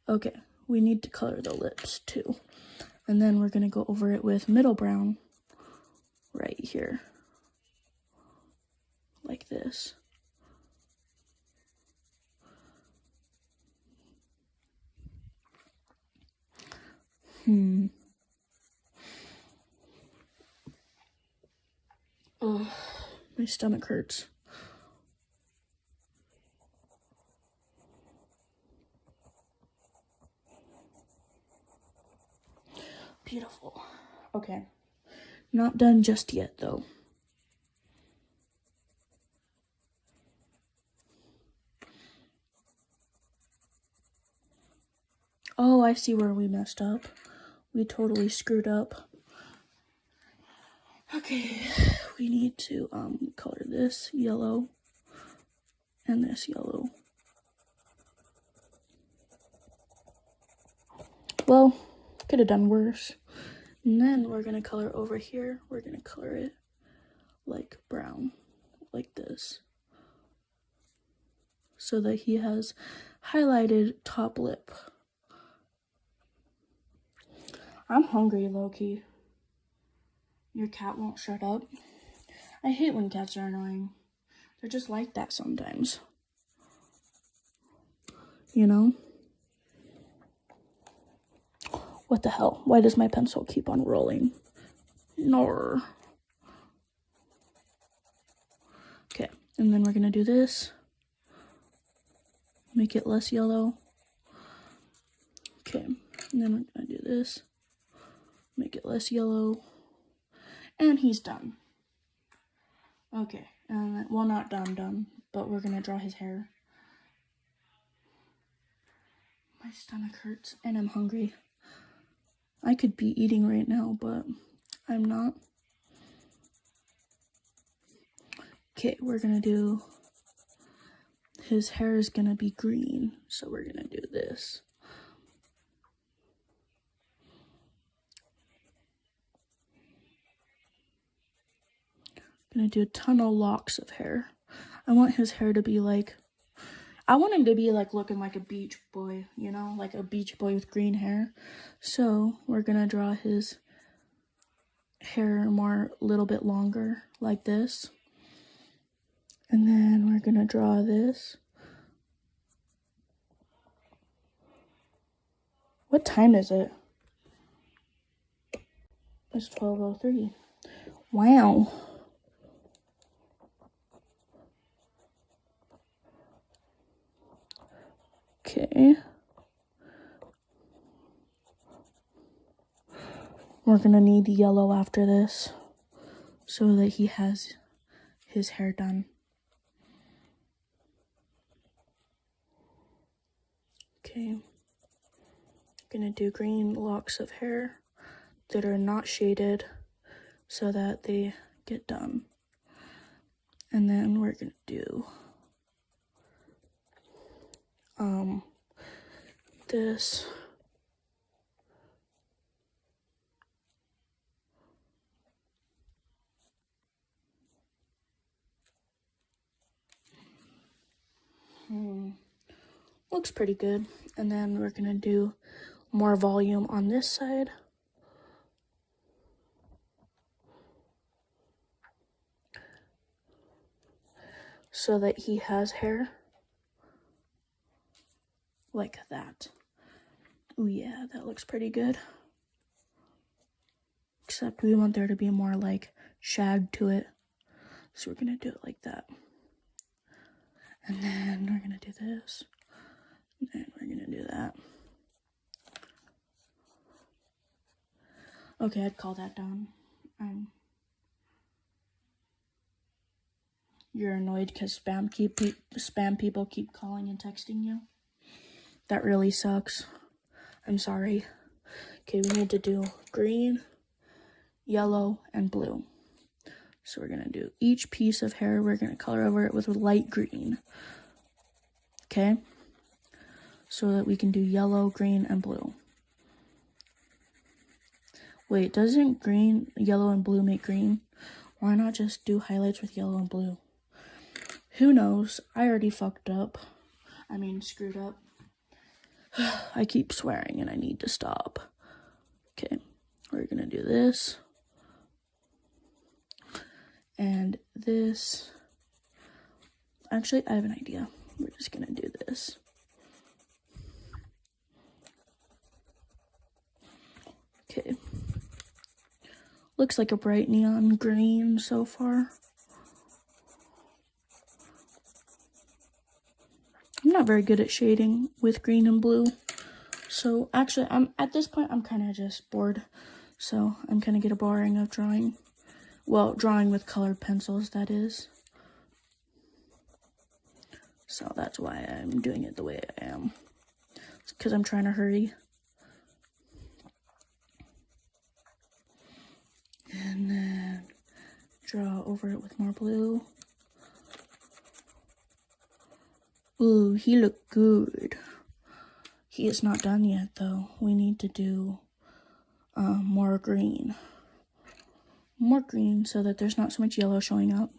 Okay, we need to color the lips too, and then we're gonna go over it with middle brown right here, like this. Oh, my stomach hurts. Beautiful. Okay. Not done just yet, though. Oh, I see where we messed up. We totally screwed up. Okay, we need to color this yellow and this yellow. Well, could have done worse. And then we're gonna color over here. We're gonna color it like brown, like this, so that he has highlighted top lip. I'm hungry, Loki. Your cat won't shut up. I hate when cats are annoying. They're just like that sometimes. You know? What the hell? Why does my pencil keep on rolling? No. Okay, and then we're gonna do this. Make it less yellow. Okay, and then we're gonna do this. Make it less yellow. And he's done. Okay, and well, not done, but we're gonna draw his hair. My stomach hurts and I'm hungry. I could be eating right now, but I'm not. Okay, we're gonna do, his hair is gonna be green, so we're gonna do this. Gonna do a ton of locks of hair. I want his hair to be like, I want him to be like looking like a beach boy, you know, like a beach boy with green hair. So we're gonna draw his hair more, a little bit longer, like this. And then we're gonna draw this. What time is it? It's 12:03. Wow. Okay. We're gonna need yellow after this so that he has his hair done. Okay. Gonna do green locks of hair that are not shaded so that they get done. And then we're gonna do this. Looks pretty good. And then we're gonna do more volume on this side. So that he has hair like that. Oh yeah, that looks pretty good. Except we want there to be more like shag to it. So we're gonna do it like that. And then we're gonna do this. And then we're gonna do that. Okay, I'd call that done. You're annoyed because spam people keep calling and texting you. That really sucks. I'm sorry. Okay, we need to do green, yellow, and blue. So we're gonna do each piece of hair, we're gonna color over it with light green. Okay? So that we can do yellow, green, and blue. Wait, doesn't green, yellow, and blue make green? Why not just do highlights with yellow and blue? Who knows? I already fucked up. Screwed up. I keep swearing and I need to stop. Okay, we're gonna do this. And this. Actually, I have an idea. We're just gonna do this. Okay. Looks like a bright neon green so far. I'm not very good at shading with green and blue. So actually, at this point, I'm kind of just bored. So I'm kind of getting boring of drawing. Well, drawing with colored pencils, that is. So that's why I'm doing it the way I am. It's because I'm trying to hurry. And then draw over it with more blue. Ooh, he looked good. He is not done yet, though. We need to do more green. More green so that there's not so much yellow showing up.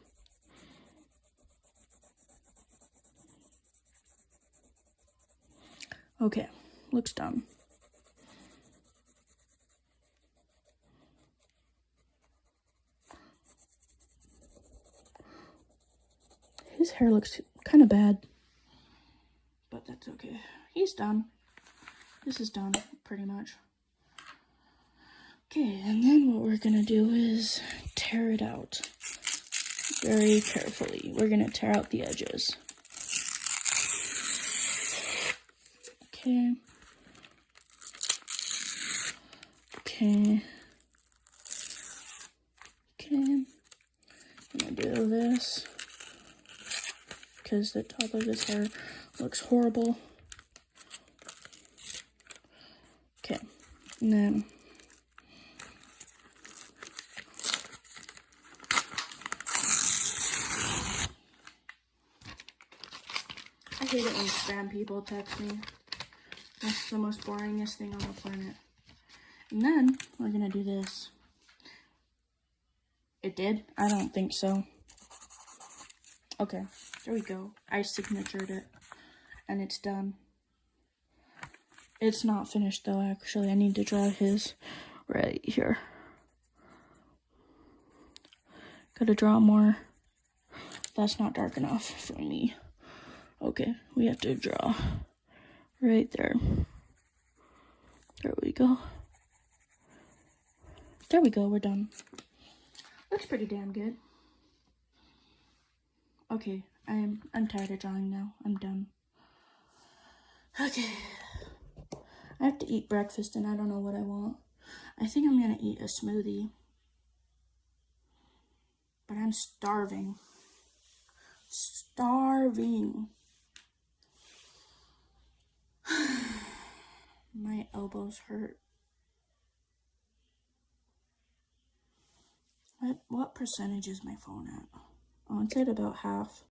Okay, looks done. His hair looks kind of bad. But that's okay. He's done. This is done, pretty much. Okay, and then what we're gonna do is tear it out very carefully. We're gonna tear out the edges. Okay. Okay. Okay. I'm gonna do this because the top of his hair looks horrible. Okay, and then I hate it when spam people text me. That's the most boringest thing on the planet. And then we're gonna do this. It did? I don't think so. Okay, there we go. I signatured it, and it's done. It's not finished though, actually. I need to draw his right here. Gotta draw more. That's not dark enough for me. Okay, we have to draw right there. There we go. There we go, we're done. Looks pretty damn good. Okay, I'm tired of drawing now. I'm done. Okay. I have to eat breakfast and I don't know what I want. I think I'm gonna eat a smoothie. But I'm starving. Starving. My elbows hurt. What percentage is my phone at? Oh, it's at about half.